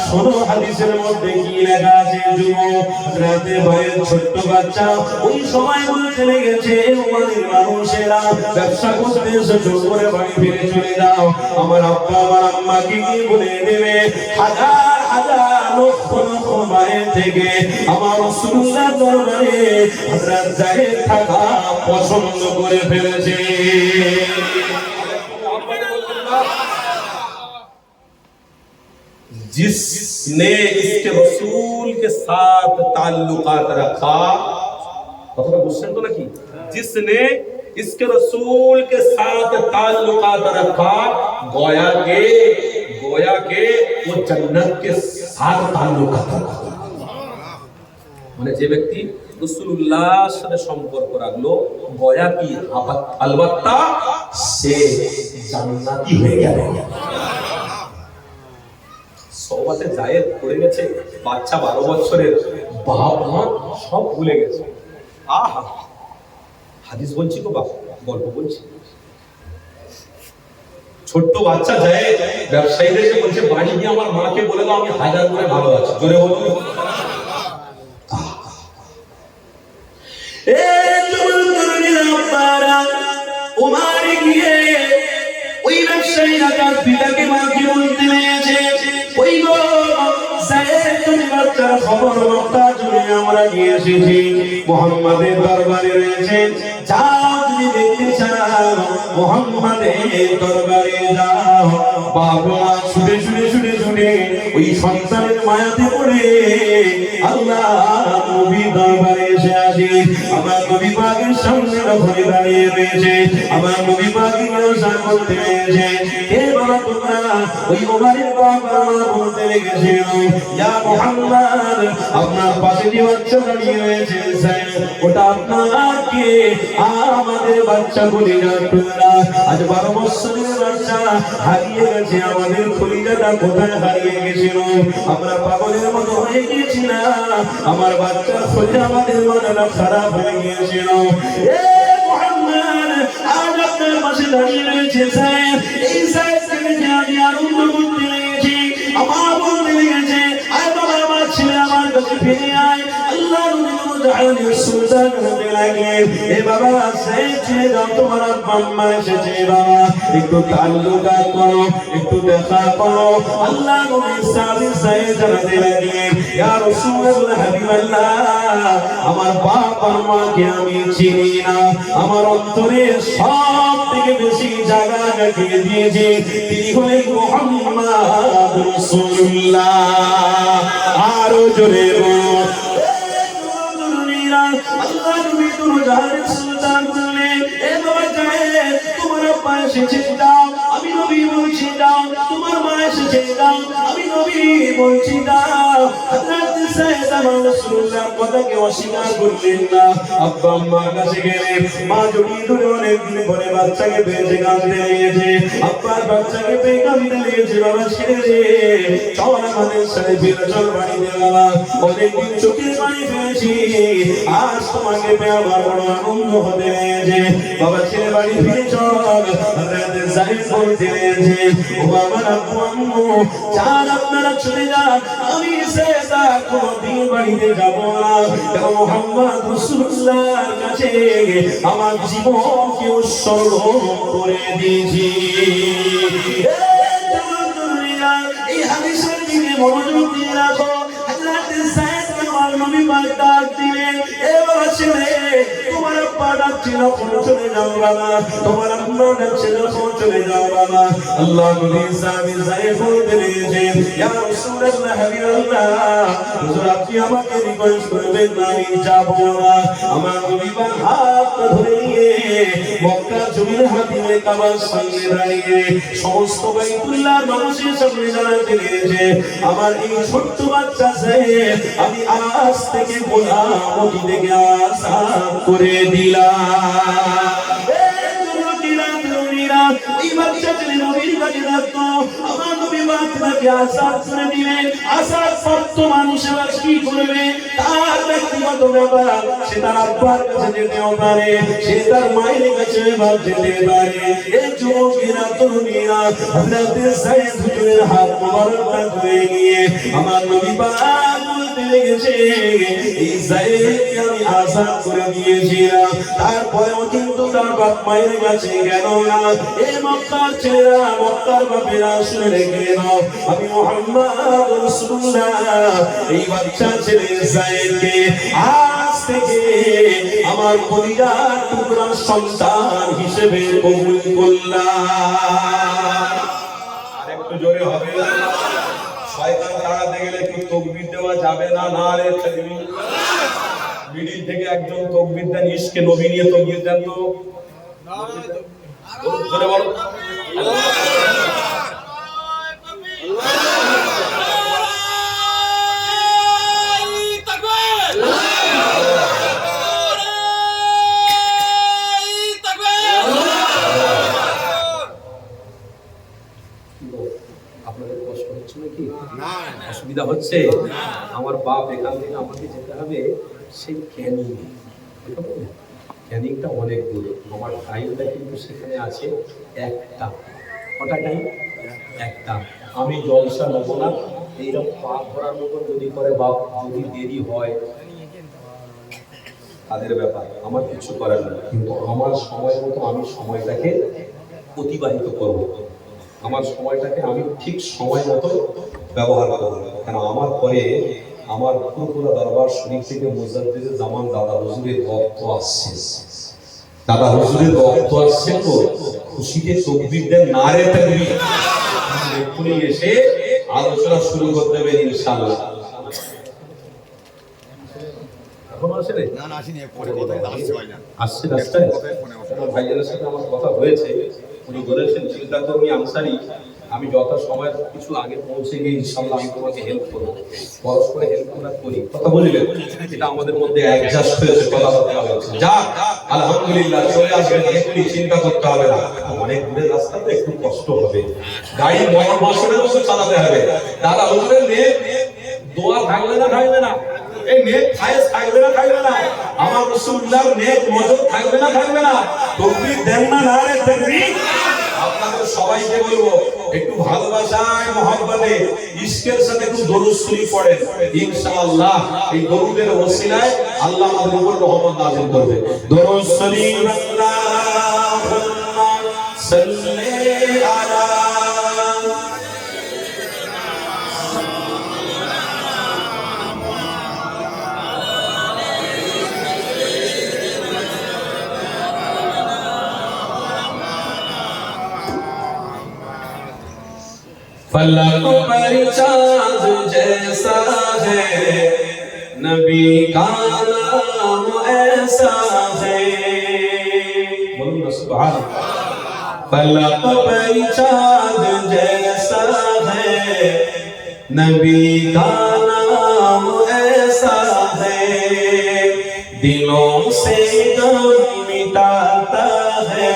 শোনো হাদিসের মধ্যে কি লেখা আছে? যুবক রাতে ভয়ে ছোট্ট বাচ্চা ওই সময় বলতে লেগেছে, ওমানের মানুষেরা ব্যবসা করতে এসেছো, করে বাড়ি ফিরে চলে যাও। আমার আব্বা আমার আম্মাকে কি বলে দেবে? হাজার হাজার লক্ষ লক্ষ মায়ের থেকে আমার রাসূলুল্লাহ দরবারে হযরত যায়েদ থাকা পছন্দ করে ফেলেছে। जिसने इसके रसूल के साथ ताल्लुकात रखा, কথাটা বুঝছেন তো নাকি? जिसने इसके रसूल के साथ ताल्लुकात रखा, गोया के वो जन्नत के साथ ताल्लुकात रखा। মানে যে ব্যক্তি রাসূলুল্লাহর সাথে সম্পর্ক রাখলো, গোয়া কি আলবাত্তা সে জান্নাতি হয়ে গেল। সওবাতে যায়েদ পড়ে গেছে, বাচ্চা 12 বছরের, বাপ মা সব ভুলে গেছে। আহা, হাদিস বলছি তো বাপ, গল্প বলছি। ছোট্ট বাচ্চা যায় ব্যবসায়ীদেরকে বলছে, বাড়ি গিয়ে আমার মাকে বলে দাও আমি হাজার করে ভালো আছি। জোরে বলুন। ওমারে গিয়ে ওই ব্যবসায়ীরা তার পিতাকে মাকে বলতে লেগেছে, ওই গো যায়েদ, তুমি বাচ্চার খবর মক্কা জুড়ে আমরা নিয়ে এসেছি, মুহাম্মাদের দরবারে রয়েছে, যাও তুমি দেখতে চাও মুহাম্মাদের দরবারে যাও। বাবা ছুটে ছুটে ছুটে ছুটে ওই সন্তানের মায়াতে পড়ে আল্লাহ নবী দরবারে এসে আসে। আমার নবী পাকের সামনে ঘরে দাঁড়িয়ে রয়েছে, আমার নবী পাকে নমস্কার করতে রয়েছে। হে বাবা তোমরা? ওই ওমারের বাবা বলতে লেগেছে, ইয়া মুহাম্মদ, আপনার পাশে যে বাচ্চা দাঁড়িয়ে রয়েছে ওটা আপনার কে? আমাদের বাচ্চা বলে না তোমরা, আজ 12 বছরের বাচ্চা হারিয়ে গেছে, আমাদের খলিজাটা কোথায় হারিয়ে গেছিল? আমরা পাগলের মতো হয়ে গিয়েছিলাম, আমার বাচ্চার খলিজা আমাদের মনটা খারাপ হয়ে গিয়েছিল। এ মুহাম্মদ, আজ আপনার পাশে দাঁড়িয়ে রয়েছে সাহেব, এই সাহেবকে দেখে আমি আনন্দ করতে লেগেছি। আমার বলতে লেগেছে, আয় বাবা, আমার ছেলে আমার কাছে হাবিবানের সুলতান হতে লাগলেন। এ বাবা এসেছে, যাও তোমার আব্বা আম্মা এসেছে বাবা, একটু তাল্লুকাত করো, একটু দেখা করো। আল্লাহ নবী সাহাবী সাহেব জানাতে লাগলেন, ইয়া রাসূলুল্লাহ হাবিবাল্লাহ, আমার বাপ আর মাকে আমি চিনি না, আমার অন্তরে সব থেকে বেশি জায়গা রেখে দিয়েছে তিনি হলেন মুহাম্মদ রাসূলুল্লাহ। আরো জোরে বল। আল্লাহ নবী দুরজাহানের সুলতান বললেন, এ বাবা জায়েদ, তোমার আব্বা এসেছে, যাও, আমি নবী বলছি যাও, তোমার মা এসেছে, যাও, আমি নবী বলছি যাও। হযরত সাইয়েদ আমার রাসূলুল্লাহর কথাকে অস্বীকার করলেন না। আব্বা আম্মার কাছে গেলেন, মা জড়িয়ে ধরে অনেকদিন পরে বাচ্চাকে পেয়েছে, কাঁদতে লেগেছে, আব্বার বাচ্চাকে পেয়ে কাঁদতে লেগেছে। বাবা ছেড়ে দে, চল আমাদের সাথে ফিরে চল বাড়িতে বাবা, অনেকদিন চোখের পানি ফেলেছি, আজ তোমাকে পেয়ে আমার বড় আনন্দ হতে লেগেছে। বাবা ছেলে বাড়ি ফিরে চল। হযরত সাইয়েদ বলতে লেগেছে, ও আমার আব্বু আম্মু, চান আপনারা চলে যান, আমি সাইয়েদ আর কোনোদিন বাড়িতে যাব না। কারণ মুহাম্মদ রাসূলুল্লাহর কাছে আমার জীবনকে উৎসর্গ করে দিয়েছি। এই হাদিসের দিকে মনোযোগ দিয়ে রাখো। হযরত সাইয়েদ আমার নবী পাক ডাক দিলেন, এ বাবা ছেলে, তোমার আব্বা ডাকছে যখন চলে যাও বাবা, তোমার আম্মা ডাকছে যখন চলে যাও বাবা। আল্লাহ নবী সাহাবী সাহেব বলতে লেগেছেন, ইয়া রাসূলুল্লাহ হাবিবাল্লাহ, হুজুর আপনি আমাকে রিকোয়েস্ট করবেন না, আমি যাব না। আমার নবী পাক হাত ধরে নিয়ে মক্কা জমির হাতিমে কাবার সামনে দাঁড়িয়ে সমস্ত বাইতুল্লাহর মানুষের সামনে জানাতে লেগেছে, আমার এই ছোট্ট বাচ্চা সাহেব আমি আজ থেকে গোলামতি থেকে আজাদ করে দিলাম। এই বাচ্চা ছেলে নবীর কাছে থাকতো, আমার নবী বাচ্চাকে আজাদ করে দিলেন। আজাদ প্রাপ্ত মানুষ এবার কি করবে, তার ব্যক্তিগত ব্যাপার, সে তার আব্বার কাছে যেতেও পারে, সে তার মায়ের কাছে যেতে পারে। এই যুবকেরা তরুণীরা হযরত সাইয়েদ হুজুরের হাত মোবারকটা ধরে নিয়ে আমার নবী পাক বলতে লেগেছে, এই সাইয়েদকে আমি আজাদ করে দিয়েছিলাম, তারপরেও কিন্তু তার বাপ মায়ের কাছে গেল না। এই মক্কার ছেলেরা, মক্কার বাপেরা শুনে রেখে নাও, আমি মুহাম্মদ রাসূলুল্লাহ এই বাচ্চা ছেলে সাইয়েদকে আজ থেকে আমার কলিজার টুকরা সন্তান হিসেবে কবুল করলাম। আরেকটু জোরে হবে। শয়তান তাড়াতে গেলে একটু তাকবীর দেওয়া যাবে না? না রে তাকবীর। মিডিল থেকে একজন তাকবীর দেন, ইশকে নবী নিয়ে তাকবীর দেন তো। জোরে বলো। আপনাদের কষ্ট হচ্ছে নাকি? অসুবিধা হচ্ছে? আমার বাপ এখান থেকে আমাকে যেতে হবে সেই ক্যানিংটা অনেক দূর, আমার টাইমটা কিন্তু সেখানে আছে একটা। কটা টাইম? একটা। আমি জলসা নেবো না, এইরকম পা ধরার মতন যদি করে বাপ, যদি দেরি হয় তাদের ব্যাপার, আমার কিছু করার নেই, কিন্তু আমার সময় মতো আমি সময়টাকে অতিবাহিত করব, আমার সময়টাকে আমি ঠিক সময় মতো ব্যবহার করব। কেন আমার পরে আমার পুরোপুরা দরবার শরীফ থেকে মুজাদ্দিদে জামান দাদা হুজুরের বক্ত আসছে, দাদা হুজুরের বক্ত আসছে, তো খুশিতে তাকবীর দেন, নারে তাকবীর, এক্ষুনি এসে আলোচনা শুরু করতে হবে ইনশাআল্লাহ। এখন আসে রে? না না আসেনি, পরে আসছে ভাই, আসছে রাস্তায়। ভাইয়ের সাথে আমার কথা হয়েছে, উনি বলেছেন চিন্তা করনি আনসারি, আমি যত সময় কিছু আগে পৌঁছে গিয়ে ইনশাআল্লাহ আমি তোমাকে হেল্প করবো, পরস্পরে হেল্প করি। কথা বলিলেন, এটা আমাদের মধ্যে অ্যাডজাস্ট হয়েছে, কথা বলতে হবে। যা আলহামদুলিল্লাহ চলে আসবেন, এখনই চিন্তা করতে হবে না। অনেক দূরের রাস্তা তো একটু কষ্ট হবে, গাড়ি বড় বছরের মতো চালাতে হবে। দাদা হুজুরের নেক দোয়া থাকবে না, থাকবে না? এই নেক খায়েস থাকবে না, থাকবে না? আমার রাসূলুল্লাহর নেক নজর থাকবে না, থাকবে না? তাকবীর দেন না, নারে তাকবীর। আপনাদের সবাইকে বলবো একটু ভালোবাসায় মহব্বতে ইশকের সাথে একটু দরুদ শরীফ পড়েন, ইনশাআল্লাহ এই দরুদের ওসিলায় আল্লাহ আমাদের উপর রহমত নাযিল করবে। দরুদ শরীফ আল্লাহুম্মা সাল্লি আলা फलक पर चाँद जैसा है, नबी का नाम ऐसा है। बोलो सुभान अल्लाह। फलक पर चाँद जैसा है, नबी का नाम ऐसा है। दिलों से गम मिटाता है,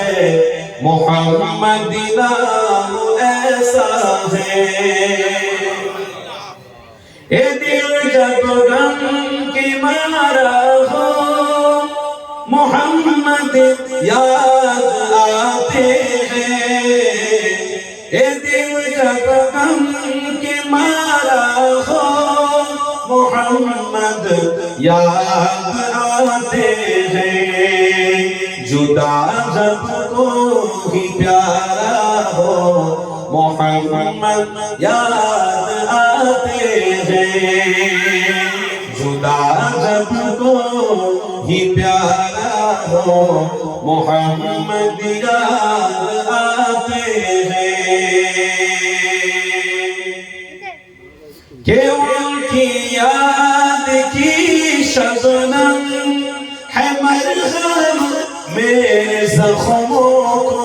मोहम्मद नाम ऐसा है। ए दिल जब गम की मारा हो, मोहम्मद याद आते हैं। ए दिल जब गम की मारा हो, मोहम्मद याद आते हैं। जुदा जब कोई प्यारा हो, मोहम्मद याद आते हैं। जुदा जब कोई प्यारा हो, मोहम्मद याद आते हैं। कि उनकी याद की शबनम है मरहम मेरे जख्मों को,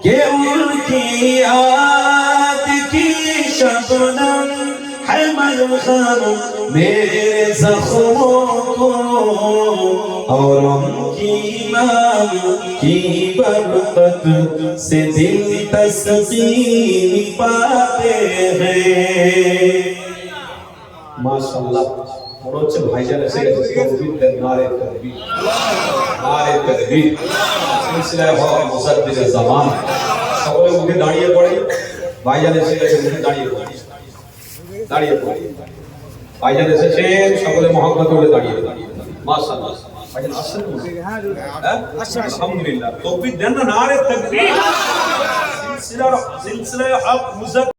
कि उनकी याद की शबनम है मरहम मेरे जख्मों को। और उनकी इमाम की बरकत से दिल तस्कीन पाते हैं। মাশাআল্লাহ, মনে হচ্ছে ভাইজান এসে গেছে। তকবীর, নারে তাকবীর, নারে তাকবীর। সিলসিলায়ে হক মুসাদ্দিদে জামান। সকলে উঠে দাঁড়িয়ে পড়ে। ভাইজান এসে গেছে, উঠে দাঁড়িয়ে পড়ে, দাঁড়িয়ে পড়ে। ভাইজান এসেছেন, সকলে মহব্বতে উঠে দাঁড়িয়ে দাঁড়িয়ে। মাশাআল্লাহ, ভাইজান আসেন। হ্যাঁ, আলহামদুলিল্লাহ। তকবীর দেন না, নারে তাকবীর। সিলসিলায়ে হক মুসাদ্দিদ